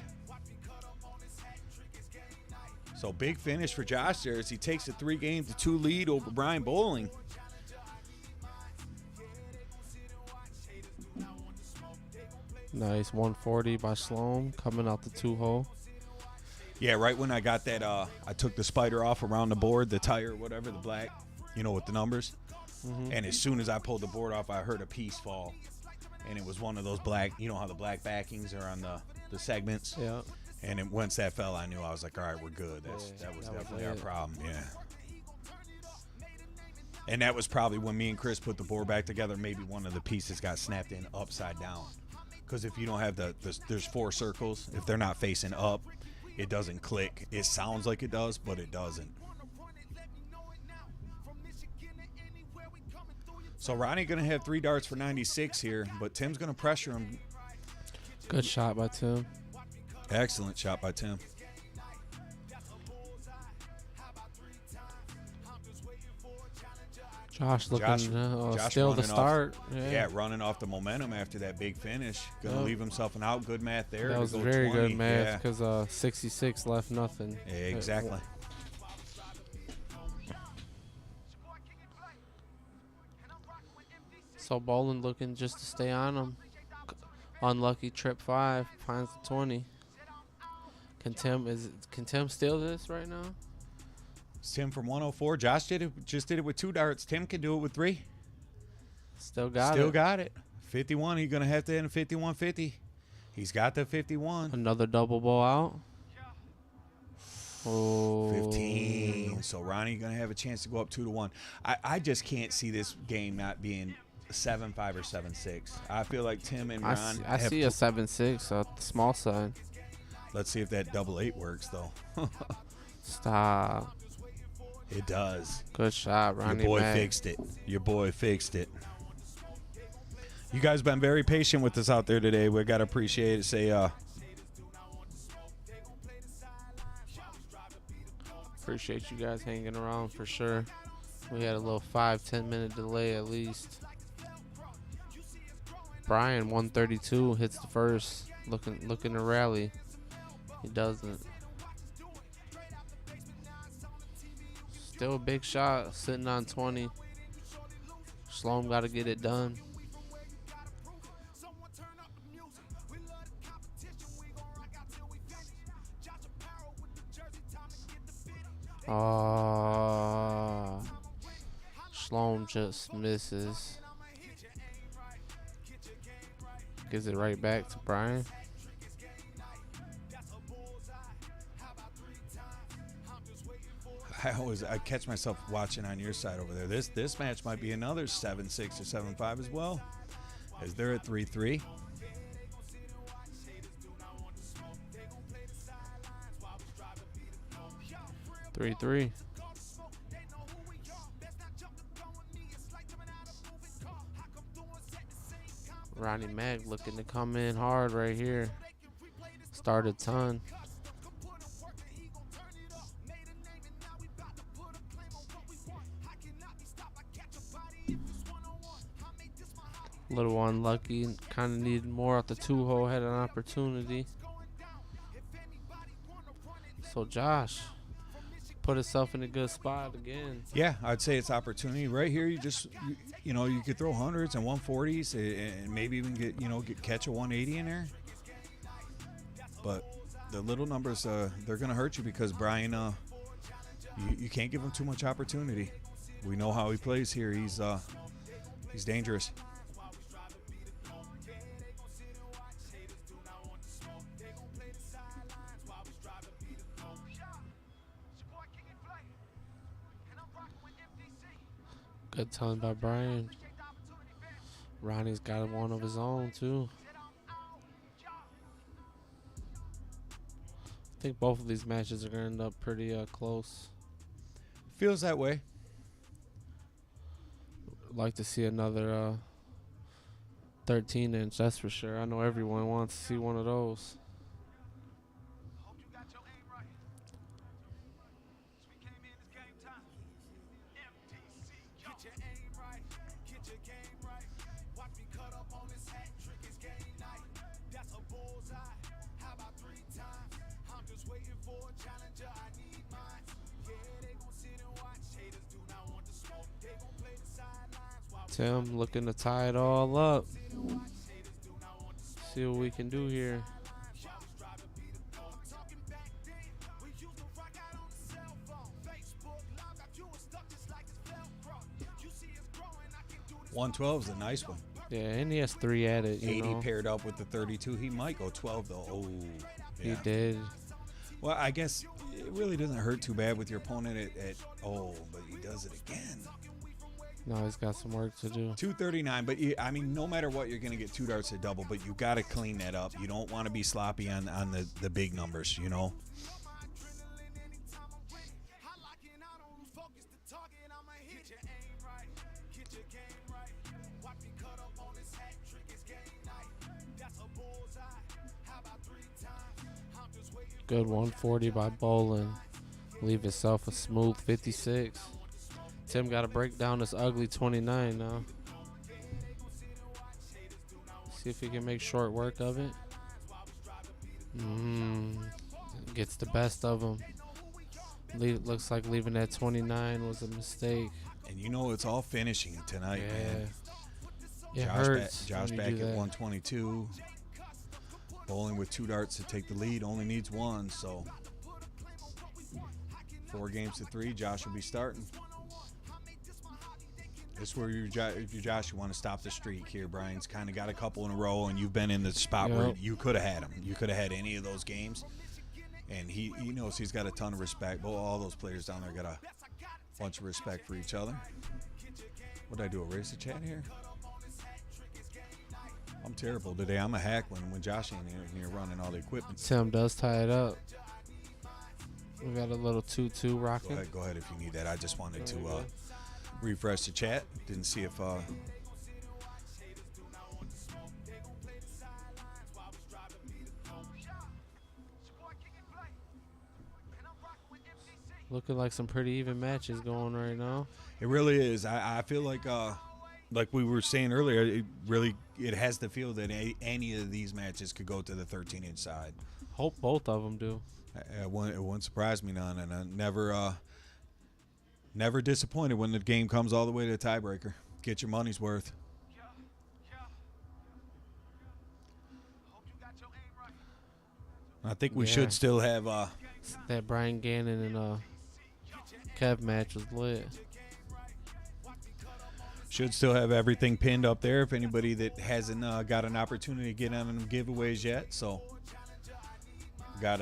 So big finish for Josh there as he takes a 3-2 lead over Brian Bowling. Nice 140 by Sloan coming out the 2-hole. Yeah, right when I got that, I took the spider off around the board, the tire, whatever, the black, with the numbers. And as soon as I pulled the board off, I heard a piece fall. And it was one of those black, how the black backings are on the segments. Yeah. And once that fell, I knew I was like, all right, we're good. That was that was definitely our it. problem. Yeah. And that was probably when me and Chris put the board back together. Maybe one of the pieces got snapped in upside down. Because if you don't have there's 4 circles. If they're not facing up, it doesn't click. It sounds like it does, but it doesn't. So Ronnie going to have 3 darts for 96 here, but Tim's going to pressure him. Good shot by Tim. Excellent shot by Tim. Josh looking Josh still the running start. Yeah, running off the momentum after that big finish. Going to leave himself an out. Good math there. That to was go very 20. good math because 66 left nothing. Yeah, exactly. So Bolin looking just to stay on him. Unlucky trip 5 finds the 20. Can Tim steal this right now? It's Tim from 104. Josh just did it with 2 darts. Tim can do it with 3. Still got Still it. got it. 51. He's going to have to end 51-50. He's got the 51. Another double ball out. Oh. 15. So Ronnie going to have a chance to go up 2-1. I just can't see this game not being 7-5 or 7-6. I feel like Tim and Ron. I see a 7-6 on the small side. Let's see if that 8-8 works though. Stop. It does. Good shot, Ronnie. Your boy Mack. fixed it. Your boy fixed it. You guys been very patient with us out there today. We got to appreciate it. Say, appreciate you guys hanging around for sure. We had a little 5-10 minute delay at least. Brian 132 hits the first, looking to rally. He doesn't. Still a big shot, sitting on 20. Sloan got to get it done. Sloan just misses. Gives it right back to Brian. I catch myself watching on your side over there. This match might be another 7-6 or 7-5 as well, as they're at 3-3. Three. Ronnie Mack looking to come in hard right here. Start a ton. Little unlucky. Kind of needed more at the 2-hole. Had an opportunity. So Josh put himself in a good spot again. Yeah, I'd say it's opportunity right here. You just you could throw hundreds and 140s and maybe even get catch a 180 in there. But the little numbers they're gonna hurt you because Brian you can't give him too much opportunity. We know how he plays here. He's dangerous. Good ton by Brian. Ronnie's got one of his own too. I think both of these matches are gonna end up pretty close. Feels that way. Like to see another 13-inch, that's for sure. I know everyone wants to see one of those. Tim looking to tie it all up. See what we can do here. 112 is a nice one. Yeah, and he has 3 at it. 80 know? paired up with the 32. He might go 12 though. Oh, He yeah. did. Well, I guess it really doesn't hurt too bad with your opponent at but he does it again. No, he's got some work to do. 239, but I mean, no matter what, you're going to get 2 darts at double, but you got to clean that up. You don't want to be sloppy on the big numbers, you know. Good 140 by Bolin. Leave himself a smooth 56. Tim got to break down this ugly 29 now. See if he can make short work of it. Gets the best of him. Looks like leaving that 29 was a mistake. And you know it's all finishing tonight, man. It hurts. Josh when you back do at that. 122. Bowling with 2 darts to take the lead. Only needs 1, so 4 games to 3. Josh will be starting. This is where if you're Josh, you want to stop the streak here. Brian's kind of got a couple in a row, and you've been in the spot where Yep. you could have had him. You could have had any of those games. And he knows he's got a ton of respect. Well, all those players down there got a bunch of respect for each other. What did I do, erase the chat here? I'm terrible today. I'm a hack when Josh ain't here running all the equipment. Tim does tie it up. We got a little 2-2 rocking. Go ahead if you need that. I just wanted to refresh the chat. Didn't see if Looking like some pretty even matches going right now. it really is. I feel like we were saying earlier, it has the feel that any of these matches could go to the 13-inch side. Hope both of them do. It wouldn't surprise me none, and I never disappointed when the game comes all the way to a tiebreaker. Get your money's worth. I think we Yeah. should still have That Brian Gannon and Kev match was lit. everything pinned up there if anybody that hasn't got an opportunity to get on them giveaways yet. So got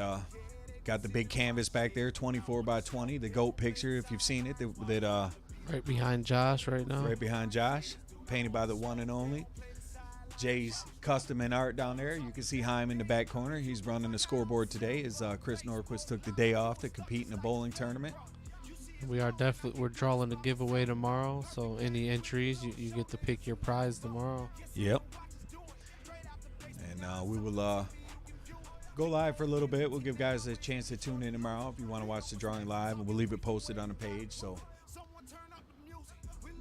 the big canvas back there, 24 by 20, the GOAT picture if you've seen it, that Right behind Josh right now. right behind Josh, painted by the one and only Jay's Custom and Art down there. You can see Haim in the back corner. He's running the scoreboard today as Chris Norquist took the day off to compete in a bowling tournament. We're drawing a giveaway tomorrow, so any entries you get to pick your prize tomorrow. Yep. And we will go live for a little bit. We'll give guys a chance to tune in tomorrow if you want to watch the drawing live, and we'll leave it posted on the page. So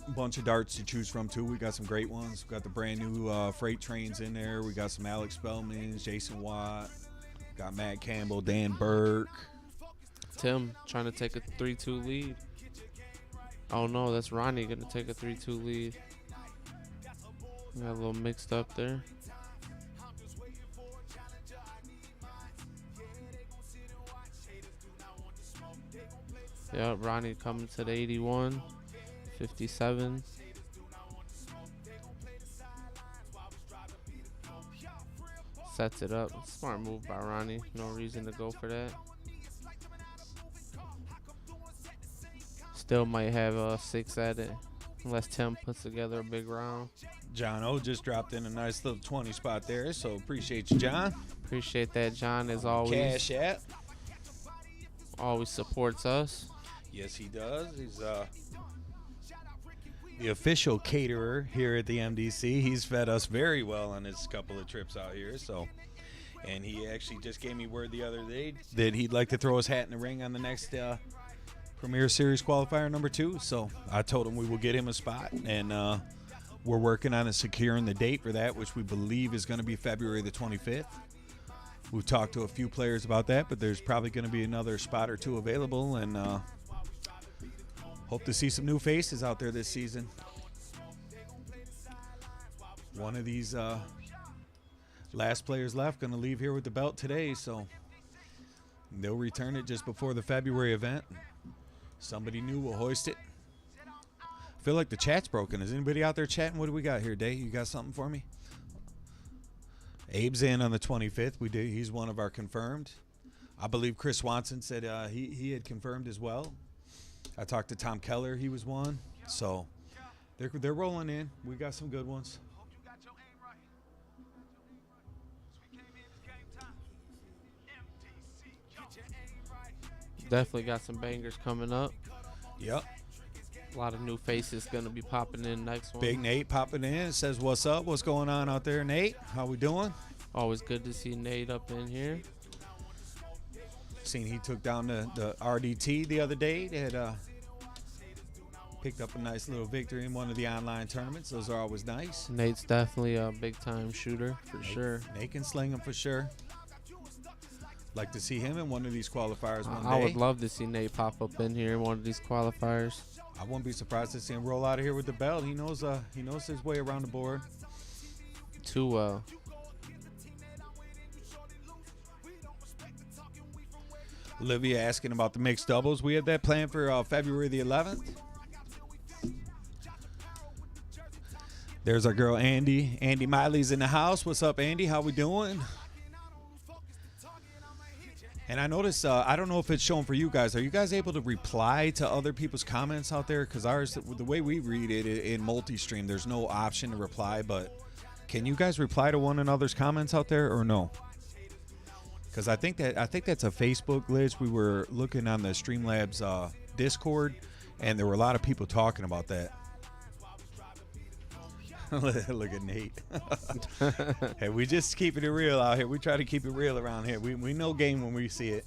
a bunch of darts to choose from too. We got some great ones. We got the brand new freight trains in there. We got some Alex Spellmans, Jason Watt, got Matt Campbell, Dan Burke. Tim trying to take a 3-2 lead. Oh no, that's Ronnie gonna take a 3-2 lead. Got a little mixed up there. Yeah, Ronnie coming to the 81, 57. Sets it up. Smart move by Ronnie. No reason to go for that. Still might have a 6 at it, unless Tim puts together a big round. John O just dropped in a nice little 20 spot there, so appreciate you, John. Appreciate that, John, as always. Cash at. Always supports us. Yes, he does. He's the official caterer here at the MDC. He's fed us very well on his couple of trips out here. So, and he actually just gave me word the other day that he'd like to throw his hat in the ring on the next Premier Series qualifier number 2. So I told him we will get him a spot, and we're working on securing the date for that, which we believe is going to be February the 25th. We've talked to a few players about that, but there's probably going to be another spot or 2 available, and hope to see some new faces out there this season. One of these last players left going to leave here with the belt today, so they'll return it just before the February event. Somebody new will hoist it. I feel like the chat's broken. Is anybody out there chatting? What do we got here, Dave? You got something for me? Abe's in on the 25th. He's one of our confirmed. I believe Chris Swanson said he had confirmed as well. I talked to Tom Keller. He was one. So they're rolling in. We got some good ones. Definitely got some bangers coming up. Yep. A lot of new faces going to be popping in next one. Big Nate popping in. Says, what's up? What's going on out there, Nate? How we doing? Always good to see Nate up in here. Seen he took down the RDT the other day. They had picked up a nice little victory in one of the online tournaments. Those are always nice. Nate's definitely a big-time shooter for sure. Nate can sling them for sure. Like to see him in one of these qualifiers one day. I would love to see Nate pop up in here in one of these qualifiers. I wouldn't be surprised to see him roll out of here with the belt. He knows his way around the board. Too well. Olivia asking about the mixed doubles. We have that planned for February the 11th. There's our girl Andy. Andy Miley's in the house. What's up, Andy? How we doing? And I noticed, I don't know if it's showing for you guys. Are you guys able to reply to other people's comments out there? Because ours, the way we read it in multi-stream, there's no option to reply. But can you guys reply to one another's comments out there or no? Because I think that's a Facebook glitch. We were looking on the Streamlabs Discord, and there were a lot of people talking about that. Look at Nate. Hey, we just keeping it real out here. We try to keep it real around here. We know game when we see it.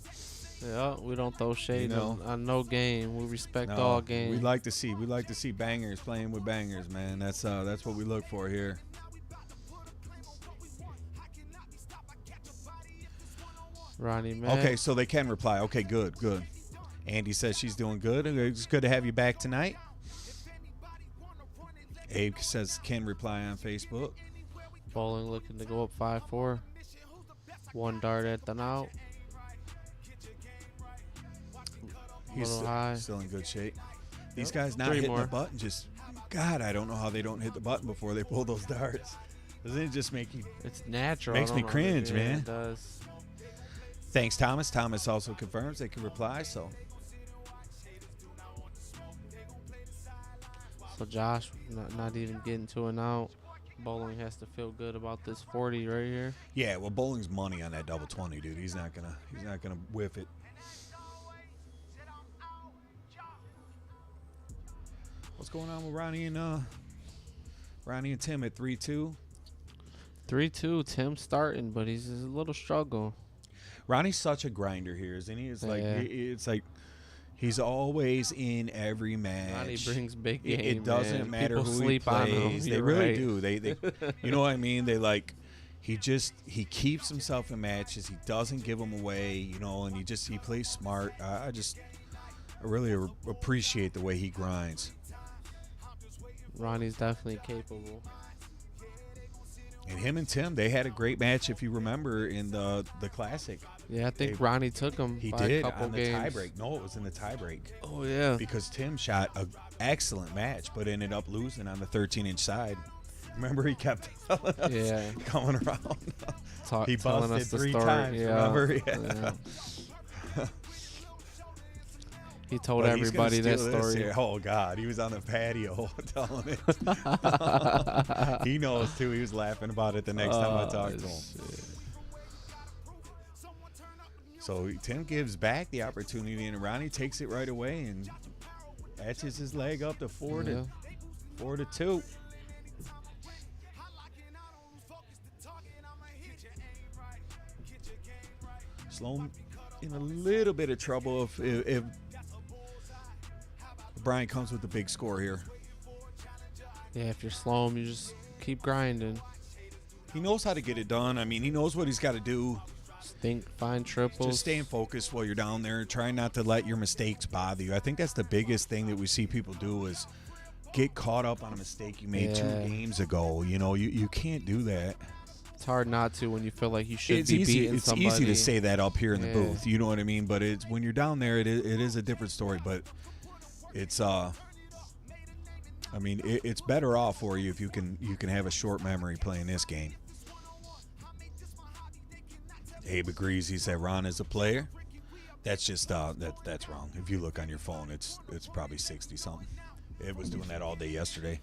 Yeah, we don't throw shade on no game. We respect No, all games. We like to see bangers playing with bangers, man. That's what we look for here. Ronnie, man. Okay, so they can reply. Okay, good. Andy says she's doing good. It's good to have you back tonight. Abe says can reply on Facebook. Bowling looking to go up 5-4. One dart at the out. He's still in good shape. These guys not hitting the button. Just God, I don't know how they don't hit the button before they pull those darts. Doesn't it just make you? It's natural. Makes me cringe, man. It does. Thanks, Thomas. Thomas also confirms they can reply. So Josh, not even getting to an out. Bowling has to feel good about this 40 right here. yeah, well, bowling's money on that double 20, dude. He's not gonna whiff it. What's going on with Ronnie and Tim at 3-2? 3-2. Tim starting, but he's a little struggle. Ronnie's such a grinder here, isn't he? It's like he's always in every match. Ronnie brings big game. It doesn't man. matter People who sleep he plays. on him. They You're really right. do. They you know what I mean? They like he keeps himself in matches. He doesn't give them away, you know, and he plays smart. I really appreciate the way he grinds. Ronnie's definitely capable. And him and Tim, they had a great match, if you remember, in the Classic. Yeah, I think Ronnie took him. He by did a couple on the games. tiebreak. No, it was in the tiebreak. Oh yeah. Because Tim shot an excellent match, but ended up losing on the 13-inch side. Remember, he kept coming around. He telling busted us the 3 story. times, Yeah. remember? Yeah. He told But he's gonna everybody that steal this story. here. Oh, God. He was on the patio telling it. He knows, too. He was laughing about it the next time I talked to him. Shit. So Tim gives back the opportunity, and Ronnie takes it right away and etches his leg up to 4-2. Sloan in a little bit of trouble if Brian comes with the big score here. Yeah, if you're slow him, you just keep grinding. He knows how to get it done. I mean, he knows what he's got to do. Find triples. Just staying focused while you're down there. Try not to let your mistakes bother you. I think that's the biggest thing that we see people do is get caught up on a mistake you made 2 games ago. You know, you can't do that. It's hard not to when you feel like you should be easy. beating It's somebody. easy to say that up here in the booth. You know what I mean? But it's when you're down there, it is a different story. But it's I mean, it's better off for you if you can have a short memory playing this game. Abe agrees. He said Ron is a player. That's just that's wrong. If you look on your phone, it's probably 60 something. It was doing that all day yesterday.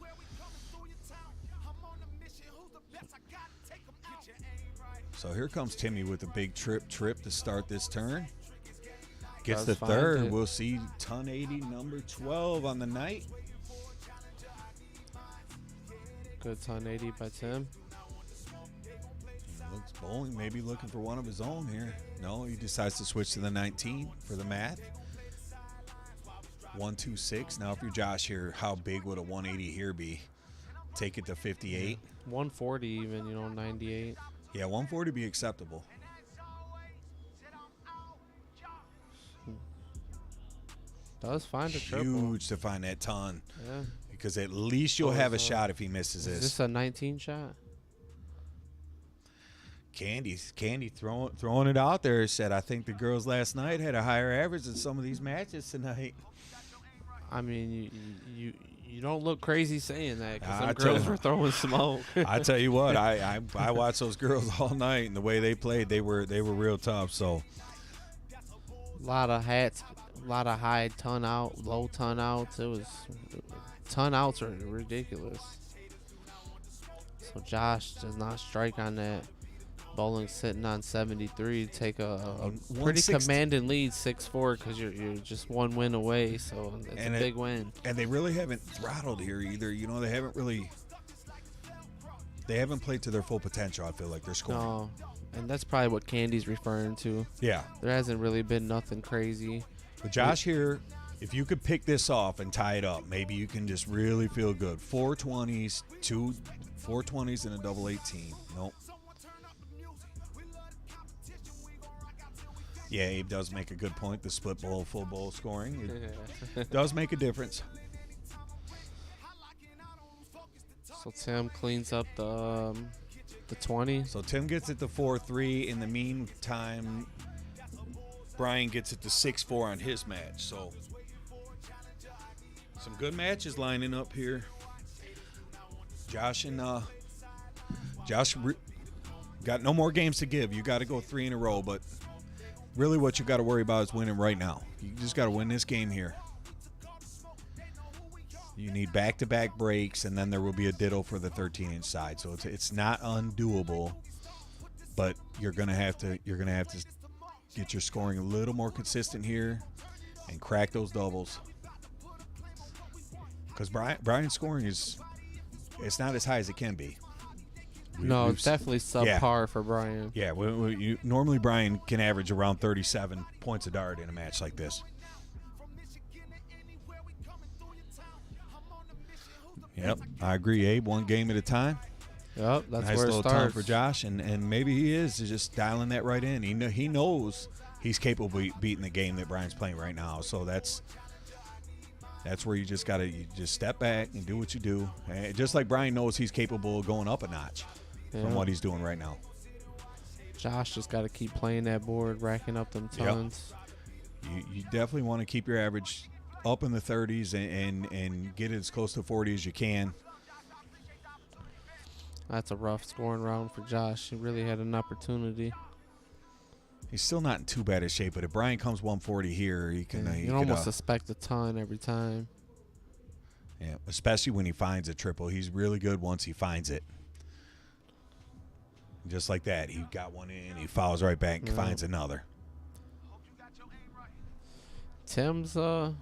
So here comes Timmy with a big trip to start this turn. Gets the third. We'll see ton 80, number 12 on the night. Good ton 80 by Tim. Looks bowling, maybe looking for one of his own here. No, he decides to switch to the 19 for the math. 126. Now, if you're Josh here, how big would a 180 here be? Take it to 58. 140 even, 98. Yeah, 140 be acceptable. Does find a triple. Huge to find that ton. Yeah. Because at least you'll have a shot if he misses Is this. this a 19 shot? Candy throwing it out there. Said, I think the girls last night had a higher average than some of these matches tonight. I mean, you don't look crazy saying that because I some tell girls you. were throwing smoke. I tell you what, I watched those girls all night, and the way they played, they were real tough. So A lot of hats, a lot of high ton out, low ton outs. It was ton outs are ridiculous. So Josh does not strike on that. Bowling sitting on 73 to take a pretty 160. commanding lead, 6-4, because you're just one win away. So it's a big win. And they really haven't throttled here either. They haven't played to their full potential. I feel like they're scoring. No, and that's probably what Candy's referring to. Yeah. There hasn't really been nothing crazy. But Josh here, if you could pick this off and tie it up, maybe you can just really feel good. 4 20s, 4 20s and a double 18. Nope. Yeah, Abe does make a good point. The split bowl, full bowl scoring, it does make a difference. So Tim cleans up the 20. So Tim gets it to 4-3. In the meantime, Brian gets it to 6-4 on his match. So some good matches lining up here. Josh got no more games to give. You got to go 3 in a row, but really what you got to worry about is winning right now. You just got to win this game here. You need back-to-back breaks, and then there will be a ditto for the 13-inch side. So it's not undoable, but you're gonna have to get your scoring a little more consistent here and crack those doubles. Because Brian's scoring it's not as high as it can be. No, it's definitely subpar for Brian. Yeah, normally Brian can average around 37 points a dart in a match like this. Yep, I agree, Abe. One game at a time. Yep, that's nice where it little starts. time for Josh, and maybe he is just dialing that right in. He knows he's capable of beating the game that Brian's playing right now. So that's where you just step back and do what you do. And just like Brian knows he's capable of going up a notch from what he's doing right now. Josh just got to keep playing that board, racking up them tons. Yep. You definitely want to keep your average up in the 30s and get it as close to 40 as you can. That's a rough scoring round for Josh. He really had an opportunity. He's still not in too bad a shape, but if Brian comes 140 here, he can. You almost suspect a ton every time. Yeah, especially when he finds a triple. He's really good once he finds it. Just like that, he got one in, he fouls right back and finds another. Tim's no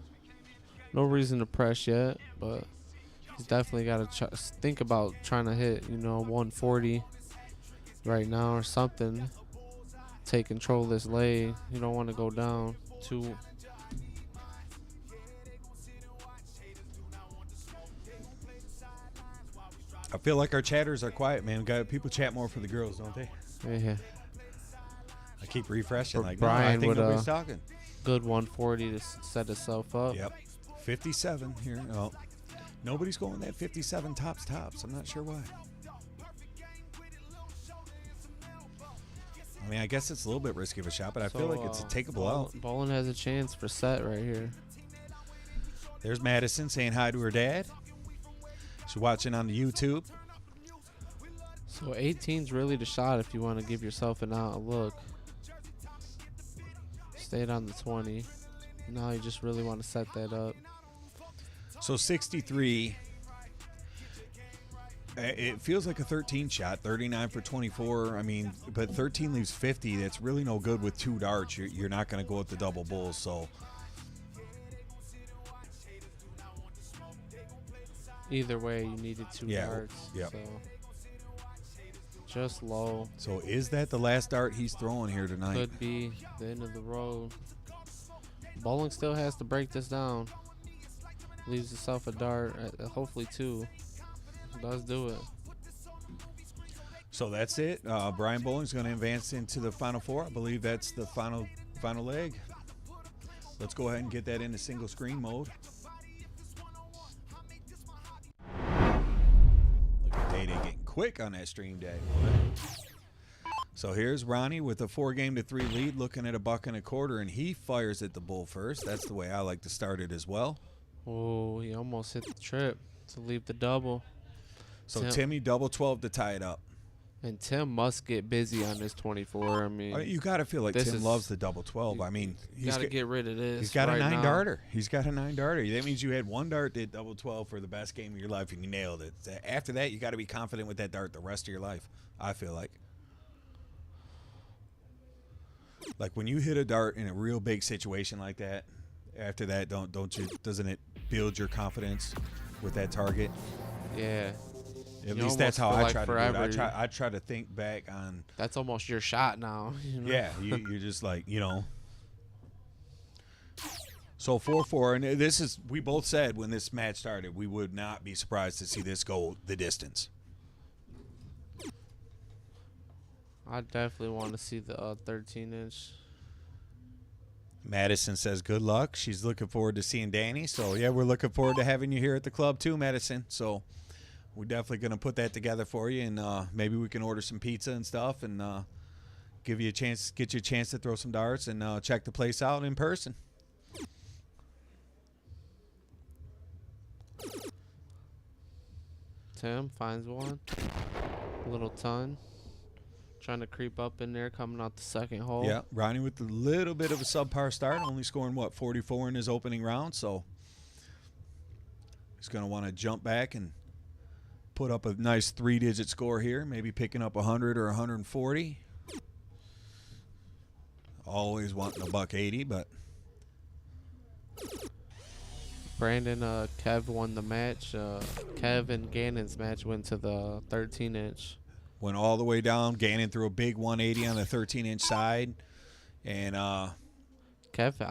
reason to press yet, but he's definitely got to think about trying to hit 140 right now or something. Take control of this leg. You don't want to go down too. I feel like our chatters are quiet, man. People chat more for the girls, don't they? Yeah. I keep refreshing. For Like, Brian no, I think would, nobody's talking. Good 140 to set itself up. Yep. 57 here. Oh, nobody's going that 57 tops. I'm not sure why. I mean, I guess it's a little bit risky of a shot, but I feel like it's a takeable out. Bolin has a chance for set right here. There's Madison saying hi to her dad. So watching on the YouTube. So 18's really the shot if you want to give yourself an outlook. Stayed on the 20. Now you just really want to set that up. So 63. It feels like a 13 shot, 39 for 24. I mean, but 13 leaves 50. That's really no good with 2 darts. You're not going to go with the double bulls. So Either way, you needed 2 darts. Yep. So just low. So is that the last dart he's throwing here tonight? Could be the end of the road. Bowling still has to break this down. Leaves himself a dart, hopefully 2. Does do it. So that's it. Brian Bowling's going to advance into the Final Four. I believe that's the final leg. Let's go ahead and get that into single screen mode. Look at Day getting quick on that stream day. So here's Ronnie with a 4-game-to-3 lead, looking at a $1.25, and he fires at the bull first. That's the way I like to start it as well. Oh, he almost hit the trip to leave the double. So Tim, Timmy double 12 to tie it up. And Tim must get busy on this 24. I mean, You got to feel like Tim loves the double 12. I mean, he's got to get rid of this. He's got right a 9 now. darter. He's got a 9 darter. That means you had 1 dart that double 12 for the best game of your life, and you nailed it. After that, you got to be confident with that dart the rest of your life, I feel like. Like when you hit a dart in a real big situation like that, after that, doesn't it build your confidence with that target? Yeah. At You least that's how almost I feel try like to do it. forever I try to think back on. That's almost your shot now. You know? Yeah, you're just like, So 4-4, and this is, we both said when this match started, we would not be surprised to see this go the distance. I definitely want to see the 13-inch. Madison says good luck. She's looking forward to seeing Danny. So, yeah, we're looking forward to having you here at the club too, Madison. So we're definitely going to put that together for you, and maybe we can order some pizza and stuff and get you a chance to throw some darts and check the place out in person. Tim finds one. Little ton. Trying to creep up in there, coming out the second hole. Yeah, Ronnie with a little bit of a subpar start, only scoring, 44 in his opening round. So he's going to want to jump back and put up a nice 3-digit score here, maybe picking up 100 or 140. Always wanting a $1.80, but Brandon, Kev won the match. Kev and Gannon's match went to the 13-inch. went all the way down. Gannon threw a big 180 on the 13-inch side. And I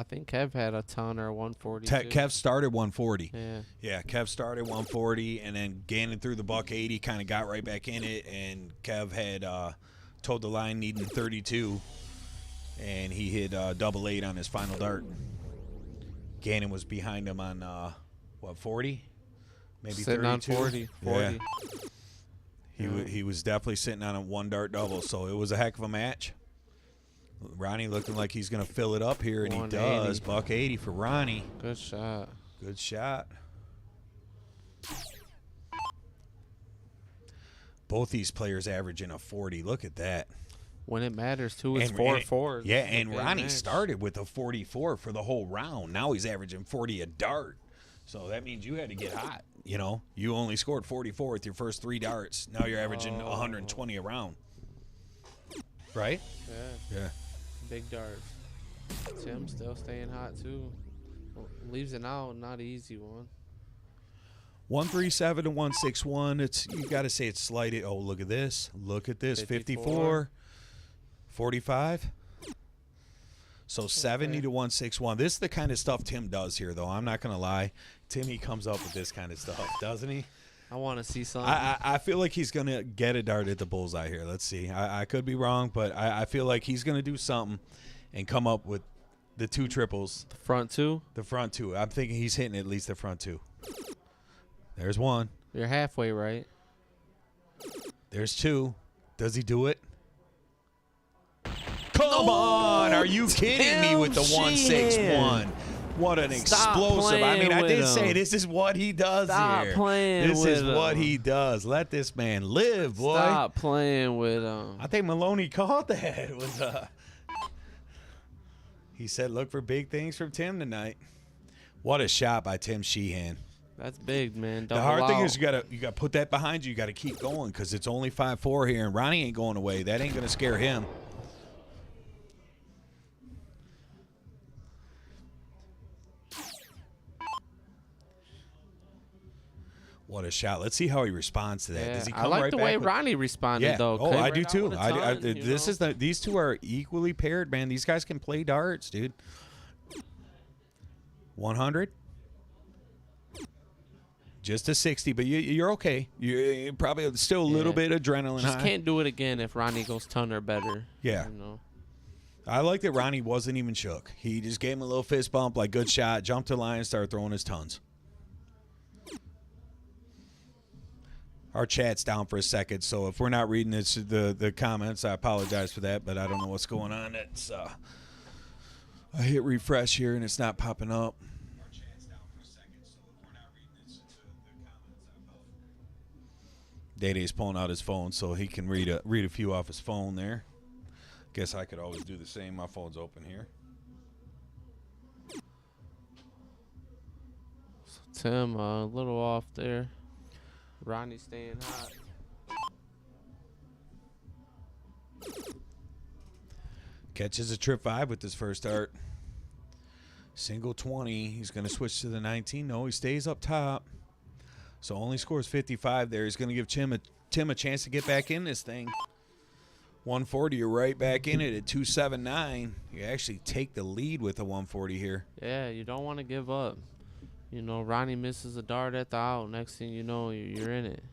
think Kev had a ton or 140. Kev started 140. Yeah. Yeah, Kev started 140, and then Gannon threw the $180, kind of got right back in it, and Kev had toed the line needing 32, and he hit double 8 on his final dart. Gannon was behind him on, 40? Maybe Sitting 32? on 40. Yeah. He was definitely sitting on a 1-dart double, so it was a heck of a match. Ronnie looking like he's going to fill it up here, and he does. $180 for Ronnie. Good shot. Good shot. Both these players averaging a 40. Look at that. When it matters, too, it's And- 4-4. Yeah, and Good Ronnie match. started with a 44 for the whole round. Now he's averaging 40 a dart. So that means you had to get hot. You know, you only scored 44 with your first 3 darts. Now you're averaging 120 a round. Right? Yeah. Yeah. Big dart. Tim still staying hot, too. Leaves it out, not an easy one. 137 to 161. You got to say it's slighted. Oh, look at this. Look at this. 54. 54. 45. So 70 to 161. This is the kind of stuff Tim does here, though. I'm not going to lie. Timmy comes up with this kind of stuff, doesn't he? I want to see something. I feel like he's going to get a dart at the bullseye here. Let's see. I could be wrong, but I feel like he's going to do something and come up with the 2 triples. The front 2? The front 2. I'm thinking he's hitting at least the front 2. There's 1. You're halfway right. There's 2. Does he do it? Come on. Are you kidding me with the 161? What an Stop explosive. I mean, playing I with did say him. this is what he does Stop here. playing This with is what him. he does. Let this man live, boy. Stop playing with him. I think Maloney called that. It was he said, look for big things from Tim tonight. What a shot by Tim Sheehan. That's big, man. The hard thing is you gotta put that behind you. You gotta keep going because it's only 5-4 here, and Ronnie ain't going away. That ain't gonna scare him. What a shot! Let's see how he responds to that. Yeah, Does he I come like right the back way with- Ronnie responded, Yeah. though. Oh, Came I right do out too. with a ton, you know? These two are equally paired, man. These guys can play darts, dude. 100. Just a 60, but you're okay. You're probably still a little Yeah. bit adrenaline Just high. can't do it again if Ronnie goes ton or better. Yeah. You know? I like that Ronnie wasn't even shook. He just gave him a little fist bump, like good shot, jumped to the line, and started throwing his tons. Our chat's down for a second, so if we're not reading the comments, I apologize for that, but I don't know what's going on. It's I hit refresh here, and it's not popping up. Our chat's down for a second, so if we're not reading the comments, I apologize. Day-Day's pulling out his phone so he can read a few off his phone there. Guess I could always do the same. My phone's open here. Tim, a little off there. Ronnie staying hot. Catches a trip 5 with his first dart. Single 20. He's going to switch to the 19. No, he stays up top. So only scores 55 there. He's going to give Tim a chance to get back in this thing. 140, you're right back in it at 279. You actually take the lead with a 140 here. Yeah, you don't want to give up. You know, Ronnie misses a dart at the out. Next thing you know, you're in it.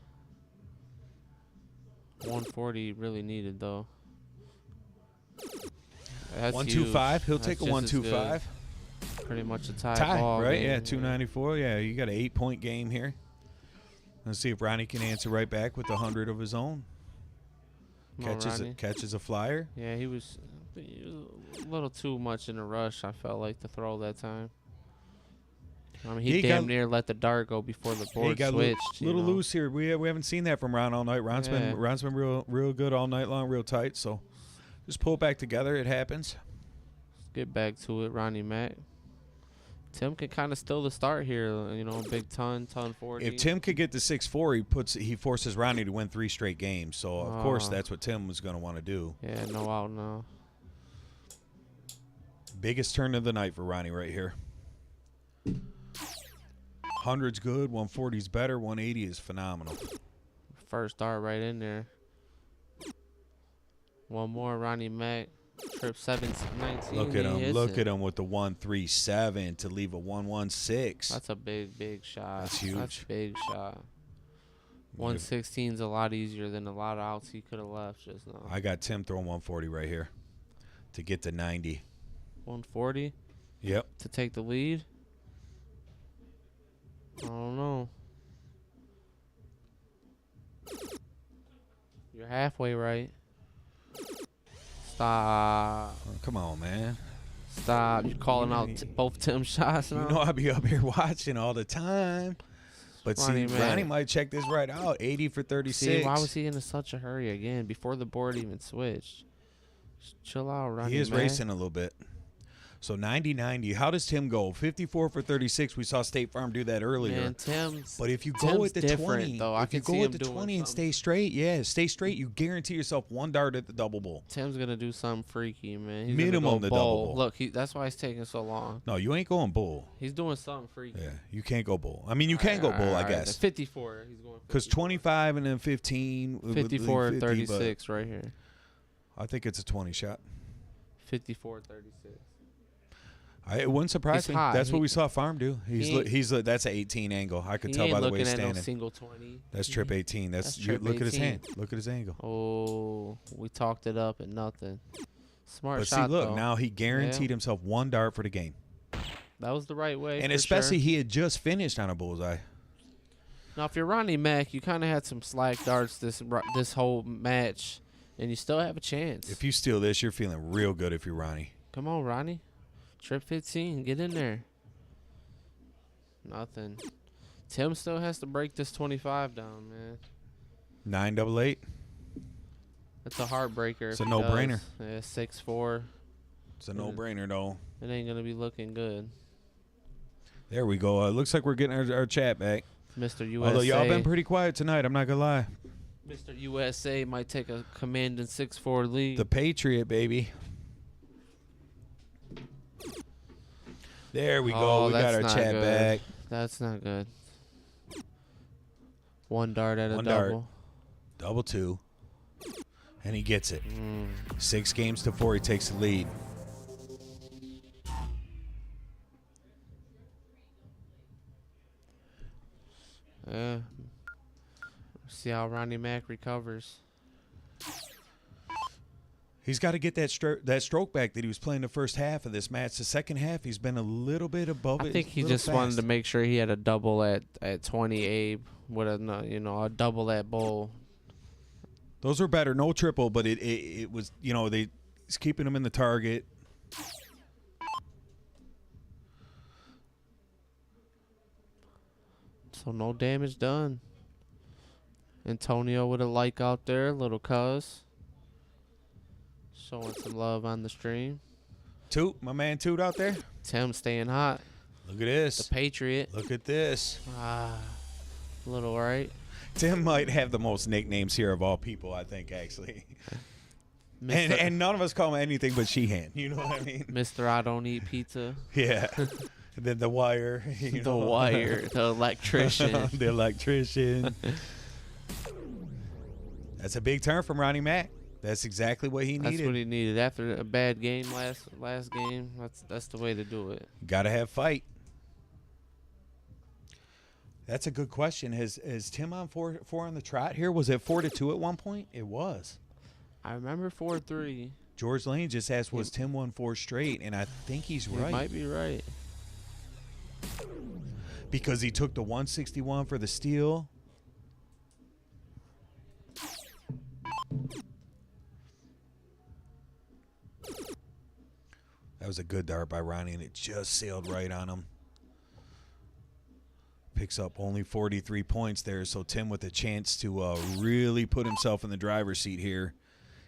140 really needed, though. That's 125. huge. He'll That's take a just as 125. good. Pretty much a tie ball right? game. Yeah, 294. Yeah, you got an 8-point game here. Let's see if Ronnie can answer right back with 100 of his own. Come on, Ronnie. Catches a flyer. Yeah, he was a little too much in a rush, I felt like, to throw that time. I mean, he damn near let the dart go before the board he got switched. little loose here. We haven't seen that from Ron all night. Ron's Yeah. been real good all night long, real tight. So just pull it back together. It happens. Let's get back to it, Ronnie Mac. Tim can kind of steal the start here. You know, big ton 40. If Tim could get to 6-4, he forces Ronnie to win 3 straight games. So of course that's what Tim was going to want to do. Yeah, no out now. Biggest turn of the night for Ronnie right here. 100's good, 140's better, 180 is phenomenal. First dart right in there. One more, Ronnie Mac. Trip 19. Look at him. Look at him with the 137 to leave a 116. That's a big shot. That's huge. That's a big shot. 116's a lot easier than a lot of outs he could have left just now. I got Tim throwing 140 right here to get to 90. 140 Yep. to take the lead. I don't know. You're halfway right. Stop. Oh, come on, man. Stop. You're calling out both Tim's shots now? You know I'll be up here watching all the time. But Ronnie see, Mac. Ronnie might check this right out. 80 for 36. See, why was he in such a hurry again before the board even switched? Just chill out, Ronnie He is Mac. racing a little bit. So 90-90. How does Tim go? 54 for 36. We saw State Farm do that earlier. Man, Tim's But if you go Tim's with the different, 20, though. I if you can go see with him the doing 20 and something. stay straight, you guarantee yourself 1 dart at the double bowl. Tim's gonna do something freaky, man. He's Minimum gonna the go double bowl. Look, that's why he's taking so long. No, you ain't going bull. He's doing something freaky. Yeah, you can't go bull. I mean, you can go bull, I Alright, guess. 54. He's going. Because 25 and then 15. would leave 54 50, 36 right here. but I think it's a 20 shot. 54 36. It wouldn't surprise He's me. hot. That's what we saw Farm do. he that's an 18 angle. I could He tell ain't by the way looking he's at no standing. single 20. That's trip 18. That's trip Look at his 18. hand. Look at his angle. Oh, we talked it up and nothing. Smart But shot, see, look, though. now he guaranteed himself 1 dart for the game. That was the right way. And for especially sure. he had just finished on a bullseye. Now, if you're Ronnie Mac, you kind of had some slack darts this whole match, and you still have a chance. If you steal this, you're feeling real good if you're Ronnie. Come on, Ronnie. Trip 15. Get in there. Nothing. Tim still has to break this 25 down, man. 988. It's a heartbreaker. It's if a he no-brainer. does. Yeah, 6'4". It's a no-brainer, though. It ain't gonna be looking good. There we go. Looks like we're getting our chat back. Mr. USA. Although y'all been pretty quiet tonight, I'm not gonna lie. Mr. USA might take a commanding 6'4" lead. The Patriot, baby. There we go. Oh, We got that's our not chat good. back. That's not good. One dart at a One dart. double. Double two. And he gets it. 6 games to 4. He takes the lead. Yeah. See how Ronnie Mack recovers. He's got to get that stroke back that he was playing the first half of this match. The second half, he's been a little bit above it. I think he a little just wanted fast. to make sure he had a double at 20 Abe with a double at bowl. Those were better. No triple, but it was, he's keeping him in the target. So no damage done. Antonio with a like out there, little cuz. Showing some love on the stream. Toot, my man Toot out there. Tim staying hot. Look at this. The Patriot. Look at this. Little right. Tim might have the most nicknames here of all people, I think, actually. Mr. And none of us call him anything but Sheehan. You know what I mean? Mr. I don't eat pizza. Yeah. And then the wire. The wire. The electrician. The electrician. That's a big turn from Ronnie Mack. That's exactly what he needed. That's what he needed after a bad game last game. That's the way to do it. Got to have fight. That's a good question. Is Tim on four on the trot here? Was it 4-2 at one point? It was. I remember 4-3. George Lane just asked, was Tim won 4 straight? And I think he's He right. might be right. Because he took the 161 for the steal. That was a good dart by Ronnie, and it just sailed right on him. Picks up only 43 points there, so Tim with a chance to really put himself in the driver's seat here.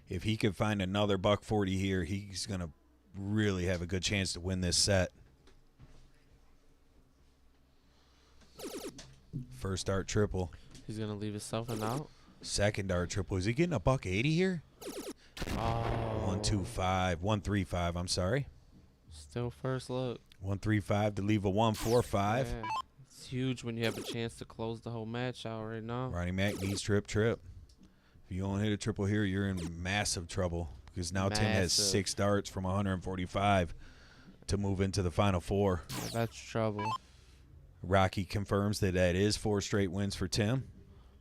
If he could find another $140 here, he's going to really have a good chance to win this set. First dart triple. He's going to leave himself an out. Second dart triple. Is he getting a $180 here? Oh. 125, 135. I'm sorry. Still first look. 135 to leave a 145. Yeah. It's huge when you have a chance to close the whole match out right now. Ronnie Mack needs trip. If you don't hit a triple here, you're in massive trouble because now Tim has 6 darts from 145 to move into the final 4. Yeah, that's trouble. Rocky confirms that is 4 straight wins for Tim.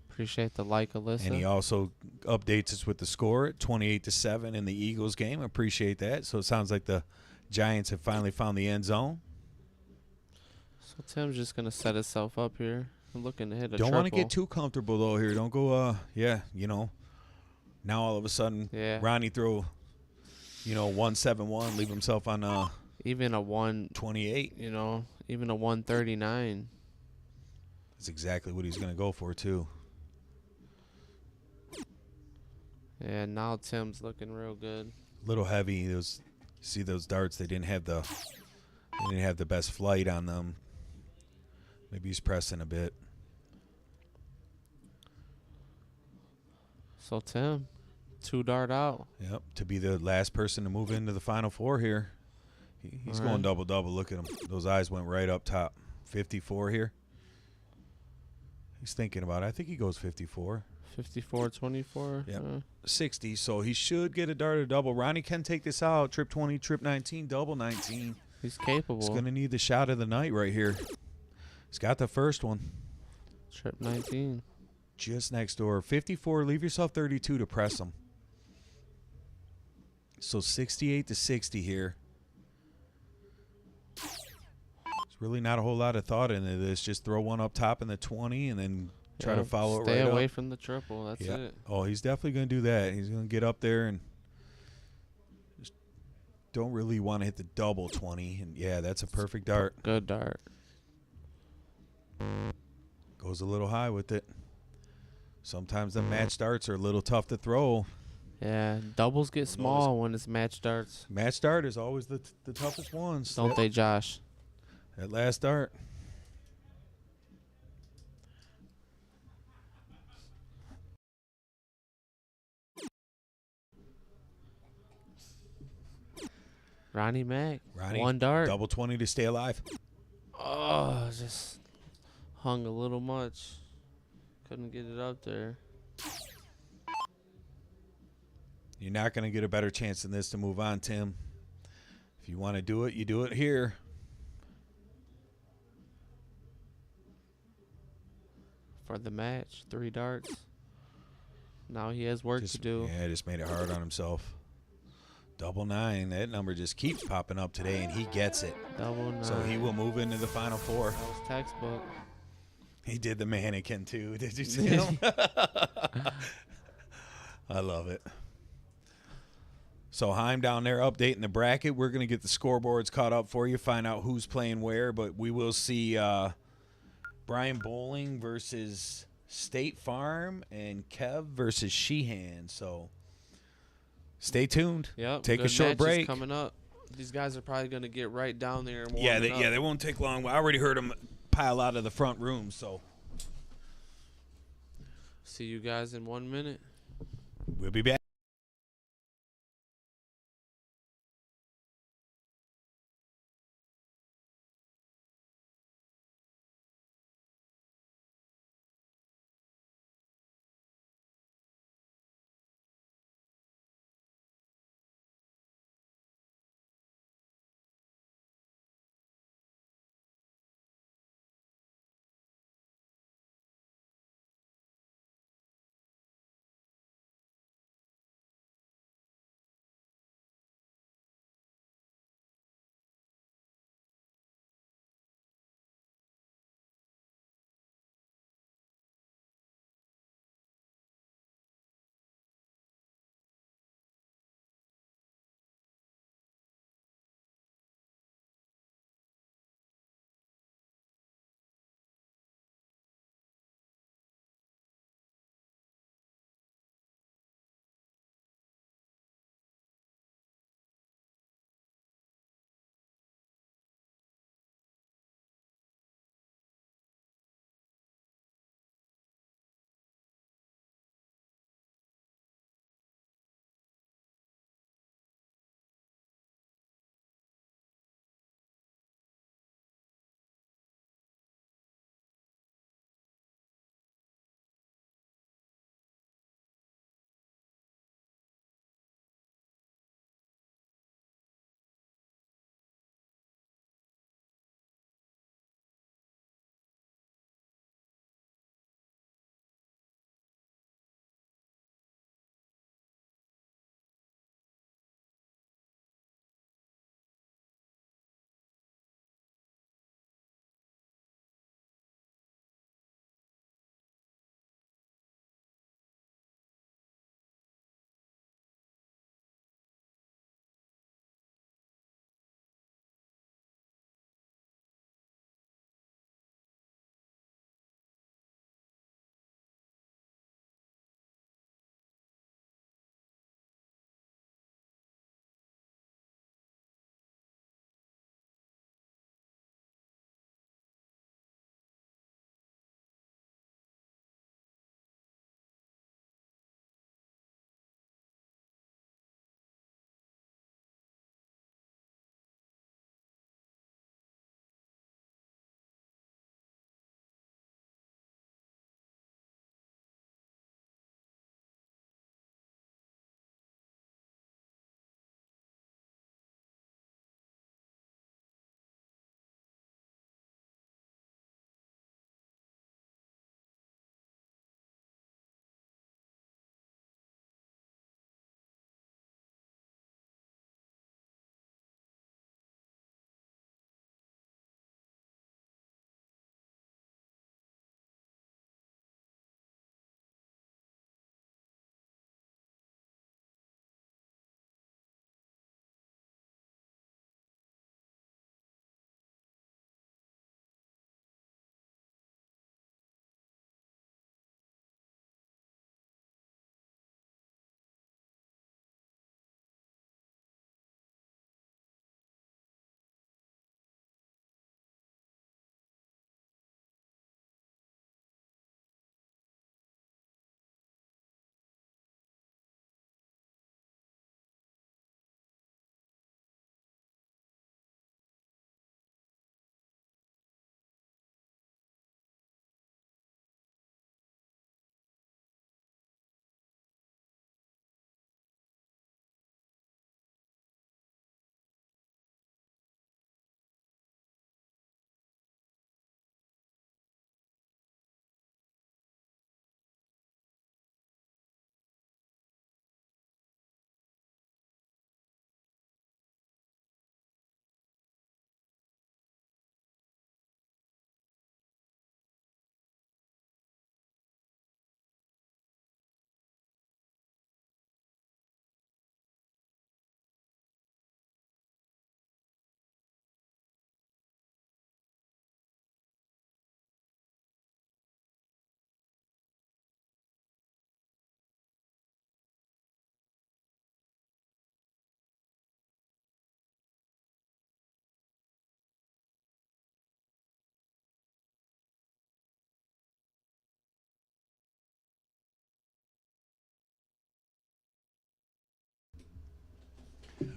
Appreciate the like, Alyssa. And he also updates us with the score at 28-7 in the Eagles game. Appreciate that. So it sounds like the Giants have finally found the end zone. So Tim's just going to set himself up here. Looking to hit a Don't triple. want to get too comfortable, though, here. Don't go, now all of a sudden, Ronnie throw, 171, leave himself on even a 128. Even a 139. That's exactly what he's going to go for, too. Yeah, now Tim's looking real good. Little heavy. See those darts? They didn't have the best flight on them. Maybe he's pressing a bit. So Tim, 2 dart out. Yep, to be the last person to move into the final 4 here. He's going double-double. Look at him. Those eyes went right up top. 54 here. He's thinking about it. I think he goes 54. 54, 24. Yep. 60, so he should get a dart or double. Ronnie can take this out. Trip 20, trip 19, double 19. He's capable. He's going to need the shot of the night right here. He's got the first one. Trip 19. Just next door. 54, leave yourself 32 to press him. So 68-60 here. There's really not a whole lot of thought into this. Just throw one up top in the 20 and then try to follow it right up. Stay away from the triple. That's it. Oh, he's definitely going to do that. He's going to get up there and just don't really want to hit the double 20. And, yeah, that's a perfect dart. Good dart. Goes a little high with it. Sometimes the match darts are a little tough to throw. Yeah, doubles get small when it's match darts, Match dart is always the toughest ones. don't they, Josh? That last dart. Ronnie Mack, Ronnie, one dart. double 20 to stay alive. Oh, just hung a little much. Couldn't get it up there. You're not going to get a better chance than this to move on, Tim. If you want to do it, you do it here. For the match, 3 darts. Now he has work to do. Yeah, just made it hard on himself. Double 9. That number just keeps popping up today, and he gets it. Double 9. So he will move into the final 4. That was textbook. He did the mannequin, too. Did you see him? I love it. So Heim down there updating the bracket. We're going to get the scoreboards caught up for you, find out who's playing where, but we will see Brian Bowling versus State Farm and Kev versus Sheehan. So stay tuned. Yep. Take a good short matches break. coming up. These guys are probably going to get right down there and warm Yeah, up. they won't take long. I already heard them pile out of the front room, so See you guys in 1 minute. we'll be back.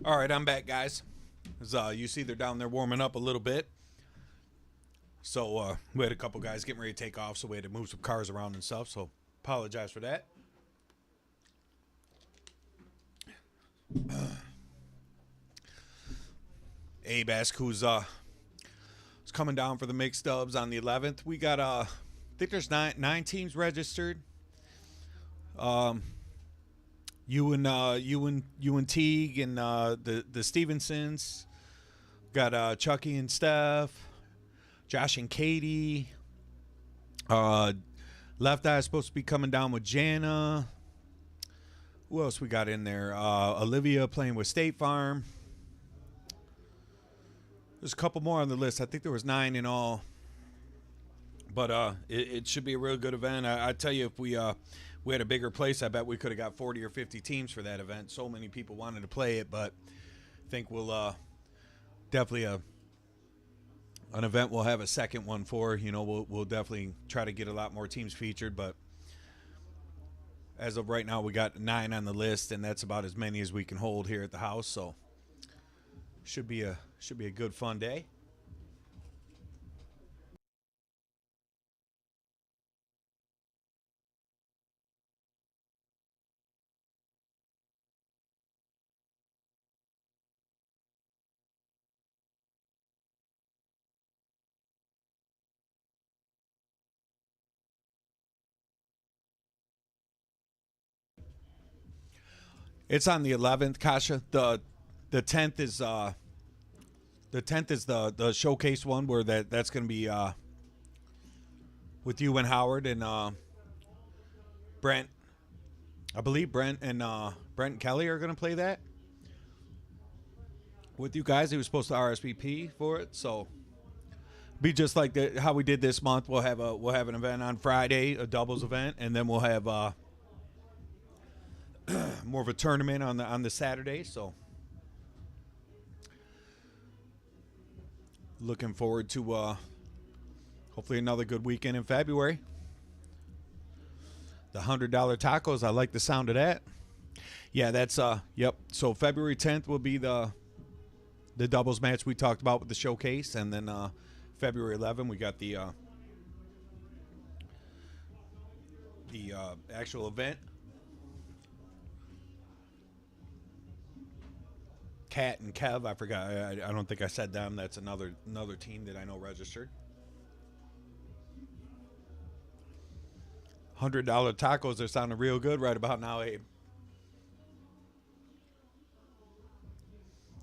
All right, I'm back, guys. As you see, they're down there warming up a little bit. So we had a couple guys getting ready to take off, so we had to move some cars around and stuff. So apologize for that. Abe asked who's coming down for the mixed dubs on the 11th. We got I think there's nine teams registered. You and Teague and the Stevensons. Got Chucky and Steph, Josh and Katie. Left Eye is supposed to be coming down with Jana. Who else we got in there? Olivia playing with State Farm. There's a couple more on the list. I think there was 9 in all. But it should be a real good event. I tell you, if we had a bigger place, I bet we could have got 40 or 50 teams for that event. So many people wanted to play it, but I think we'll definitely an event we'll have a second one for. You know, we'll definitely try to get a lot more teams featured, but as of right now, we got 9 on the list, and that's about as many as we can hold here at the house. So should be a good fun day. It's on the 11th, Kasha. The 10th is the showcase one where that's going to be with you and Howard and Brent. I believe Brent and Kelly are going to play that with you guys. He was supposed to RSVP for it, so be just like how we did this month. We'll have an event on Friday, a doubles event, and then we'll have more of a tournament on the Saturday. So looking forward to hopefully another good weekend in February. The $100 tacos, I like the sound of that. Yeah, that's yep. So February 10th will be the doubles match we talked about with the showcase, and then February 11th we got the actual event. Kat and Kev, I forgot. I don't think I said them. That's another team that I know registered. $100 tacos. They're sounding real good right about now, Abe.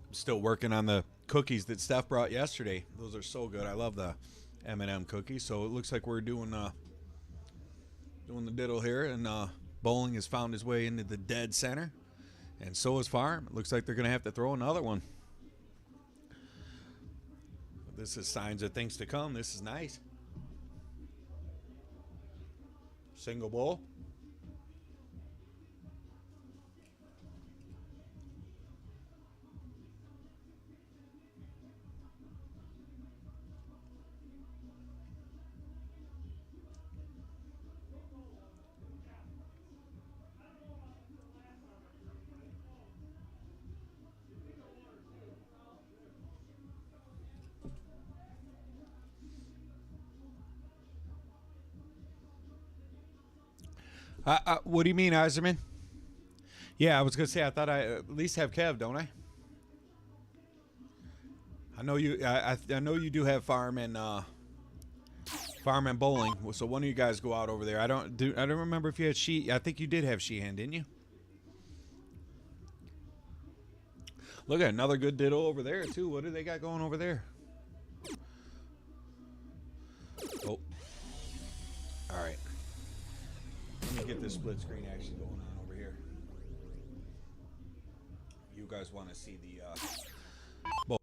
I'm still working on the cookies that Steph brought yesterday. Those are so good. I love the M&M cookies. So it looks like we're doing the diddle here, and bowling has found his way into the dead center. And so is Farm. It looks like they're going to have to throw another one. This is signs of things to come. This is nice. Single bowl. What do you mean, Eiserman? Yeah, I was gonna say I thought I at least have Kev, don't I? I know you. I know you do have farm and bowling. So one of you guys go out over there. I don't remember if you had I think you did have Sheehan, didn't you? Look at another good diddle over there too. What do they got going over there? Oh, all right. Let me get this split screen action going on over here. You guys want to see the bowl.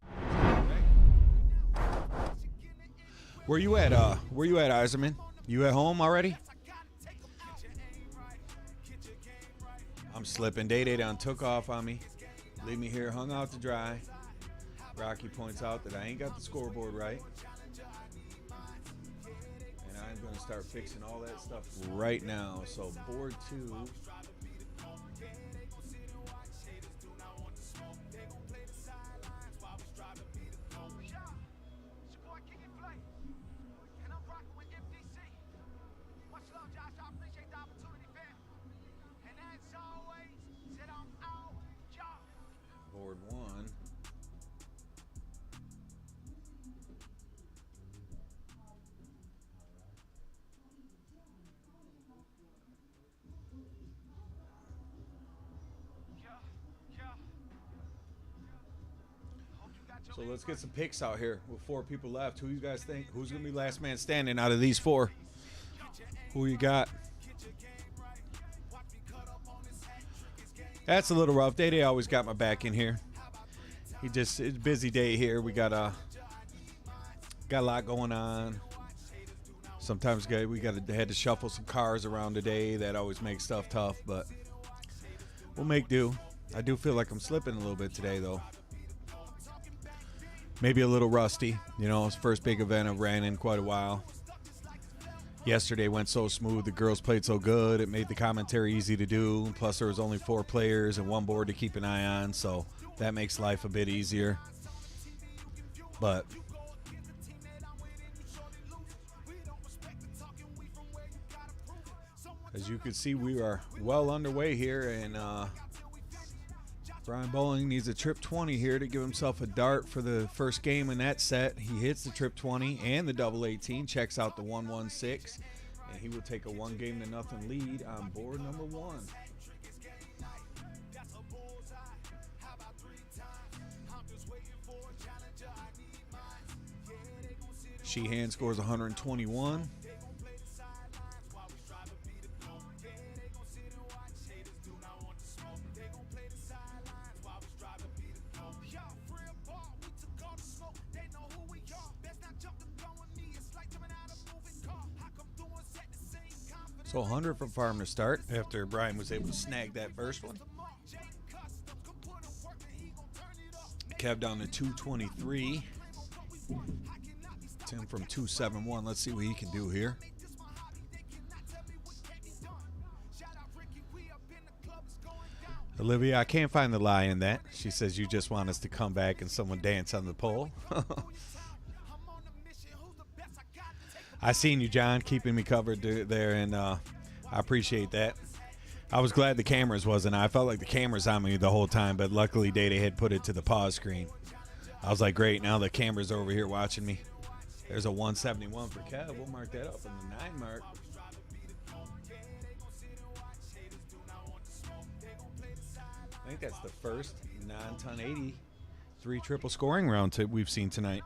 Where you at, Eiserman? You at home already? I'm slipping. Day done took off on me. Leave me here hung out to dry. Rocky points out that I ain't got the scoreboard right. And I'm going to start fixing all that stuff right now. So board 2. So let's get some picks out here with 4 people left. Who you guys think? Who's going to be last man standing out of these 4? Who you got? That's a little rough. Day always got my back in here. It's a busy day here. We got a lot going on. Sometimes we had to shuffle some cars around today. That always makes stuff tough, but we'll make do. I do feel like I'm slipping a little bit today, though. Maybe a little rusty. You know, it's the first big event I've ran in quite a while. Yesterday went so smooth. The girls played so good. It made the commentary easy to do. Plus, there was only 4 players and 1 board to keep an eye on, so that makes life a bit easier. But as you can see, we are well underway here, and Brian Bowling needs a trip 20 here to give himself a dart for the first game in that set. He hits the trip 20 and the double 18, checks out the 1-1-6, and he will take a 1-0 lead on board number 1. Sheehan scores 121. So 100 from Farm to start after Brian was able to snag that first one. Kev down to 223. Tim from 271. Let's see what he can do here. Olivia, I can't find the lie in that. She says you just want us to come back and someone dance on the pole. I seen you, John, keeping me covered there, and I appreciate that. I was glad the cameras wasn't. I felt like the camera's on me the whole time, but luckily Data had put it to the pause screen. I was like, great, now the camera's over here watching me. There's a 171 for Kev. We'll mark that up in the 9 mark. I think that's the first non-ton 80 3 triple scoring round we've seen tonight.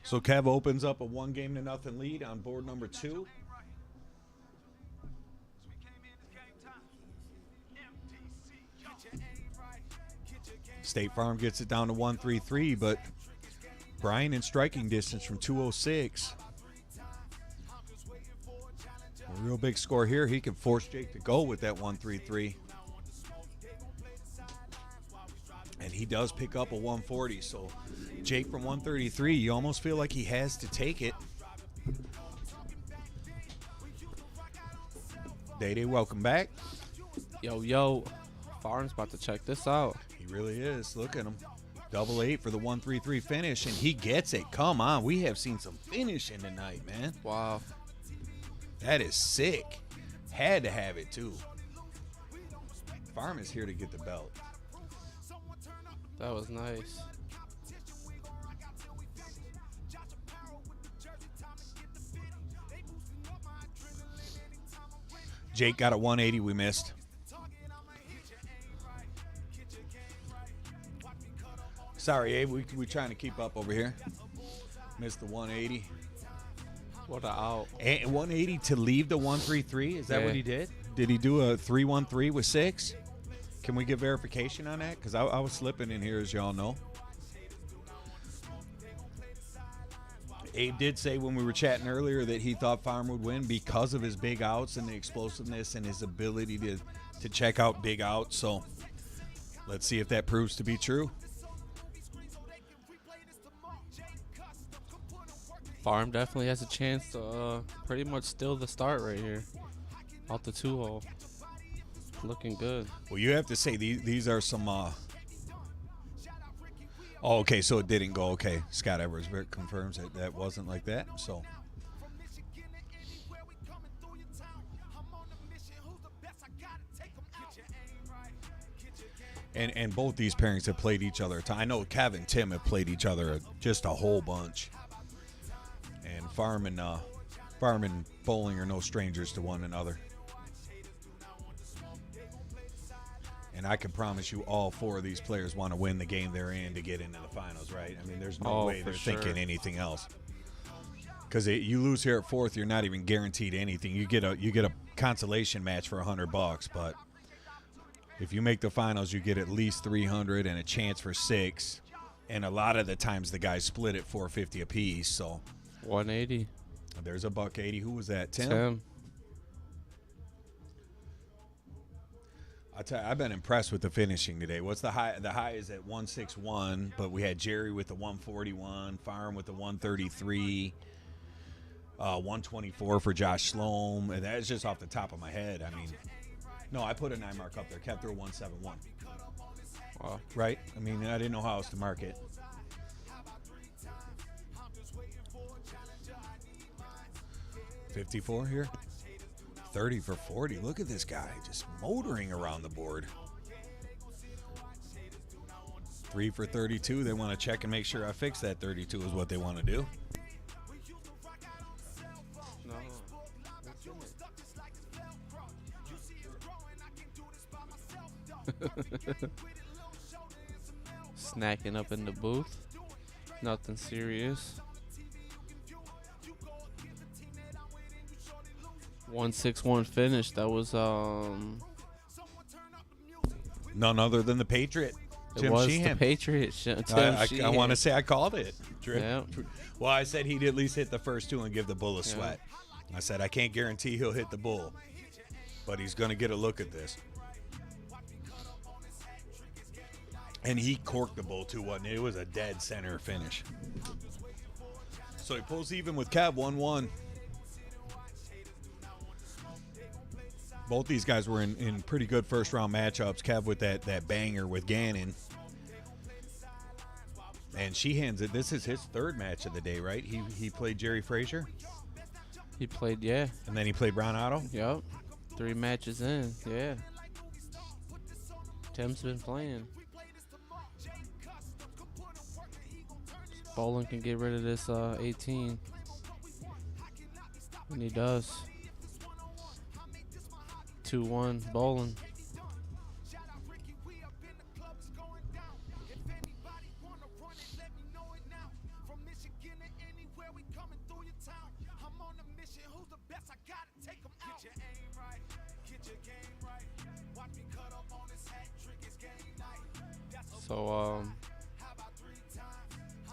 So Kev opens up a 1-0 lead on board number 2. State Farm gets it down to 133, but Brian in striking distance from 206. A real big score here. He can force Jake to go with that 133. And he does pick up a 140, so Jake from 133, you almost feel like he has to take it. Day, welcome back. Yo, Farm's about to check this out. He really is. Look at him. 8-8 for the 133 finish, and he gets it. Come on, we have seen some finishing tonight, man. Wow. That is sick. Had to have it, too. Farm is here to get the belt. That was nice. Jake got a 180 we missed. Sorry, Abe, we trying to keep up over here. Missed the 180. What a out. And 180 to leave the 133? Is that what he did? Did he do a 313 with 6? Can we get verification on that? Because I was slipping in here, as y'all know. Abe did say when we were chatting earlier that he thought Farm would win because of his big outs and the explosiveness and his ability to check out big outs. So let's see if that proves to be true. Farm definitely has a chance to pretty much steal the start right here. Out the 2-hole. Looking good. Well, you have to say these are some oh, okay, so it didn't go. Okay, Scott Edwards confirms that wasn't like that. So And both these pairings have played each other. I know Kev and Tim have played each other just a whole bunch. And Farm and Bowling are no strangers to one another. And I can promise you all 4 of these players want to win the game they're in to get into the finals, right? I mean, there's no way they're thinking anything else. Because you lose here at 4th, you're not even guaranteed anything. You get a consolation match for $100, but if you make the finals, you get at least 300 and a chance for 6. And a lot of the times the guys split at 450 apiece. So 180. There's a $180. Who was that? Tim. I've been impressed with the finishing today. What's the high? The high is at 161, but we had Jerry with the 141, Farm with the 133, 124 for Josh Sloan, and that's just off the top of my head. I mean, no, I put a 9 mark up there. Kept her 171. Wow. Right? I mean, I didn't know how else to mark it. $54 here. 30 for 40. Look at this guy just motoring around the board. 3 for 32. They want to check and make sure I fix that 32 is what they want to do. No. Snacking up in the booth. Nothing serious. 161 finish. That was None other than the Patriot. it Tim was Sheehan. the Patriot. Tim I Sheehan. want to say I called it. Yeah. Well, I said he'd at least hit the first 2 and give the bull a sweat. I said I can't guarantee he'll hit the bull, but he's going to get a look at this. And he corked the bull too, wasn't it? It was a dead center finish. So he pulls even with Kev 1-1. Both these guys were in pretty good first round matchups. Kev with that banger with Gannon. And Sheehan's it. This is his 3rd match of the day, right? He played Jerry Frazier. He played, yeah. And then he played Brown Otto. Yep. 3 matches in, yeah. Tim's been playing. Bowling can get rid of this 18. And he does. 2-1 Bowling. So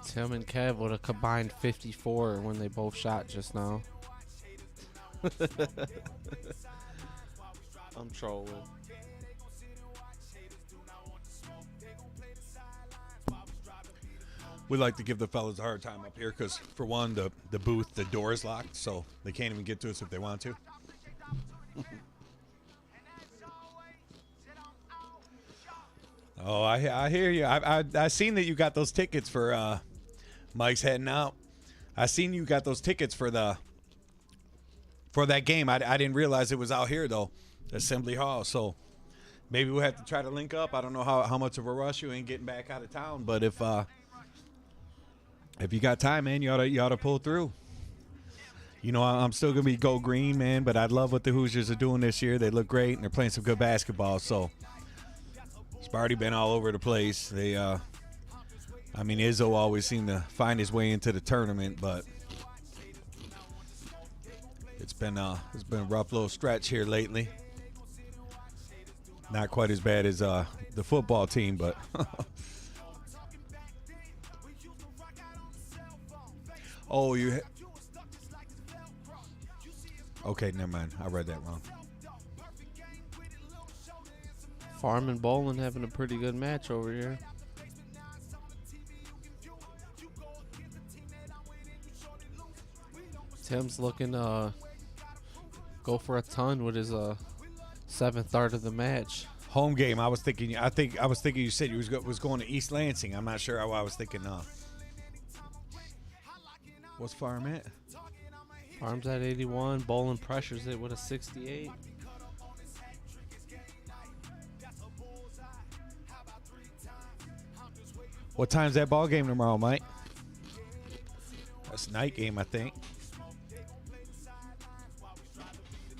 Tim and Kev with a combined 54 when they both shot just now. I'm trolling. We like to give the fellas a hard time up here because, for one, the booth, the door is locked, so they can't even get to us if they want to. Oh, I hear you. I seen that you got those tickets for Mike's heading out. I seen you got those tickets for that game. I didn't realize it was out here though, Assembly Hall. So maybe we'll have to try to link up. I don't know how much of a rush you ain't getting back out of town, but if you got time, man, you ought to pull through. You know, I'm still gonna be go green, man, but I love what the Hoosiers are doing this year. They look great and they're playing some good basketball. So it's already been all over the place. They, I mean, Izzo always seemed to find his way into the tournament, but it's been a rough little stretch here lately. Not quite as bad as the football team, but oh, okay, never mind. I read that wrong. Farm and Bowling having a pretty good match over here. Tim's looking to go for a ton with his 7th start of the match. Home game. I was thinking you said you was going to East Lansing. I'm not sure how I was thinking. What's Farm at? Farm's at 81. Bowling pressures it with a 68. What time's that ball game tomorrow, Mike? That's a night game, I think.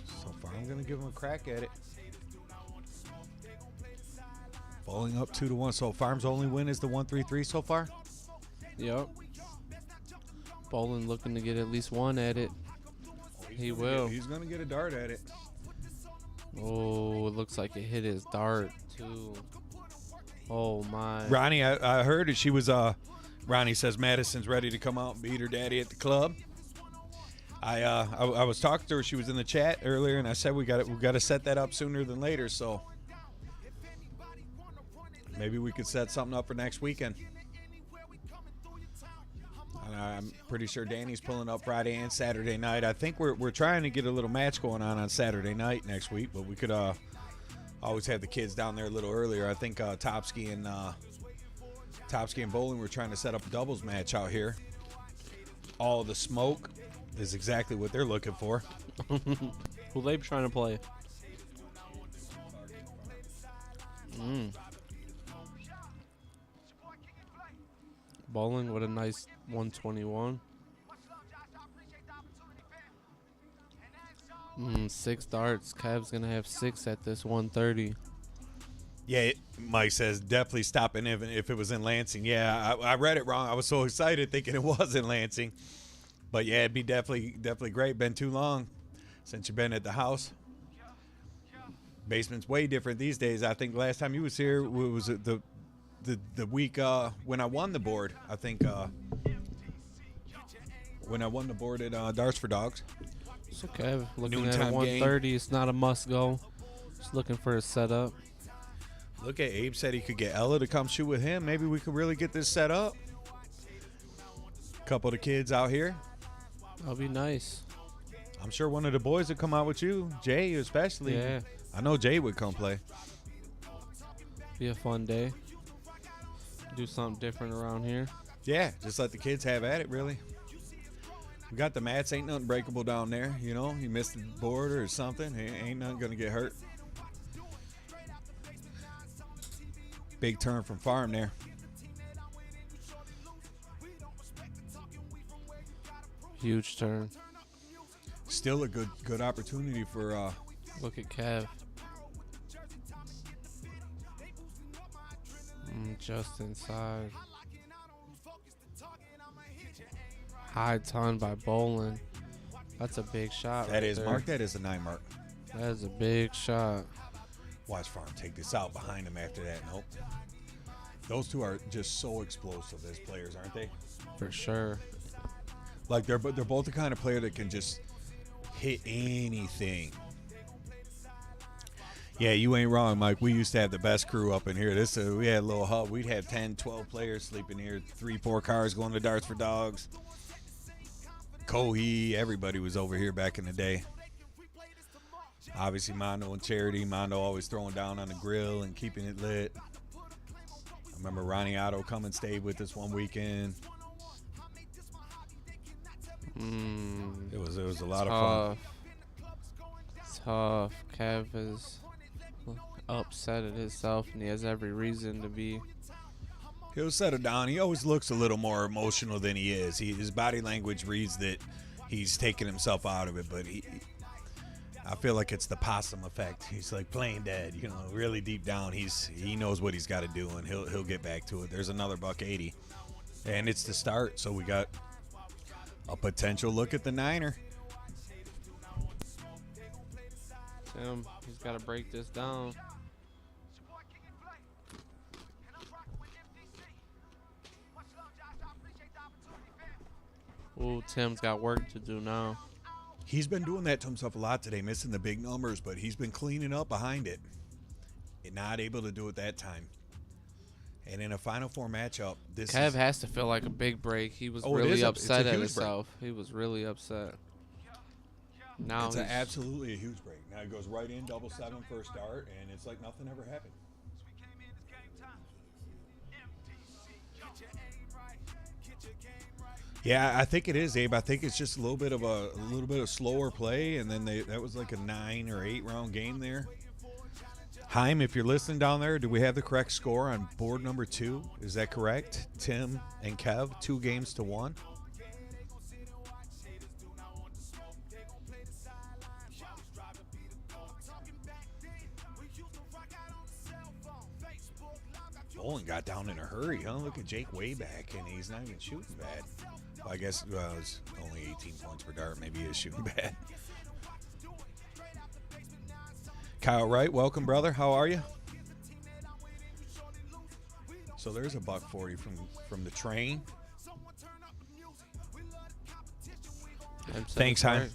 So far, I'm going to give them a crack at it. Bowling up 2-1. So Farm's only win is the 1-3-3 so far? Yep. Bowling looking to get at least one at it. He will. He's going to get a dart at it. Oh, it looks like it hit his dart, too. Oh, my. Ronnie, I heard it. She was, Ronnie says Madison's ready to come out and beat her daddy at the club. I was talking to her. She was in the chat earlier, and I said we got to set that up sooner than later. So maybe we could set something up for next weekend. And I'm pretty sure Danny's pulling up Friday and Saturday night. I think we're trying to get a little match going on Saturday night next week, but we could always have the kids down there a little earlier. I think Topsky and Bowling were trying to set up a doubles match out here. All the smoke is exactly what they're looking for. Who they trying to play? Bowling with a nice 121. 6 darts. Cav's going to have 6 at this 130. Yeah, Mike says definitely stopping if it was in Lansing. Yeah, I read it wrong. I was so excited thinking it was in Lansing. But yeah, it'd be definitely great. Been too long since you've been at the house. Basement's way different these days. I think last time you was here was the week when I won the board. I think when I won the board at Darts for Dogs. So Cav looking Noontime at a 130. It's not a must go. Just looking for a setup. Look at Abe said he could get Ella to come shoot with him. Maybe we could really get this set up. Couple of the kids out here. That'll be nice. I'm sure one of the boys would come out with you, Jay especially. Yeah. I know Jay would come play. Be a fun day. Do something different around here. Yeah, just let the kids have at it, really. We got the mats. Ain't nothing breakable down there. You know, you missed the board or something. Ain't nothing going to get hurt. Big turn from Farm there. Huge turn. Still a good opportunity for Look at Cav. Just inside. High ton by Bowling. That's a big shot. that right is there. mark. That is a 9 mark. That is a big shot. Watch Farm take this out behind him after that. Nope. Those two are just so explosive as players, aren't they? For sure. Like they're both the kind of player that can just hit anything. Yeah, you ain't wrong, Mike. We used to have the best crew up in here. We had a little hub. We'd have 10, 12 players sleeping here. 3, 4 cars going to Darts for Dogs. Cohee, everybody was over here back in the day. Obviously, Mondo and Charity. Mondo always throwing down on the grill and keeping it lit. I remember Ronnie Otto come and stayed with us one weekend. It was a lot of fun. Tough. Cav is upset at himself, and he has every reason to be. He'll settle down. He always looks a little more emotional than he is. His body language reads that he's taking himself out of it, but I feel like it's the possum effect. He's like playing dead, you know, really deep down. He knows what he's got to do, and he'll get back to it. There's another $180, and it's the start. So we got a potential look at the Niner. Tim, he's got to break this down. Ooh, Tim's got work to do now. He's been doing that to himself a lot today, missing the big numbers, but he's been cleaning up behind it. And not able to do it that time. And in a Final Four matchup, Kev has to feel like a big break. He was it really is upset it's a at huge himself. He was really upset. Now it's he's absolutely a huge break. Now he goes right in, 7-7 for a start, and it's like nothing ever happened. Yeah, I think it is, Abe. I think it's just a little bit of slower play, and then that was like a 9 or 8 round game there. Heim, if you're listening down there, do we have the correct score on board number 2? Is that correct? Tim and Kev, 2 games to 1. Bolin got down in a hurry, huh? Look at Jake way back, and he's not even shooting bad. Well, I guess it was only 18 points per dart. Maybe he is shooting bad. Kyle Wright, welcome, brother. How are you? So there's a $140 from the train. Thanks, Heim.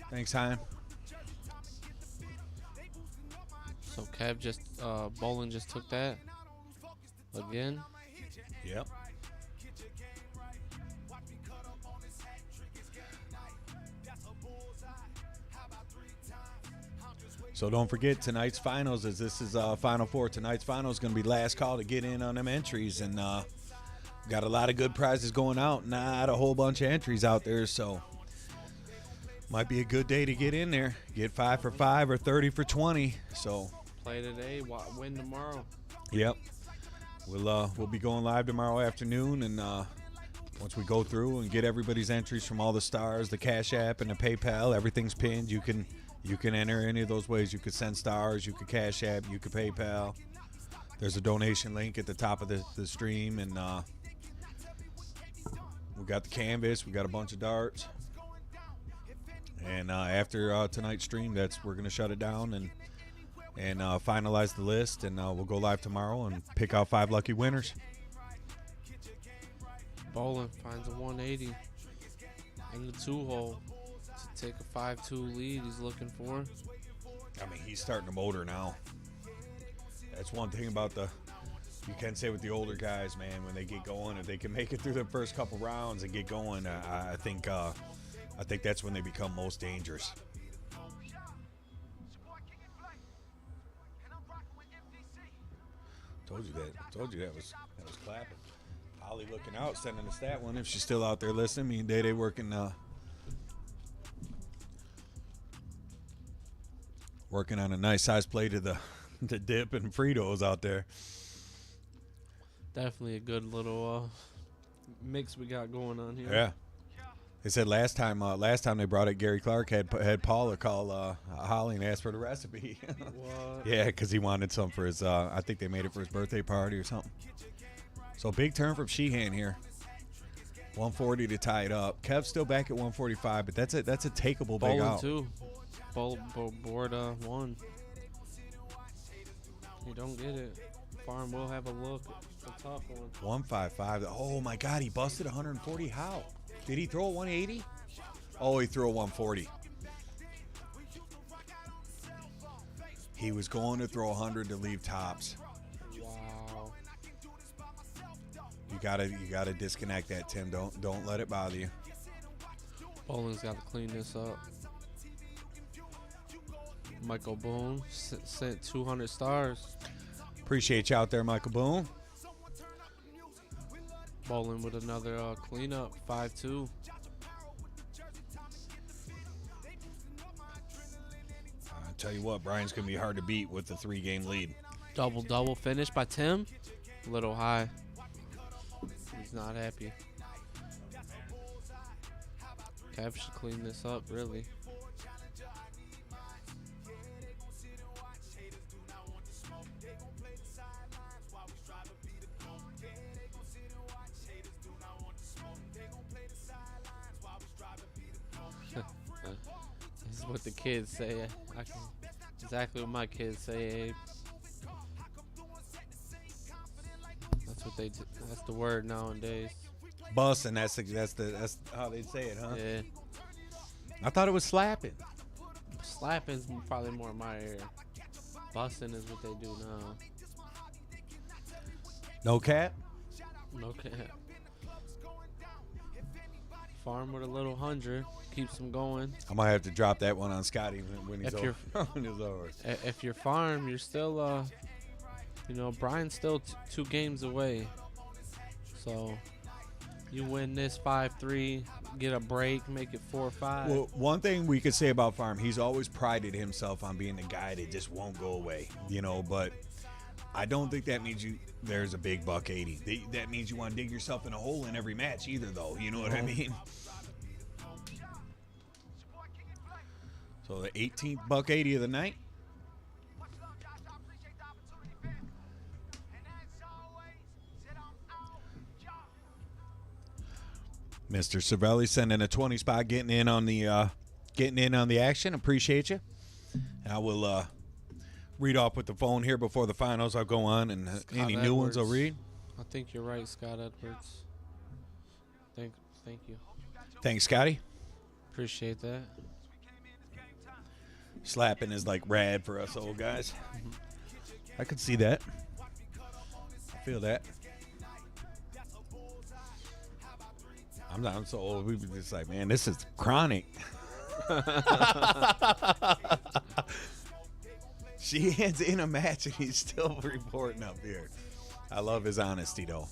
Thanks, Heim. So Kev just, Bolin just took that again. Yep. So don't forget tonight's finals, as this is Final Four. Tonight's final is going to be last call to get in on them entries, and got a lot of good prizes going out. Not a whole bunch of entries out there, so might be a good day to get in there. Get 5 for 5 or 30 for 20. So Play today, win tomorrow. yep, we'll be going live tomorrow afternoon, and once we go through and get everybody's entries from all the stars, the Cash App and the PayPal, everything's pinned. You can enter any of those ways. You could send stars, you could Cash App, you could PayPal. There's a donation link at the top of the stream, and we got the canvas, we got a bunch of darts, and after tonight's stream, we're gonna shut it down and finalize the list, and we'll go live tomorrow and pick out 5 lucky winners. Bolin finds a 180 in the 2-hole to take a 5-2 lead. He's looking for. I mean, he's starting to motor now. That's one thing about you can say with the older guys, man, when they get going, if they can make it through the first couple rounds and get going, I think that's when they become most dangerous. Told you that was clapping. Holly looking out, sending us that one if she's still out there listening. Me and Day working on a nice size plate of the dip and Fritos out there. Definitely a good little mix we got going on here. Yeah. They said last time they brought it, Gary Clark had Paula call Holly and ask for the recipe. What? Yeah, because he wanted some for his. I think they made it for his birthday party or something. So big turn from Sheehan here. 140 to tie it up. Kev's still back at 145, but that's a takeable big Bolin out. too. Board 1. You don't get it. Farm will have a look. It's a tough one. 155. Oh my God, he busted 140. How? Did he throw a 180? Oh, he threw a 140. He was going to throw 100 to leave tops. Wow. You gotta disconnect that, Tim. Don't let it bother you. Bolin's got to clean this up. Michael Boone sent 200 stars. Appreciate you out there, Michael Boone. Bolin with another cleanup, 5-2. I tell you what, Brian's gonna be hard to beat with the 3-game lead. Double finish by Tim. A little high. He's not happy. Kev should clean this up, really. This is what the kids say. Exactly what my kids say, Abe. That's what they. That's the word nowadays. Bussin', that's how they say it, huh? Yeah. I thought it was slapping. Slapping's probably more my area. Bussin' is what they do now. No cap? No cap. Farm with a little 100 keeps him going. I might have to drop that one on Scotty when he's If over. you're- when he's over. If you're farm, you're still, Brian's still 2 games away. So you win this 5-3, get a break, make it 4 or 5. Well, one thing we could say about Farm, he's always prided himself on being the guy that just won't go away, you know, but I don't think that means there's a big buck 80. That means you want to dig yourself in a hole in every match either, though. You know what I mean? So the 18th buck 80 of the night. Mr. Cervelli sending a 20 spot, getting in on the action. Appreciate you. And I will read off with the phone here before the finals. I'll go on, and any new ones I'll read. I think you're right, Scott Edwards. Thank you. Thanks, Scotty. Appreciate that. Slapping is like rad for us old guys. I could see that. I feel that. I'm so old. We were just like, man, this is chronic. Sheehan's in a match and he's still reporting up here. I love his honesty, though.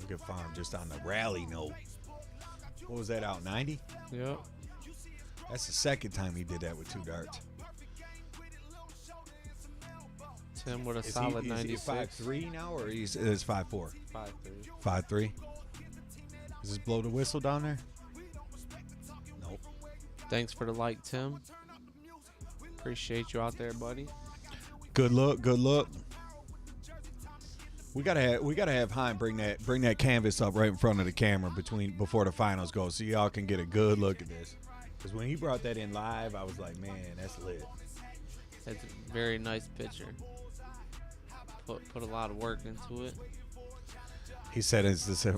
Look at Farm just on the rally note. What was that, out 90? Yep. That's the second time he did that with 2 darts. Tim with a solid 96. Is he 5'3" now, or is 5'4"? 5'3". 5'3". Does this blow the whistle down there? Nope. Thanks for the like, Tim. Appreciate you out there, buddy. Good look. Good look. We gotta have Hein bring that canvas up right in front of the camera before the finals go, so y'all can get a good look at this. Because when he brought that in live, I was like, man, that's lit. That's a very nice picture. Put a lot of work into it. He said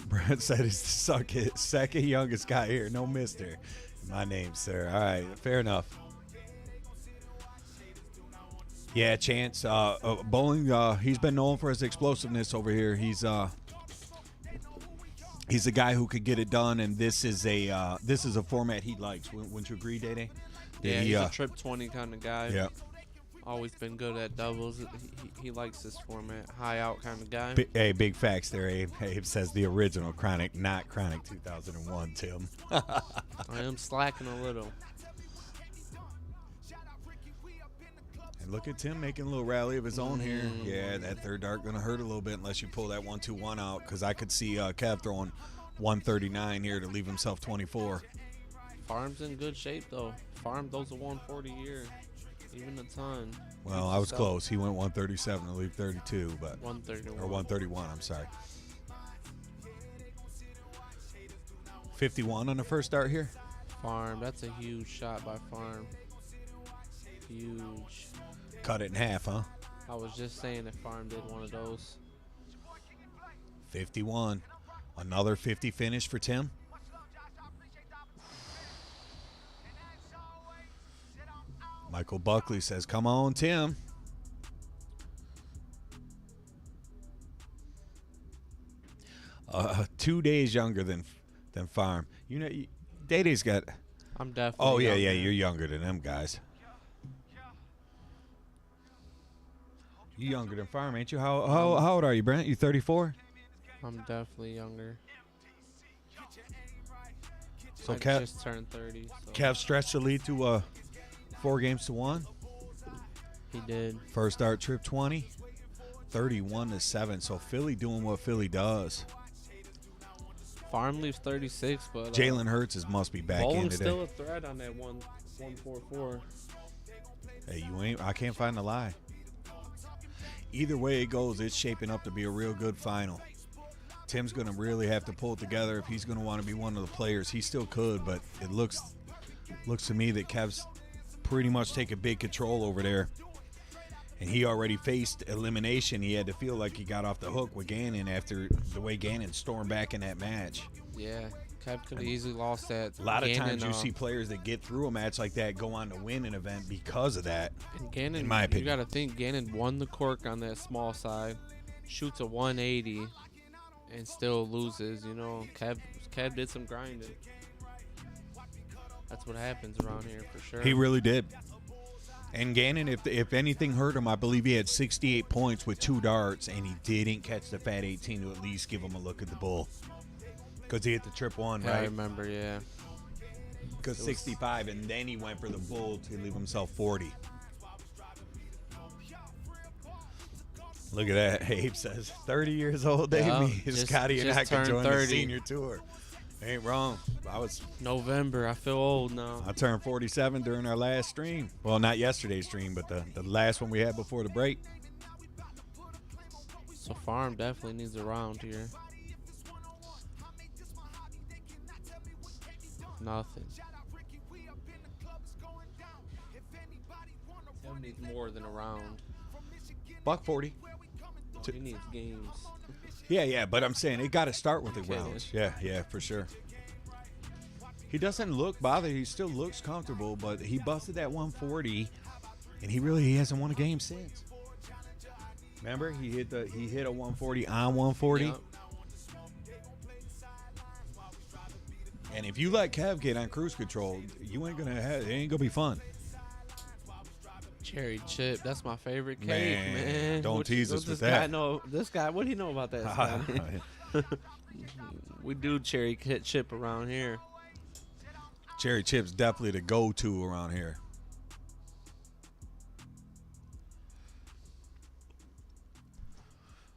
Brent said he's the second youngest guy here. No mister. My name, sir. All right, fair enough. Yeah, Chance. Bowling, he's been known for his explosiveness over here. He's a guy who could get it done, and this is a format he likes. Wouldn't you agree, Day? Yeah, he's a trip 20 kind of guy. Yeah. Always been good at doubles. He likes this format. High out kind of guy. Hey, big facts there, Abe. Abe says the original Chronic, not Chronic 2001, Tim. I am slacking a little. And look at Tim making a little rally of his own here. Yeah, that third dart going to hurt a little bit unless you pull that 1-2-1 out, because I could see Kev throwing 139 here to leave himself 24. Farm's in good shape, though. Farm throws a 140 year. Even a ton. Well, I was close. He went 137 to leave 32, but 131. Or 131, I'm sorry. 51 on the first dart here. Farm, that's a huge shot by Farm. Huge. Cut it in half, huh? I was just saying if Farm did one of those. 51. Another 50 finish for Tim. Michael Buckley says, come on, Tim. Two days younger than Farm. You know, Day-Day's got... I'm definitely Oh, yeah, younger. yeah, you're younger than them guys. You younger than Farm, ain't you? How old are you, Brent? You 34? I'm definitely younger. So I Kev just turned 30. So Kev stretched the lead to 4-1. he did. First dart trip 20, 31-7. So Philly doing what Philly does. Farm leaves 36, but Jalen Hurts must be back in bowling's today. still a threat on that 144. Hey, I can't find the lie. Either way it goes, it's shaping up to be a real good final. Tim's going to really have to pull it together if he's going to want to be one of the players. He still could, but it looks to me that Kev's pretty much taking big control over there. And he already faced elimination. He had to feel like he got off the hook with Gannon after the way Gannon stormed back in that match. Yeah, Kev could have easily lost that. A lot of times you see players that get through a match like that go on to win an event because of that. And Gannon, in my opinion. You got to think Gannon won the cork on that small side, shoots a 180, and still loses. You know, Kev did some grinding. That's what happens around here for sure. He really did. And Gannon, if anything hurt him, I believe he had 68 points with 2 darts, and he didn't catch the fat 18 to at least give him a look at the bull. Because he hit the trip one, Yeah, right? I remember, yeah. Because 65, and then he went for the bull to leave himself 40. Look at that. Abe says, 30 years old, Yeah, Amy. just Scotty and I could turned join the 30. senior tour. Ain't wrong. November. I feel old now. I turned 47 during our last stream. Well, not yesterday's stream, but the last one we had before the break. So farm definitely needs a round here. Nothing. Tim needs more than a round. $140. He needs games. Yeah, but I'm saying it got to start with the Okay. rounds. Yeah, for sure. He doesn't look bothered. He still looks comfortable, but he busted that 140, and he hasn't won a game since. Remember, he hit a 140 on 140. Yep. And if you let Kev get on cruise control, you ain't gonna have. It ain't gonna be fun. Cherry chip. That's my favorite cake, Man, man. don't tease us this with guy that. know? This guy, what do you know about that, Scotty? We do cherry chip around here. Cherry chip's definitely the go-to around here.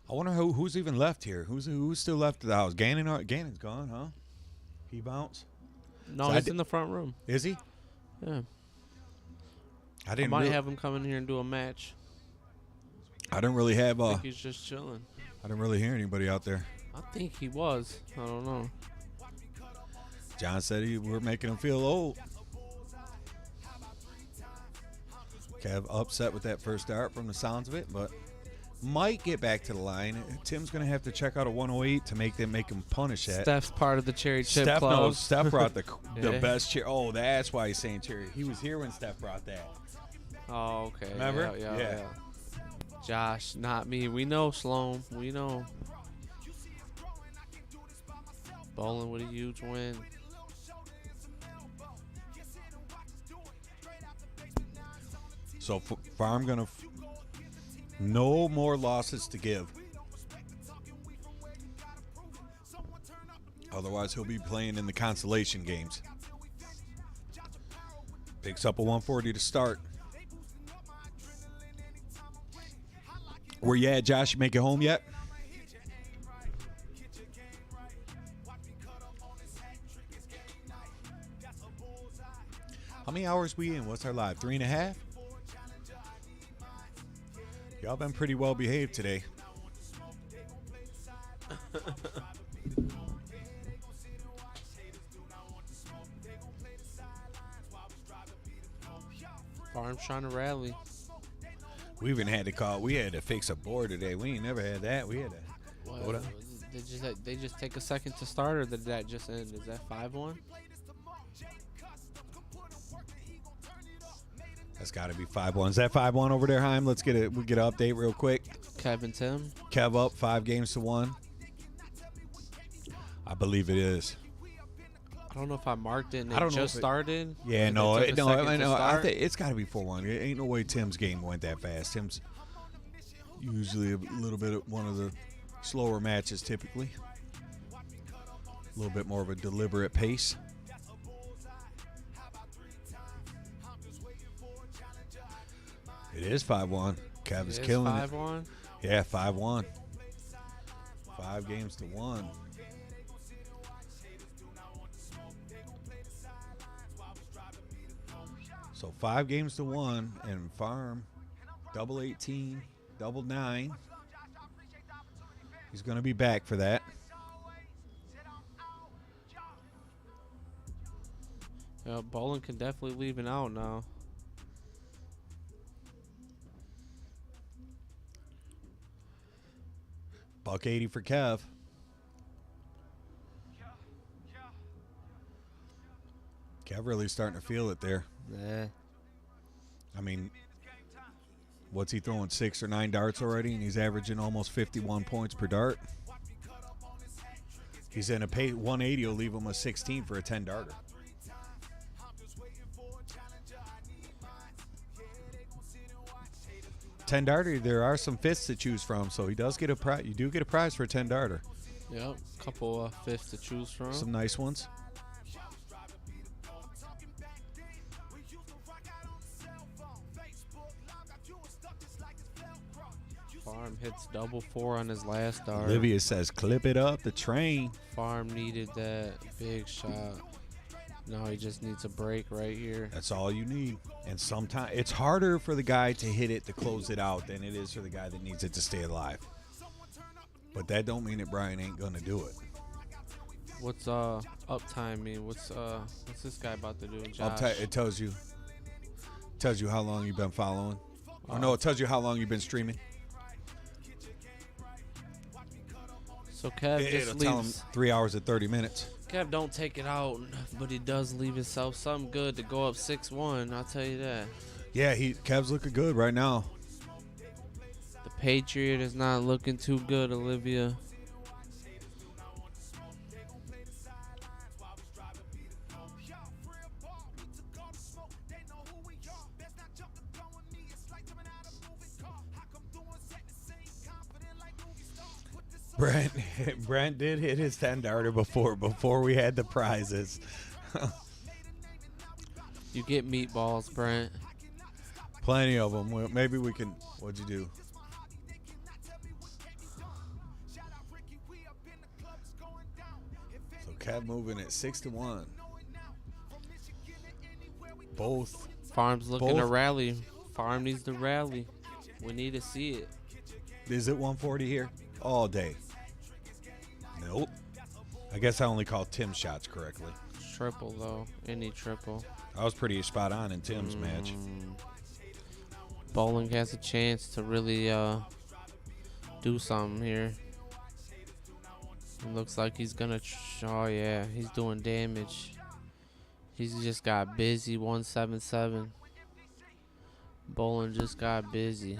I wonder who's even left here. Who's still left at the house? Gannon's gone, huh? He bounced. No, So he's in the front room. Is he? Yeah. I I didn't. might have him come in here and do a match. I didn't really have. I think he's just chilling. I didn't really hear anybody out there. I think he was. I don't know. John said we're making him feel old. Kev upset with that first dart from the sounds of it, but might get back to the line. Tim's going to have to check out a 108 to make him punish that. Steph's part of the cherry chip club. No, Steph brought the Yeah. best chair. Oh, that's why he's saying cherry. He was here when Steph brought that. Oh, okay. Remember? Yeah. Josh, not me. We know, Sloan. We know. Bowling with a huge win. So Farm going to no more losses to give. Otherwise, he'll be playing in the consolation games. Picks up a 140 to start. Where you at, Josh? You make it home yet? How many hours we in? What's our live? 3.5? Y'all been pretty well behaved today. Farm's trying to rally. We even had to call. We had to fix a board today. We ain't never had that. We had to. Well, they just take a second to start, or did that just end? Is that 5-1? That's got to be 5-1. Is that 5-1 over there, Heim? Let's get we get an update real quick. Kevin Tim. Kev up 5-1. I believe it is. I don't know if I marked it and I it don't know just if it- started. Yeah, and no, it took a second to I start. think it's got to be 4-1. It ain't no way Tim's game went that fast. Tim's usually a little bit of one of the slower matches typically. A little bit more of a deliberate pace. It is 5-1. Kev is It is killing it. 5-1. Yeah, 5-1. 5-1. So 5-1, and Farm, double 18, double 9. He's going to be back for that. Yeah, Bowling can definitely leave it out now. $180 for Kev. Kev really starting to feel it there. Yeah. I mean, what's he throwing, 6 or 9 darts already, and he's averaging almost 51 points per dart. He's in a 180 will leave him a 16 for a 10 darter. 10 darter, there are some fifths to choose from, so he does get a prize. You do get a prize for a 10 darter. Yep, couple fifths to choose from. Some nice ones. Farm hits double 4 on his last dart. Olivia says, clip it up, the train. Farm needed that big shot. Now he just needs a break right here. That's all you need. And sometimes it's harder for the guy to hit it to close it out than it is for the guy that needs it to stay alive. But that don't mean that Brian ain't gonna do it. What's uptime mean? What's this guy about to do, Josh? Uptime, it tells you how long you've been following. Oh no, it tells you how long you've been streaming. So Kev It'll just tell him leaves. 3 hours and 30 minutes. Kev don't take it out, but he does leave himself something good to go up 6-1. I'll tell you that. Yeah, Kev's looking good right now. The Patriot is not looking too good, Olivia. Brent did hit his 10 darter before we had the prizes. You get meatballs, Brent. Plenty of them. Well, maybe we can. What'd you do? So Kev moving at 6-1. Both. Farm's looking to Both. rally. Farm needs to rally. We need to see it. Is it 140 here? All day. Nope. I guess I only called Tim's shots correctly. Triple, though. Any triple. I was pretty spot on in Tim's match. Bowling has a chance to really do something here. It looks like he's gonna. Oh yeah, he's doing damage. He's just got busy. 177. Bowling just got busy.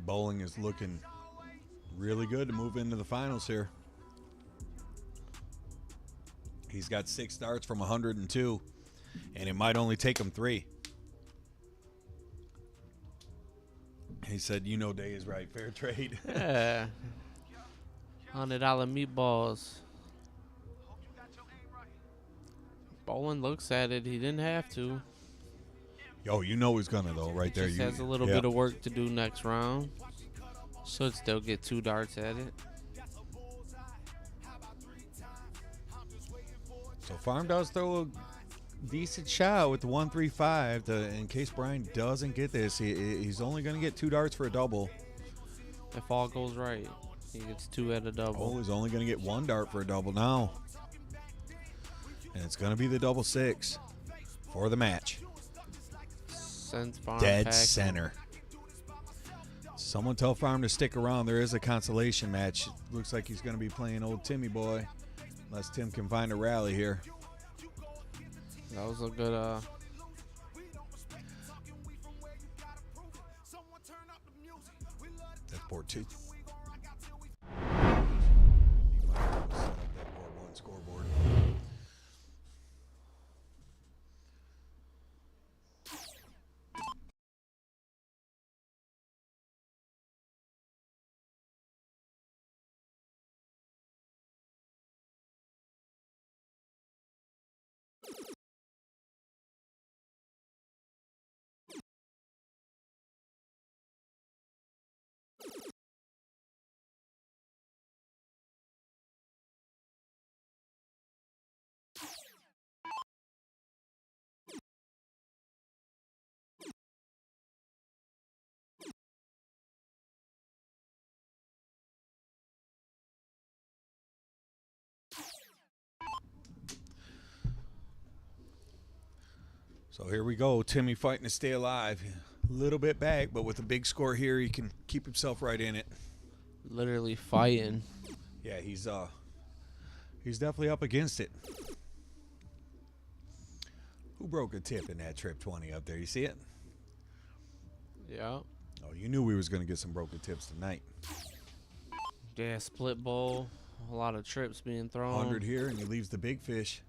Bowling is looking really good to move into the finals here. He's got 6 starts from 102, and it might only take him 3. He said, "You know, day is right, fair trade." Yeah. $100 meatballs. Bowling looks at it. He didn't have to. Yo, you know he's gonna though, right there. Just has a little bit of work to do next round. Should still get 2 darts at it. So Farm does throw a decent shot with the 135 in case Brian doesn't get this. He's only going to get 2 darts for a double. If all goes right, he gets 2 at a double. Oh, he's only going to get 1 dart for a double now. And it's going to be the double 6 for the match. Sends Farm Dead packing. center. Someone tell Farm to stick around. There is a consolation match. Looks like he's going to be playing old Timmy boy. Unless Tim can find a rally here. That was a good That's board 2. Scoreboard. So here we go. Timmy fighting to stay alive. A little bit back, but with a big score here, he can keep himself right in it. literally fighting. Yeah, he's definitely up against it. Who broke a tip in that trip 20 up there? You see it? Yeah. Oh, you knew we was going to get some broken tips tonight. Yeah, split bowl. A lot of trips being thrown. 100 here, and he leaves the big fish.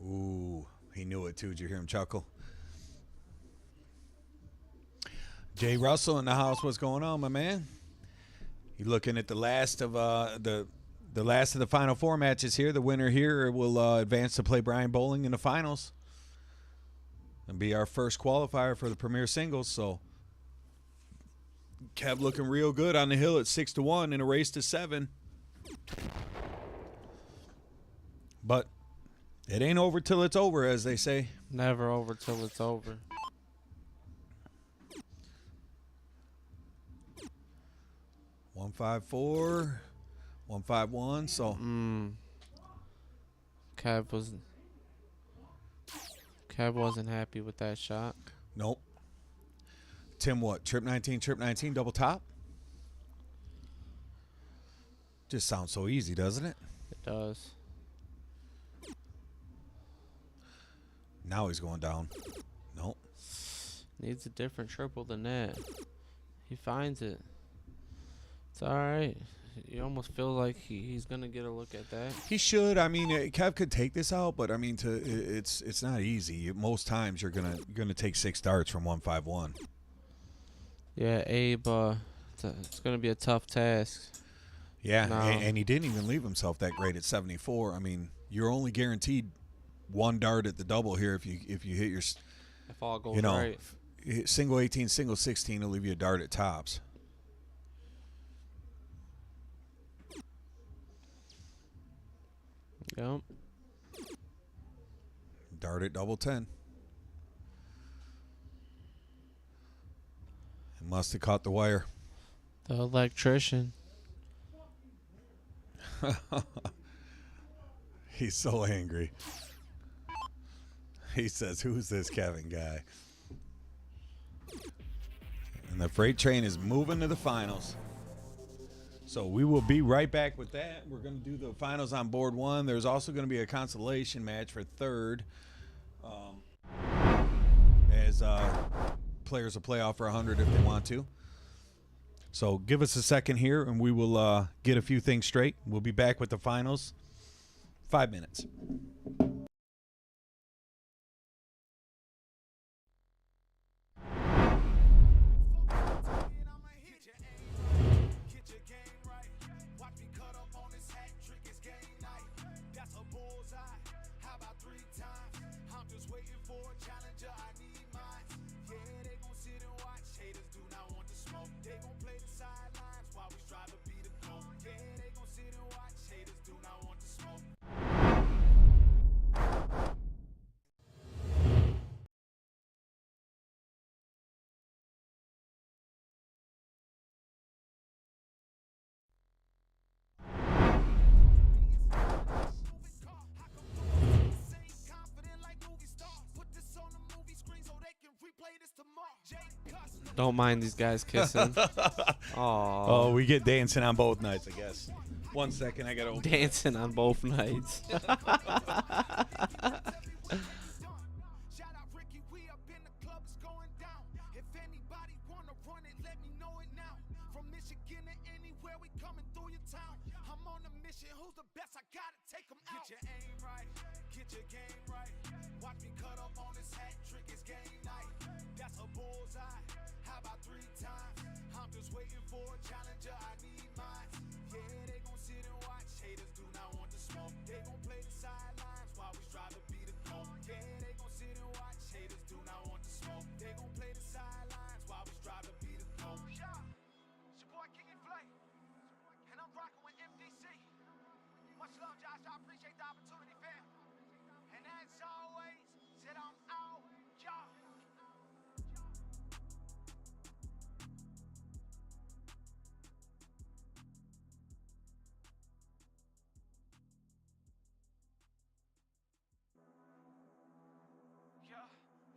Ooh, he knew it too. Did you hear him chuckle? Jay Russell in the house. What's going on, my man? You looking at the last of the last of the Final Four matches here. The winner here will advance to play Brian Bowling in the finals and be our first qualifier for the Premier Singles. So Kev looking real good on the hill at 6-1 in a race to 7. But it ain't over till it's over, as they say. Never over till it's over. One 1-5-4, 1-5-1. So Kev wasn't happy with that shot. nope. Tim, what? Trip 19, double top? Just sounds so easy, doesn't it? It does. Now he's going down. Nope. Needs a different triple than that. He finds it. It's all right. You almost feel like he's gonna get a look at that. He should. I mean, Kev could take this out, but I mean, it's not easy. Most times you're gonna take 6 darts from 1-5-1. Yeah, Abe. It's gonna be a tough task. Yeah, No. and he didn't even leave himself that great at 74. I mean, you're only guaranteed 1 dart at the double here if you hit your, If all goes right. single 18, single 16 will leave you a dart at tops. Yep. Dart at double 10. It must have caught the wire. The electrician. He's so angry. He says, "Who's this Kevin guy?" And the freight train is moving to the finals. So we will be right back with that. We're going to do the finals on board 1. There's also going to be a consolation match for 3rd. As players will play off for 100 if they want to. So give us a second here, and we will get a few things straight. We'll be back with the finals. 5 minutes. Don't mind these guys kissing. Oh, we get dancing on both nights, I guess. 1 second, I gotta open Dancing on both nights. Much love, Josh. I appreciate the opportunity, fam. And as always, said I'm out, y'all.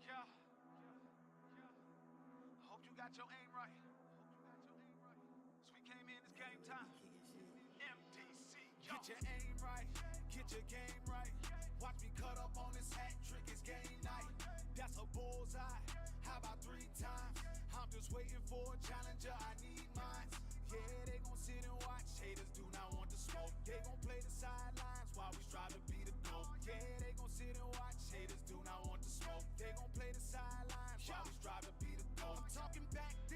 Yeah. I hope you got your aim right. So we came in, it's game time. MDC. Get your aim right, get your game right. Watch me cut up on this hat trick, it's game night. That's a bullseye, how about 3 times? I'm just waiting for a challenger, I need mine. Yeah, they gon' sit and watch, haters do not want to smoke. They gon' play the sidelines while we strive to be the GOAT. Yeah, they gon' sit and watch, haters do not want to smoke. They gon' play the sidelines while we strive to be the GOAT. I'm talking back then.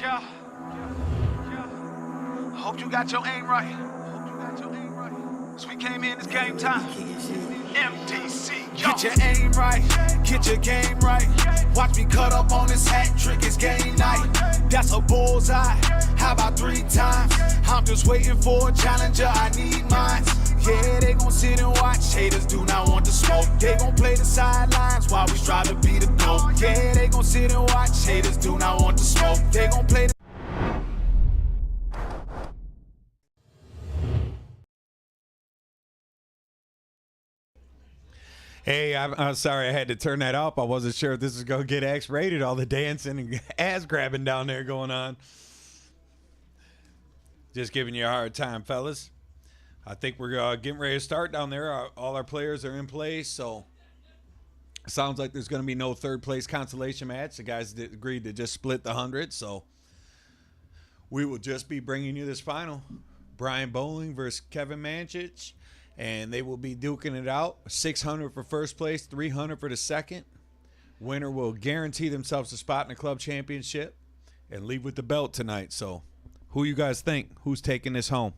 Yeah. Hope you got your aim right. Hope you got your aim right. So we came in, it's game time. MDC, yo. Get your aim right, get your game right. Watch me cut up on this hat trick, it's game night. That's a bullseye, how about 3 times? I'm just waiting for a challenger, I need mine. Yeah, they gon' sit and watch, haters do not want the smoke. They gon' play the sidelines while we strive to be the GOAT. Yeah, they gon' sit and watch, haters do not want the smoke. They gon' play the Hey, I'm sorry I had to turn that off. I wasn't sure if this was going to get X-rated, all the dancing and ass grabbing down there going on. Just giving you a hard time, fellas. I think we're getting ready to start down there. All our players are in place, so sounds like there's going to be no third place consolation match. The guys agreed to just split the 100, so we will just be bringing you this final. Brian Bowling versus Kevin Manchich. And they will be duking it out. 600 for first place, 300 for the second. Winner will guarantee themselves a spot in the club championship and leave with the belt tonight. So, who you guys think? Who's taking this home?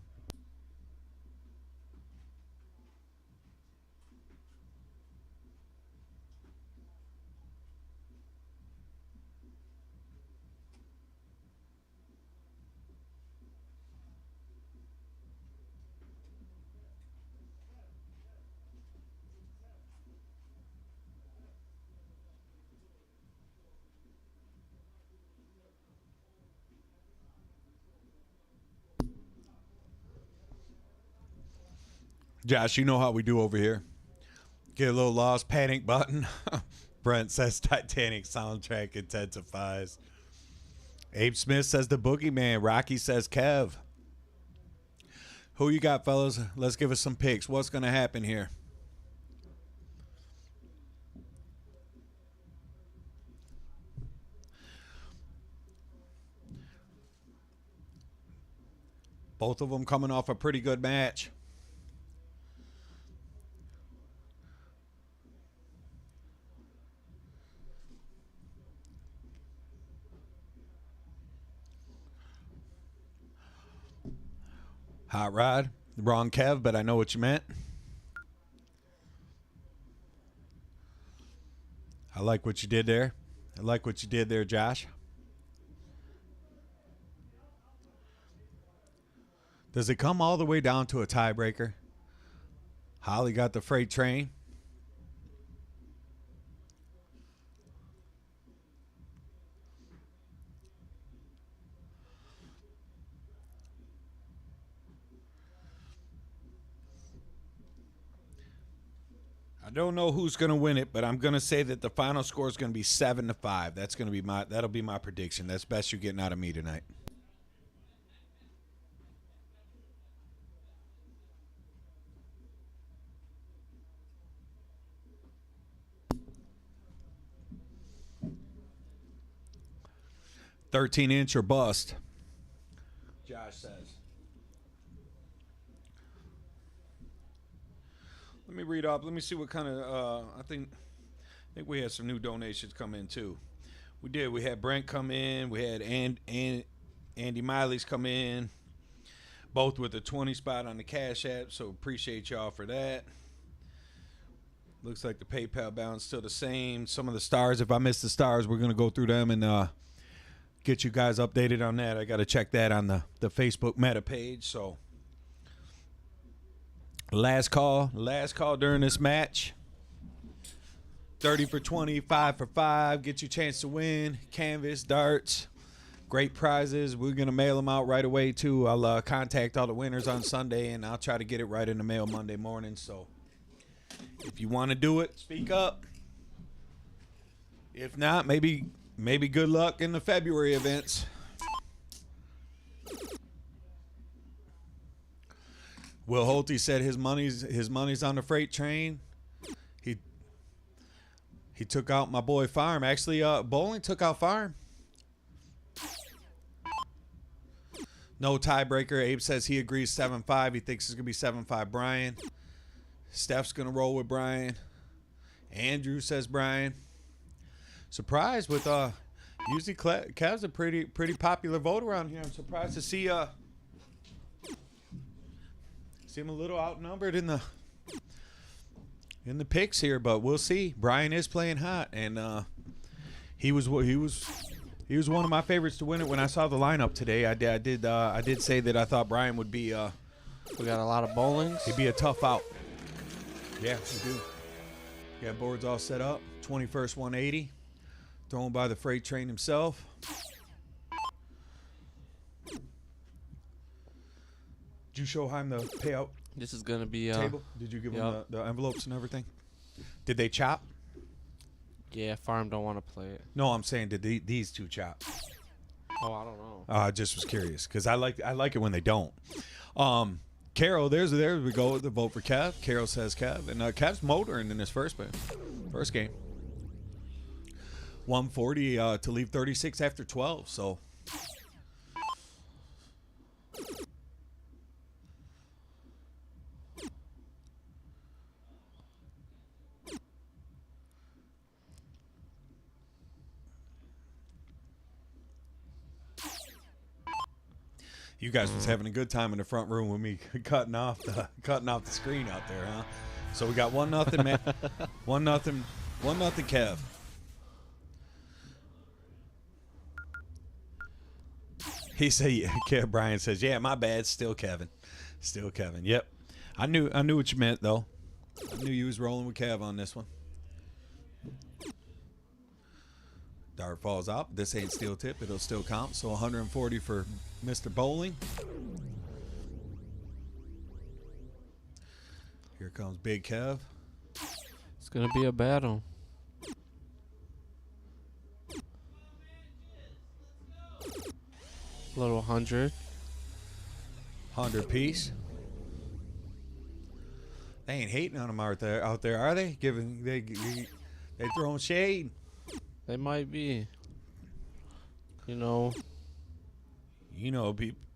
Josh, you know how we do over here. Get a little lost, panic button. Brent says Titanic soundtrack intensifies. Abe Smith says the boogeyman. Rocky says Kev. Who you got, fellas? Let's give us some picks. What's going to happen here? Both of them coming off a pretty good match. Hot Rod. Wrong Kev, but I know what you meant. I like what you did there. I like what you did there, Josh. Does it come all the way down to a tiebreaker? Holly got the freight train. I don't know who's going to win it, but I'm going to say that the final score is going to be 7-5. That'll be my prediction. That's best you're getting out of me tonight. "13-inch or bust," Josh says. Let me read off. Let me see what kind of. I think we had some new donations come in too. We did. We had Brent come in. We had Andy Miley's come in. Both with a 20 spot on the Cash App. So appreciate y'all for that. Looks like the PayPal balance still the same. Some of the stars. If I missed the stars, we're gonna go through them and get you guys updated on that. I got to check that on the Facebook Meta page. So. Last call during this match. 30 for 20, 5 for 5. Get you a chance to win. Canvas, darts, great prizes. We're going to mail them out right away, too. I'll contact all the winners on Sunday, and I'll try to get it right in the mail Monday morning. So if you want to do it, speak up. If not, maybe good luck in the February events. Will Holte said his money's on the freight train. He took out my boy Farm. Actually, Bowling took out Farm. No tiebreaker. Abe says he agrees 7-5. He thinks it's gonna be 7-5 Brian. Steph's gonna roll with Brian. Andrew says Brian. Surprised with Usually Cav's a pretty popular vote around here. I'm surprised to see him a little outnumbered in the picks here, but we'll see. Brian is playing hot, and he was one of my favorites to win it when I saw the lineup today. I did say that I thought Brian would be. We got a lot of bowlings. He'd be a tough out. Yeah, we do. Got boards all set up. 21st 180. Thrown by the freight train himself. Did you show him the payout This is going to be... table? Did you give him yep. the envelopes and everything? Did they chop? Yeah, Farm don't want to play it. No, I'm saying did these two chop? Oh, I don't know. I just was curious because I like it when they don't. Carol, there we go with the vote for Kev. Carol says Kev, and Kev's motoring in his first game. 140 to leave 36 after 12. So you guys was having a good time in the front room with me cutting off the screen out there, huh? So we got 1-0, man. 1-0 Kev. He said, Brian says, yeah, my bad. Still Kevin. Yep. I knew what you meant though. I knew you was rolling with Kev on this one. Dart falls out. This ain't steel tip. It'll still count. So 140 for Mr. Bowling. Here comes Big Kev. It's going to be a battle. Little 100. 100 piece. They ain't hating on them out there, are they? They throwing shade. They might be. You know,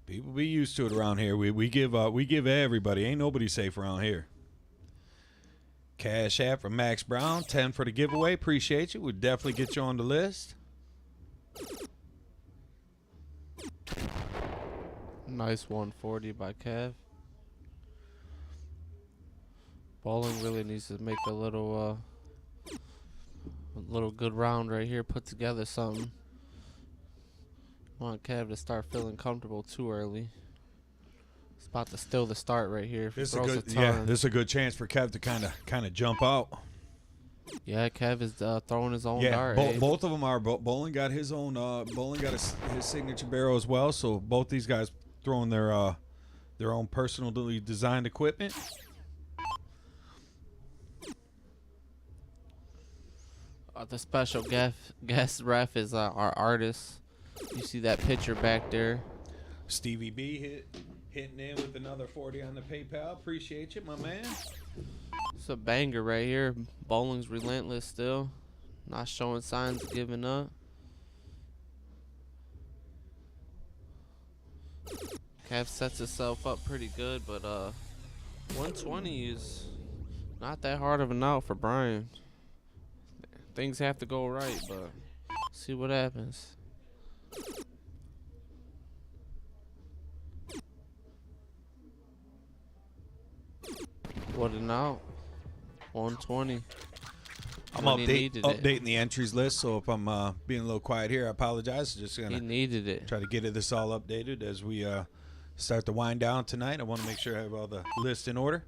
People be used to it around here. We give everybody. Ain't nobody safe around here. Cash app from Max Brown, 10 for the giveaway. Appreciate you. We'll definitely get you on the list. nice 140 by Kev. Bowling really needs to make a little good round right here. Put together something. Want Kev to start feeling comfortable too early. It's about to steal the start right here. If he This throws a ton. is a good chance for Kev to kind of jump out. Yeah, Kev is throwing his own Yeah, dart. eh? both of them are. Bowling got his own. Bowling got his signature barrel as well. So both these guys throwing their own personally designed equipment. The special guest ref is our artist. You see that picture back there. Stevie B hitting in with another 40 on the PayPal. Appreciate you, my man. It's a banger right here. Bowling's relentless still. Not showing signs of giving up. Kev sets himself up pretty good, but 120 is not that hard of an out for Brian. Things have to go right, but see what happens. What an out. 120. I'm When he needed it. updating the entries list, so if I'm being a little quiet here, I apologize. Just He gonna needed it. try to get this all updated as we start to wind down tonight. I want to make sure I have all the lists in order.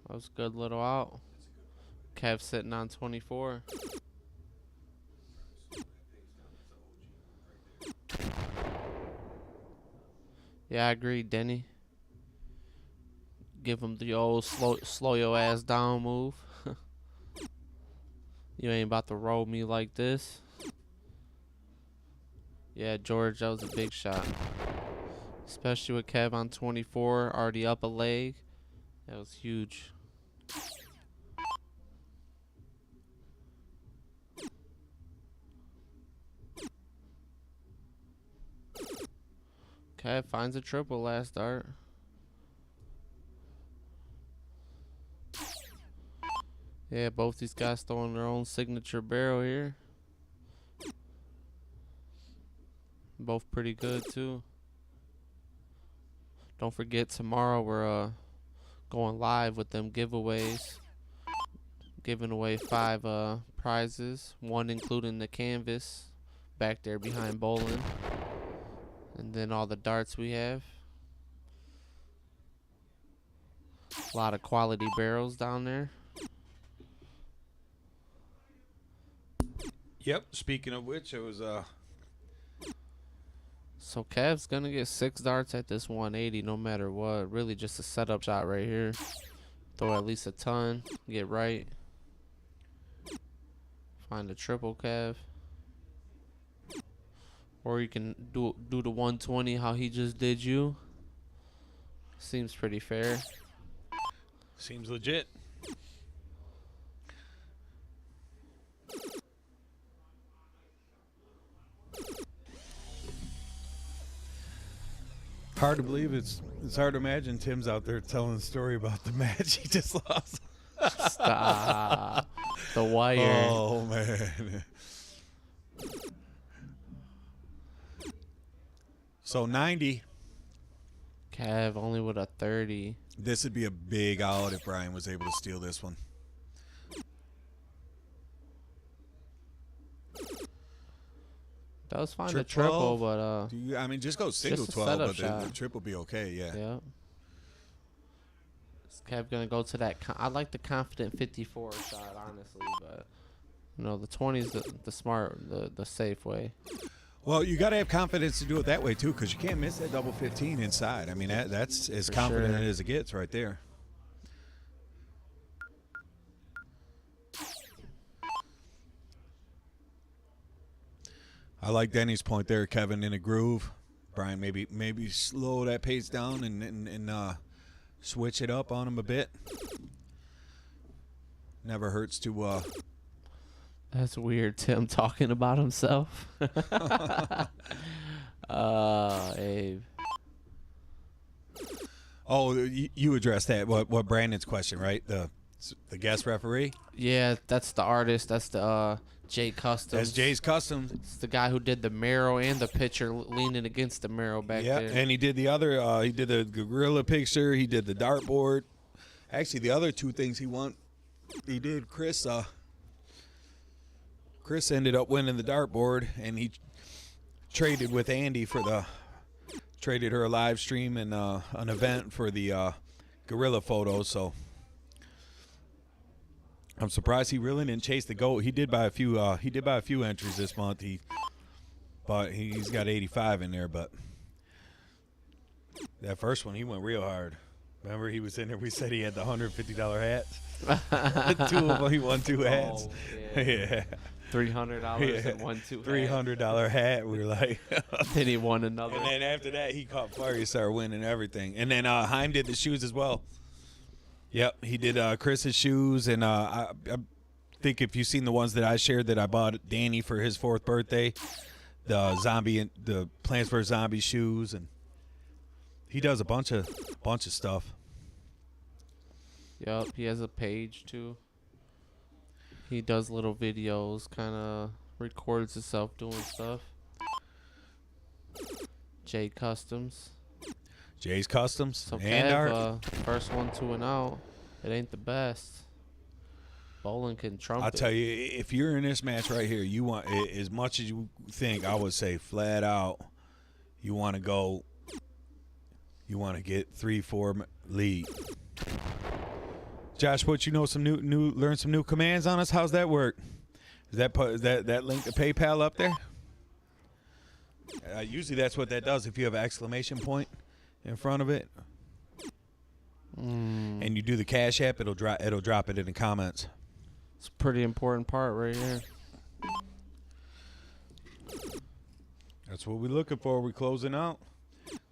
That was a good little out. Kev sitting on 24. Yeah, I agree, Denny. Give him the old slow your ass down move. You ain't about to roll me like this. Yeah, George, that was a big shot. Especially with Kev on 24, already up a leg. That was huge. Kev finds a triple last dart. Yeah, both these guys throwing their own signature barrel here. Both pretty good too. Don't forget tomorrow we're going live with them giveaways. Giving away 5 prizes, one including the canvas back there behind bowling, and then all the darts we have. A lot of quality barrels down there. Yep. Speaking of which, it was So Kev's gonna get 6 darts at this 180 no matter what. Really just a setup shot right here. Throw at least a ton, get right. Find a triple Kev. Or you can do the 120 how he just did you. Seems pretty fair. seems legit. Hard to believe. It's hard to imagine Tim's out there telling the story about the match he just lost. Stop. The wire. Oh man. So 90. Kev only with a 30. This would be a big out if Brian was able to steal this one. Does find Trip a triple, 12. but I mean, just go single just a 12, setup but the shot. triple be okay. Yeah. yeah. Is Kev gonna go to that? I like the confident 54 shot, honestly, but you know the 20 is the smart, the safe way. Well, you got to have confidence to do it that way too, because you can't miss that double 15 inside. I mean, that's as For confident sure. as it gets right there. I like Denny's point there, Kevin, in a groove. Brian, maybe slow that pace down and switch it up on him a bit. Never hurts to. That's weird. Tim talking about himself. Abe. Oh, you addressed that. What Brandon's question, right? The guest referee. Yeah, that's the artist. That's the Jay Customs. That's Jay's Customs. It's the guy who did the marrow and the pitcher leaning against the marrow back Yeah, there. and he did the other. He did the gorilla picture. He did the dartboard. Actually, the other two things he did. Chris ended up winning the dartboard, and he traded with Andy traded her a live stream and an event for the gorilla photos. So I'm surprised he really didn't chase the goat. He did buy a few. He did buy a few entries this month. He's got 85 in there, but that first one he went real hard. Remember, he was in there. We said he had the $150 hats. 2 of them, he won 2 hats. Oh, yeah. $300 Yeah. and 1-2 $300 hat. We were like, Then he won another. and then after that, he caught fire. He started winning everything. And then Heim did the shoes as well. Yep, he did Chris's shoes, and I think if you've seen the ones that I shared that I bought Danny for his 4th birthday, the Plants vs Zombies shoes, and he does a bunch of stuff. Yep, he has a page too. He does little videos, kind of records himself doing stuff. Jay Customs. Jay's Customs So and art. Kev, first one to and out. It ain't the best. Bowling can trump I'll it. tell you, if you're in this match right here, you want, as much as you think, I would say flat out, you want to go, you want to get 3-4 lead. Josh, what, you know, some new learn some new commands on us? How's that work? Is that link to PayPal up there? Usually that's what that does. If you have an exclamation point in front of it, and you do the Cash App, it'll drop it in the comments. It's a pretty important part right here. That's what we're looking for. We're closing out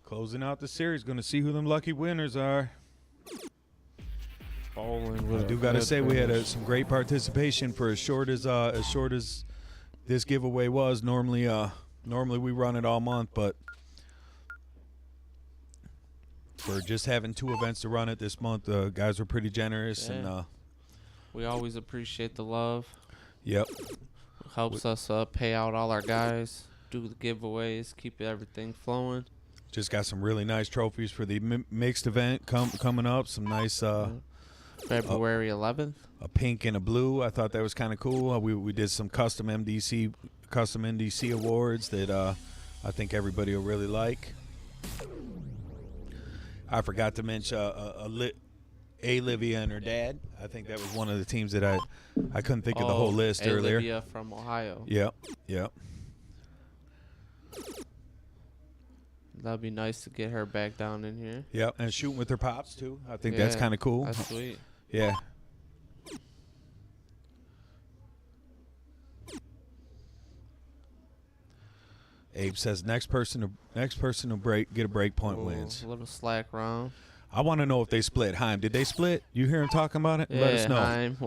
the series. Going to see who them lucky winners are. Bowling I with do a got to good say we had finish. some great participation for as short as this giveaway was. Normally we run it all month, but for just having 2 events to run it this month, guys were pretty generous. Yeah. And We always appreciate the love. yep. Helps us pay out all our guys. do the giveaways, keep everything flowing. Just got some really nice trophies for the mixed event coming up. Some nice February 11th. a pink and a blue. I thought that was kind of cool. We did some custom MDC awards that I think everybody will really like. I forgot to mention Olivia and her dad. I think that was one of the teams that I couldn't think of the whole list earlier. Olivia from Ohio. Yep. That'd be nice to get her back down in here. Yep, and shooting with her pops too. I think that's kind of cool. That's sweet. Yeah. Abe says next person to get a break point wins. A little slack round. I want to know if they split. Heim, did they split? You hear him talking about it? Yeah, Let us know. Heim.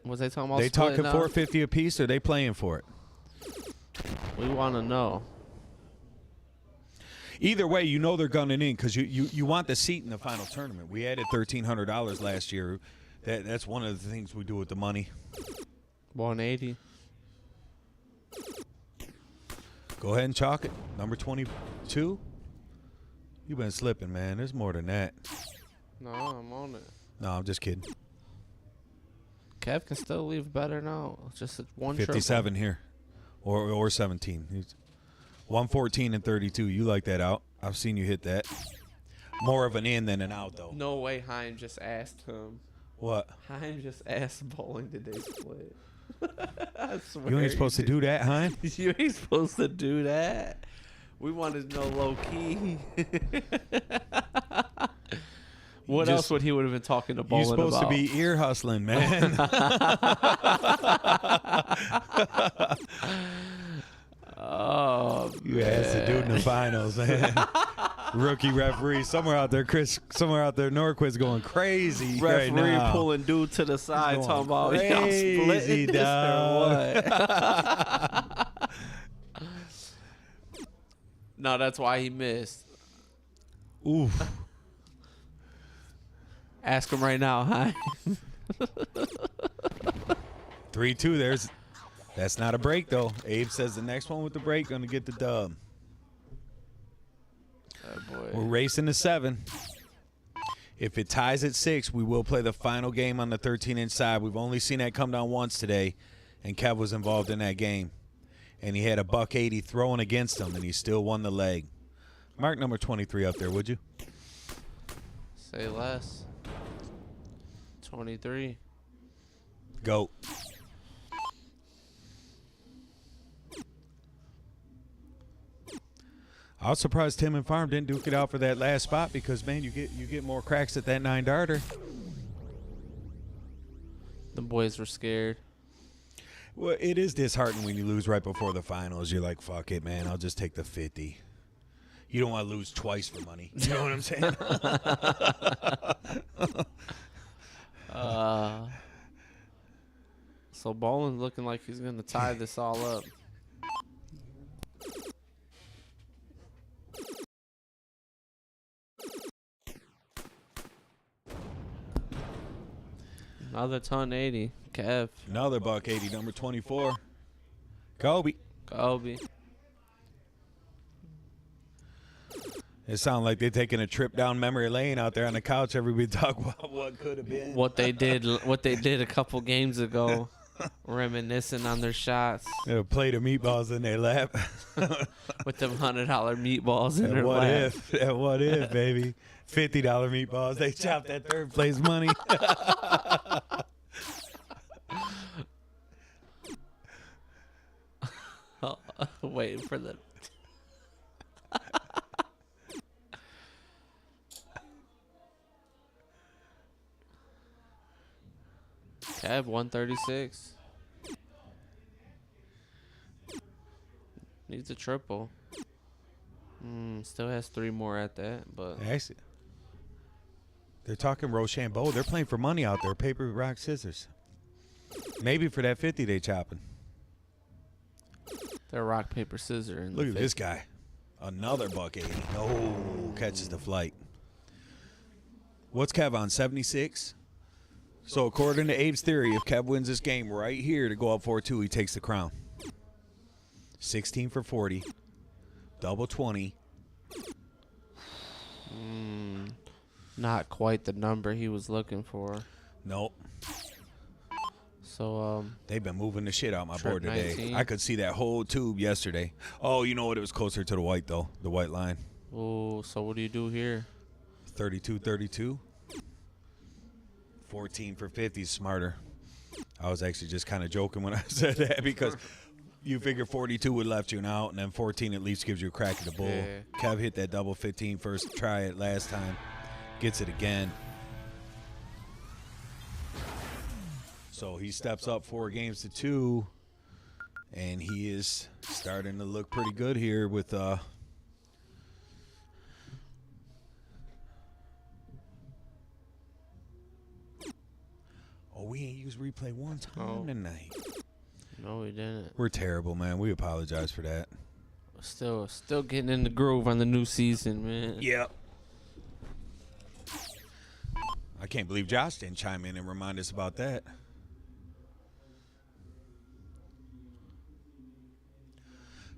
Was they talking about They splitting talking up? $450 a piece, or they playing for it? We want to know. Either way, you know they're gunning in because you want the seat in the final tournament. We added $1,300 last year. That's one of the things we do with the money. 180. Go ahead and chalk it. Number 22. You've been slipping, man. There's more than that. No, I'm on it. No, I'm just kidding. Kev can still leave better now. It's just one 57 here, or 17. He's 114 and 32. You like that out? I've seen you hit that. More of an in than an out, though. No way Heim just asked him. What? Heim just asked Bowling, did they split? I swear. You ain't supposed to do that, Heim. You ain't supposed to do that. We wanted to know low key. What else would he would have been talking to Bowling about? You're supposed to be ear hustling, man. Oh, You asked the dude in the finals, man. Rookie referee somewhere out there, Norquist going crazy right referee now. pulling dude to the side, Going talking about y'all crazy, splitting this or dog. what? No, that's why he missed. Oof. Ask him right now, hi. 3-2. That's not a break though. Abe says the next one with the break gonna get the dub. Oh boy. We're racing to 7. If it ties at 6, we will play the final game on the 13-inch side. We've only seen that come down once today, and Kev was involved in that game. And he had a $180 thrown against him, and he still won the leg. Mark number 23 up there, would you? Say less. 23. Go. I was surprised Tim and Farm didn't duke it out for that last spot because, man, you get more cracks at that 9-darter. The boys were scared. Well, it is disheartening when you lose right before the finals. You're like, fuck it, man. I'll just take the 50. You don't want to lose twice for money. You know what I'm saying? So Bolin's looking like he's going to tie this all up. Another ton 80. Kev. Another $180, number 24. Kobe. It sounds like they're taking a trip down memory lane out there on the couch. Everybody talk about what could have been. What they did a couple games ago, reminiscing on their shots. A plate of meatballs in their lap. With them $100 meatballs in And their what lap. what if, baby? $50 meatballs. They chopped that third place money. Waiting for the. Kev 136. Needs a triple. Still has 3 more at that, but Actually, they're talking Rochambeau. They're playing for money out there. Paper, rock, scissors. Maybe for that 50 they chopping. they're rock, paper, scissors. In the Look at this 50. guy. Another $180. Oh, catches the flight. What's Kev on? 76? So according to Abe's theory, if Kev wins this game right here to go up 4-2, he takes the crown. 16 for 40. Double 20. Not quite the number he was looking for. Nope. So, They've been moving the shit out my Trip board today. 19. I could see that whole tube yesterday. Oh, you know what? It was closer to the white, though. The white line. oh, so what do you do here? 32-32. 14 for 50 is smarter. I was actually just kind of joking when I said that because you figure 42 would left you an out, and then 14 at least gives you a crack at the bull. Yeah. Kev hit that double 15 first try it last time. Gets it again. So he steps up 4 games to 2, and he is starting to look pretty good here with Oh, we ain't used replay one time tonight. No, we didn't. We're terrible, man. We apologize for that. Still getting in the groove on the new season, man. Yep. I can't believe Josh didn't chime in and remind us about that.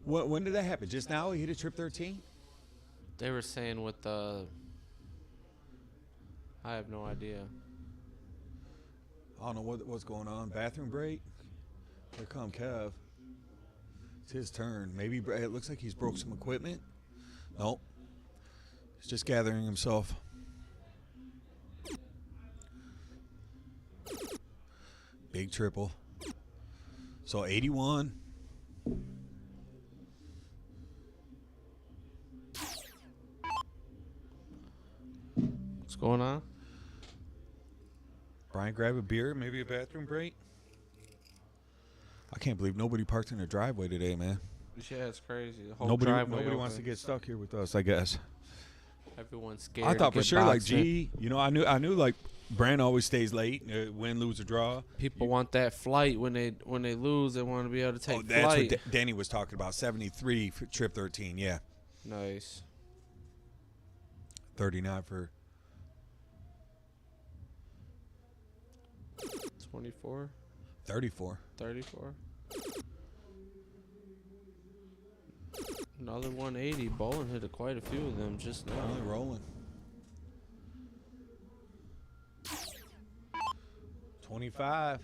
When did that happen? Just now? He hit a trip 13? They were saying with the. I have no idea. I don't know what's going on. Bathroom break? Here come Kev. It's his turn. Maybe it looks like he's broke some equipment. Nope. He's just gathering himself. Big triple. So 81. What's going on? Brian, grab a beer, maybe a bathroom break. I can't believe nobody parked in their driveway today, man. Yeah, it's crazy. The whole Nobody driveway wants to open. get stuck here with us, I guess. Everyone's scared. I thought to for get sure, like, boxed in. gee, you know, I knew like Brand always stays late, win, lose, or draw. People want that flight when they lose. They want to be able to take That's flight. what Danny was talking about. 73 for trip 13, yeah. Nice. 39 for 24, 34. 34. Another 180. Bowling hit quite a few of them just now. Only rolling. 25.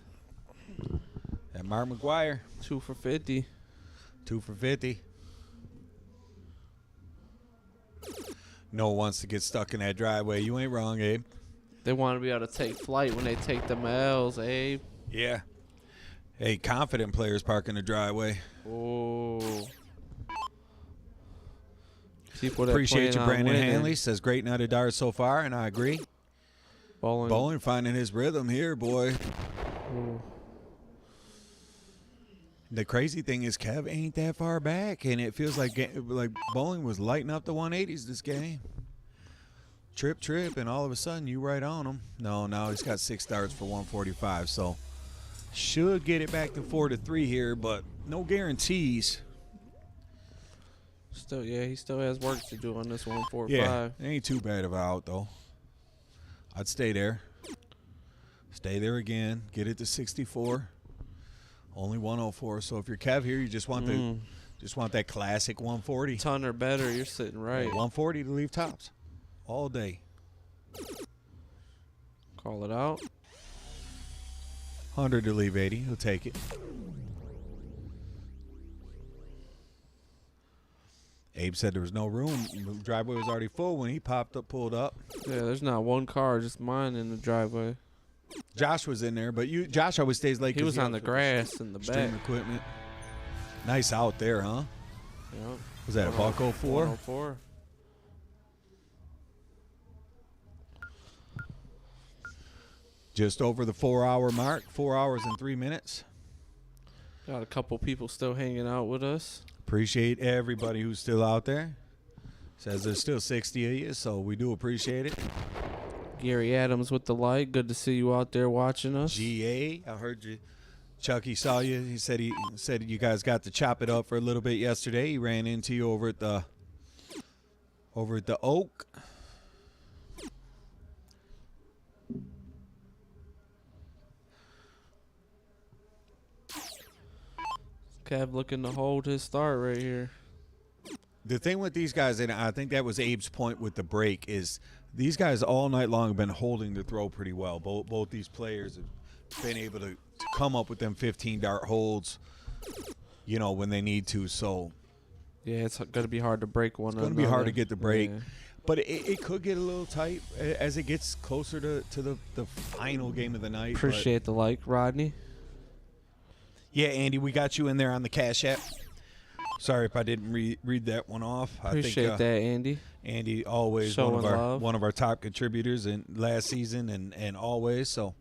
At Mark McGuire. 2 for 50. 2 for 50. No one wants to get stuck in that driveway. You ain't wrong, Abe. They want to be able to take flight when they take them L's, Abe. Yeah. Hey, confident players park in the driveway. Oh. People that Appreciate you, plan on Brandon winning. Hanley. Says great night of darts so far, and I agree. Bowling finding his rhythm here, boy. Ooh. The crazy thing is Kev ain't that far back, and it feels like Bowling was lighting up the 180s this game. Trip, and all of a sudden you right on him. No, he's got 6 starts for 145, so should get it back to 4-3 here, but no guarantees. He still has work to do on this 145. Yeah, it ain't too bad of an out though. I'd stay there. Stay there again. Get it to 64. Only 104. So if you're Kev here, you just want that classic 140. Ton or better, you're sitting right. 140 to leave tops all day. Call it out. 100 to leave 80. He'll take it. Abe said there was no room. The driveway was already full when he pulled up. Yeah, there's not one car, just mine in the driveway. Josh was in there, but Josh always stays late. He was on the grass in the Stream back. equipment. Nice out there, huh? Yep. Was that a buck 04? 104. Just over the 4-hour mark. 4 hours and 3 minutes. Got a couple people still hanging out with us. Appreciate everybody who's still out there. Says there's still 60 of you, so we do appreciate it. Gary Adams with the light. Good to see you out there watching us. GA, I heard you. Chucky saw you. He said you guys got to chop it up for a little bit yesterday. He ran into you over at the Oak. Kev looking to hold his start right here. the thing with these guys, and I think that was Abe's point with the break, is these guys all night long have been holding the throw pretty well. Both these players have been able to come up with them 15 dart holds, you know, when they need to. So Yeah, it's going to be hard to break one. it's going to be hard to get the break. Yeah. But it could get a little tight as it gets closer to the final game of the night. Appreciate the like, Rodney. Yeah, Andy, we got you in there on the Cash App. Sorry if I didn't read that one off. Appreciate I think, that, Andy. Andy, always Showing love. one of our top contributors in last season and always. So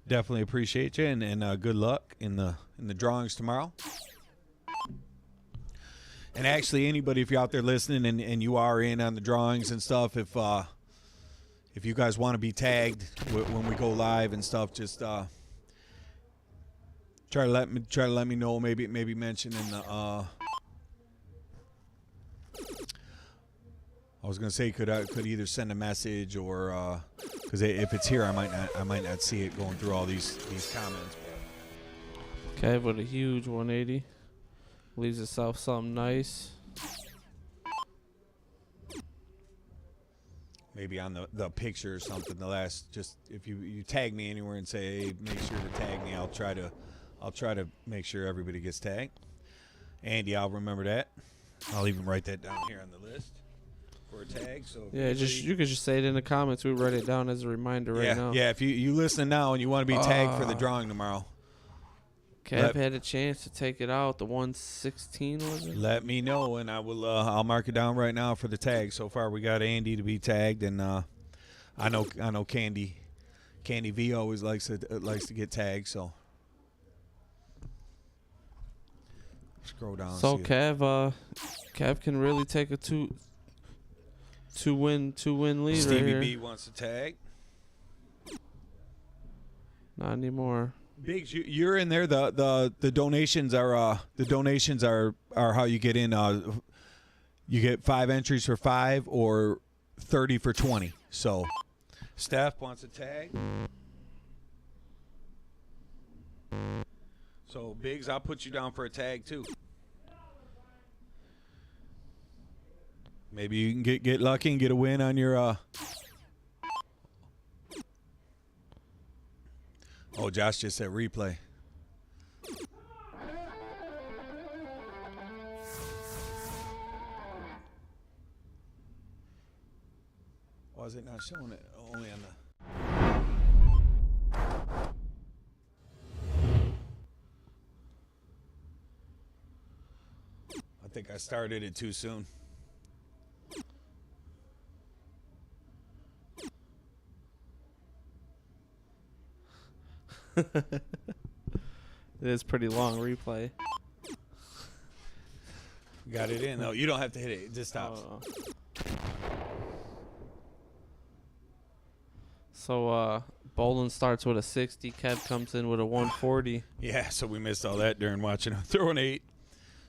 definitely appreciate you and good luck in the drawings tomorrow. And actually, anybody, if you're out there listening and you are in on the drawings and stuff, if you guys want to be tagged when we go live and stuff, just try to let me know. Maybe mention in the. I was gonna say could either send a message or because if it's here, I might not see it going through all these comments. Kev with a huge 180. Leaves itself something nice. Maybe on the picture or something. The last, just if you tag me anywhere and say, hey, make sure to tag me. I'll try to make sure everybody gets tagged. Andy, I'll remember that. I'll even write that down here on the list for a tag. So Yeah, you could just say it in the comments. We write it down as a reminder right now. Yeah, if you listen now and you want to be tagged for the drawing tomorrow. Kev had a chance to take it out. The 116 was it? Let me know, and I will. I'll mark it down right now for the tag. So far, we got Andy to be tagged, and I know Candy V always likes to get tagged. So scroll down. So Kev can really take a two win lead Stevie right here. B wants to tag. Not anymore. Biggs, you're in there. The donations are how you get in. You get 5 entries for 5 or 30 for 20. So, Steph wants a tag. So, Biggs, I'll put you down for a tag too. Maybe you can get lucky and get a win on your. Oh, Josh just said replay. Why is it not showing it? Only on the. I think I started it too soon. It is pretty long replay. Got it in. No, you don't have to hit it. It just stops. So Bolin starts with a 60. Kev comes in with a 140. Yeah, so we missed all that during watching him throw an 8.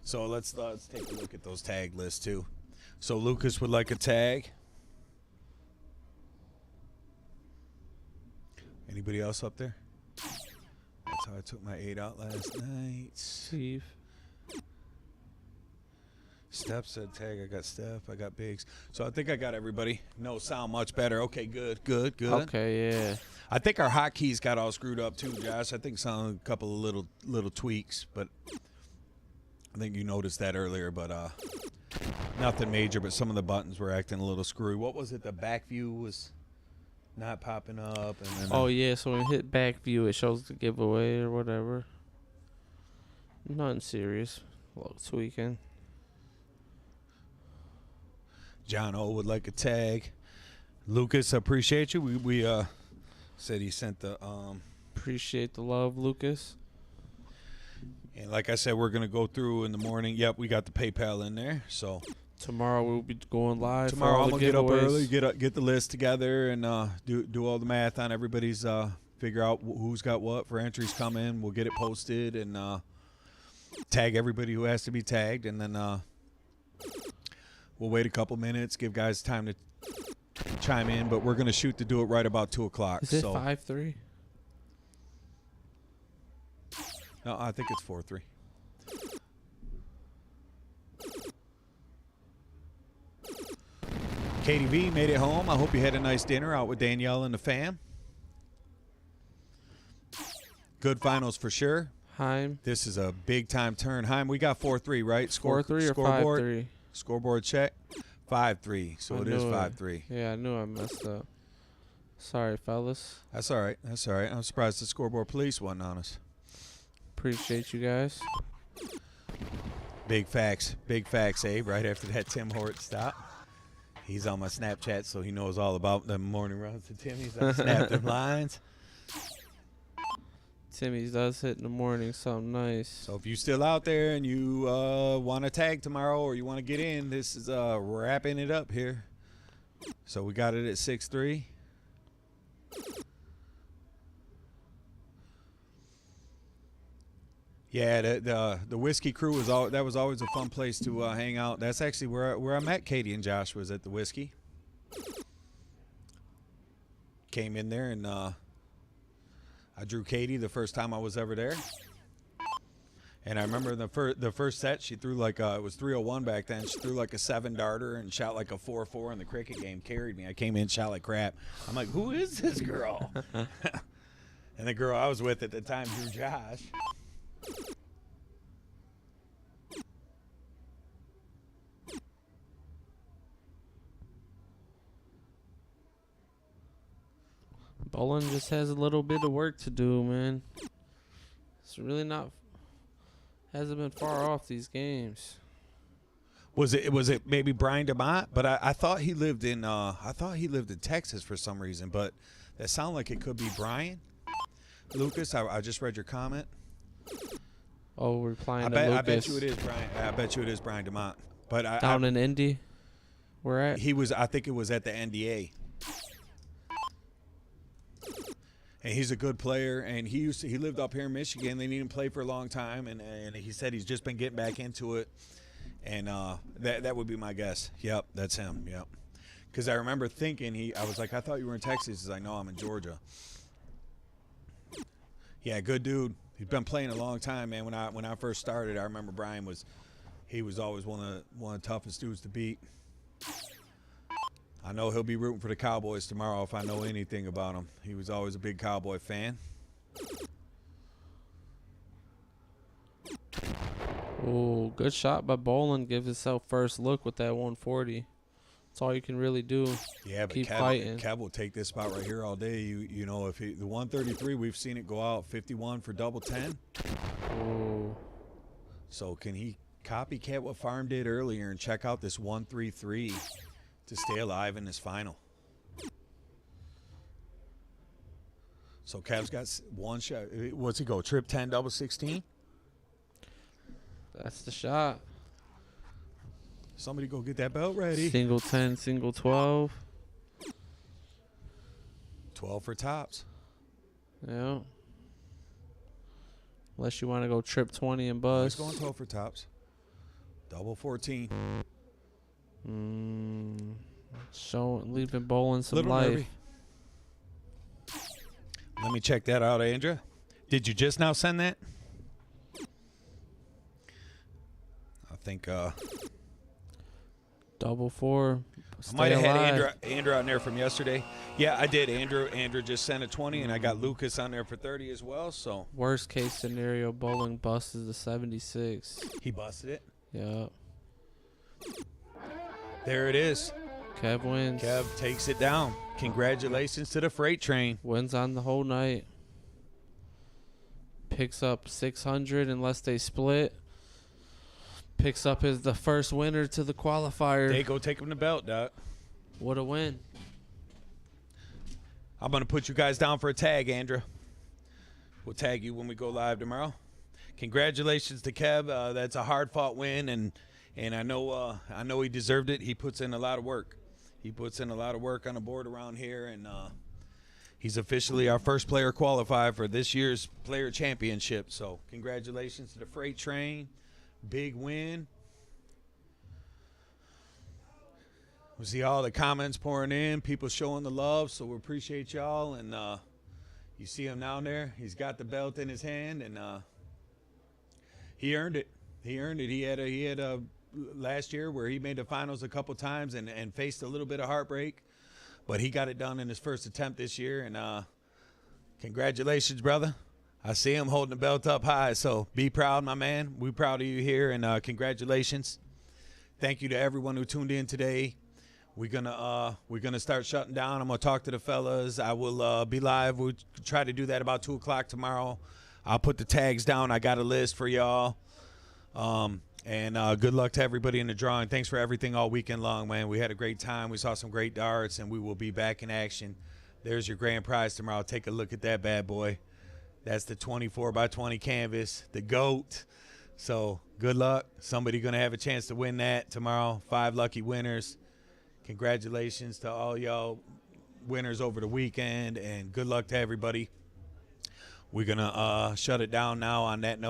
So let's take a look at those tag lists too. So Lucas would like a tag. Anybody else up there? That's how I took my 8 out last night. Steve. Steph said tag. I got Steph. I got Biggs. So I think I got everybody. No sound much better. Okay, good. Okay, yeah. I think our hotkeys got all screwed up too, Josh. I think some a couple of little tweaks, but I think you noticed that earlier. But nothing major. But some of the buttons were acting a little screwy. What was it? The back view was not popping up. And then Yeah, so when you hit back view, it shows the giveaway or whatever. Nothing serious. A little tweaking. John O would like a tag. Lucas, appreciate you. We said he sent the Appreciate the love, Lucas. and like I said, we're gonna go through in the morning. Yep, we got the PayPal in there. So Tomorrow we'll be going live. tomorrow I'm for all gonna the get up giveaways. early, get the list together, and do all the math on everybody's. Figure out who's got what for entries coming. We'll get it posted and tag everybody who has to be tagged, and then we'll wait a couple minutes, give guys time to chime in. But we're gonna shoot to do it right about 2:00. Is it so 5-3? no, I think it's 4-3. KDV made it home. I hope you had a nice dinner out with Danielle and the fam. Good finals for sure. Heim. This is a big time turn. Heim, we got 4-3, right? 4-3 or scoreboard. 5-3? Scoreboard check. 5-3. So I it is knew 5-3. Yeah, I knew I messed up. Sorry, fellas. That's all right. That's all right. I'm surprised the scoreboard police wasn't on us. Appreciate you guys. Big facts. Big facts, Abe, right after that Tim Hort stop. He's on my Snapchat, so he knows all about the morning runs to Timmy's. I snap them lines. Timmy's does hit in the morning, something nice. So if you're still out there and you want to tag tomorrow or you want to get in, this is wrapping it up here. So we got it at 6-3. Yeah, the Whiskey Crew was always a fun place to hang out. That's actually where I met Katie and Josh, was at the Whiskey. Came in there and I drew Katie the first time I was ever there. And I remember the first set she threw like it was 301 back then. She threw like a 7-darter and shot like a 4-4 in the cricket game. Carried me. I came in, shot like crap. I'm like, who is this girl? And the girl I was with at the time drew Josh. Bowling just has a little bit of work to do, man. It's really not, hasn't been far off these games. Was it maybe Brian DeMott? But I thought he lived in Texas for some reason. But that sounded like it could be Brian. Lucas, I just read your comment. Oh, we're replying to Lucas. I bet you it is Brian. I bet you it is Brian DeMott. But Down in Indy, where at? He was. I think it was at the NDA. And he's a good player, and he lived up here in Michigan. They need him to play for a long time, and he said he's just been getting back into it, and that would be my guess. Yep, that's him. Yep, because I remember thinking I was like, I thought you were in Texas. He's like, no, I'm in Georgia. Yeah, good dude. He's been playing a long time, man. When I first started, I remember Brian was always one of the toughest dudes to beat. I know he'll be rooting for the Cowboys tomorrow if I know anything about him. He was always a big Cowboy fan. Oh, good shot by Boland. Gives himself first look with that 140. That's all you can really do. Yeah, but Keep fighting. Kev will take this spot right here all day. You know, if the 133, we've seen it go out 51 for double 10. Oh. So can he copycat what Farm did earlier and check out this 133 to stay alive in this final? So Kev's got one shot. What's he go? Trip 10, double 16? That's the shot. Somebody go get that belt ready. Single 10, single 12. 12 for tops. Yeah. Unless you want to go trip 20 and He's buzz. going 12 for tops. Double 14. Leaving Bowling some Little life. nervy. Let me check that out, Andrea. Did you just now send that? I think Double 4. I might have Stay had alive. Andrew on there from yesterday. Yeah, I did. Andrew just sent a 20, and I got Lucas on there for 30 as well. So Worst case scenario, Bowling busts the 76. he busted it. Yeah. There it is. Kev wins. Kev takes it down. Congratulations to the freight train. Wins on the whole night. Picks up 600 unless they split. Picks up the first winner to the qualifier. They go take him the belt, Doc. What a win. I'm going to put you guys down for a tag, Andrea. We'll tag you when we go live tomorrow. Congratulations to Kev. That's a hard-fought win, and I know he deserved it. He puts in a lot of work. He puts in a lot of work on the board around here, and he's officially our first player qualified for this year's player championship. So congratulations to the freight train. Big win. We see all the comments pouring in, people showing the love, so we appreciate y'all. And you see him down there. He's got the belt in his hand, and he earned it. He earned it. He had a last year where he made the finals a couple times and faced a little bit of heartbreak, but he got it done in his first attempt this year. And congratulations, brother. I see him holding the belt up high, so be proud, my man. We're proud of you here, and congratulations. Thank you to everyone who tuned in today. We're gonna start shutting down. I'm gonna talk to the fellas. I will be live. We'll try to do that about 2 o'clock tomorrow. I'll put the tags down. I got a list for y'all. And good luck to everybody in the drawing. Thanks for everything all weekend long, man. We had a great time. We saw some great darts, and we will be back in action. There's your grand prize tomorrow. Take a look at that bad boy. That's the 24x20 canvas, the GOAT. So good luck. Somebody gonna have a chance to win that tomorrow. 5 lucky winners. Congratulations to all y'all winners over the weekend, and good luck to everybody. We're going to shut it down now on that note.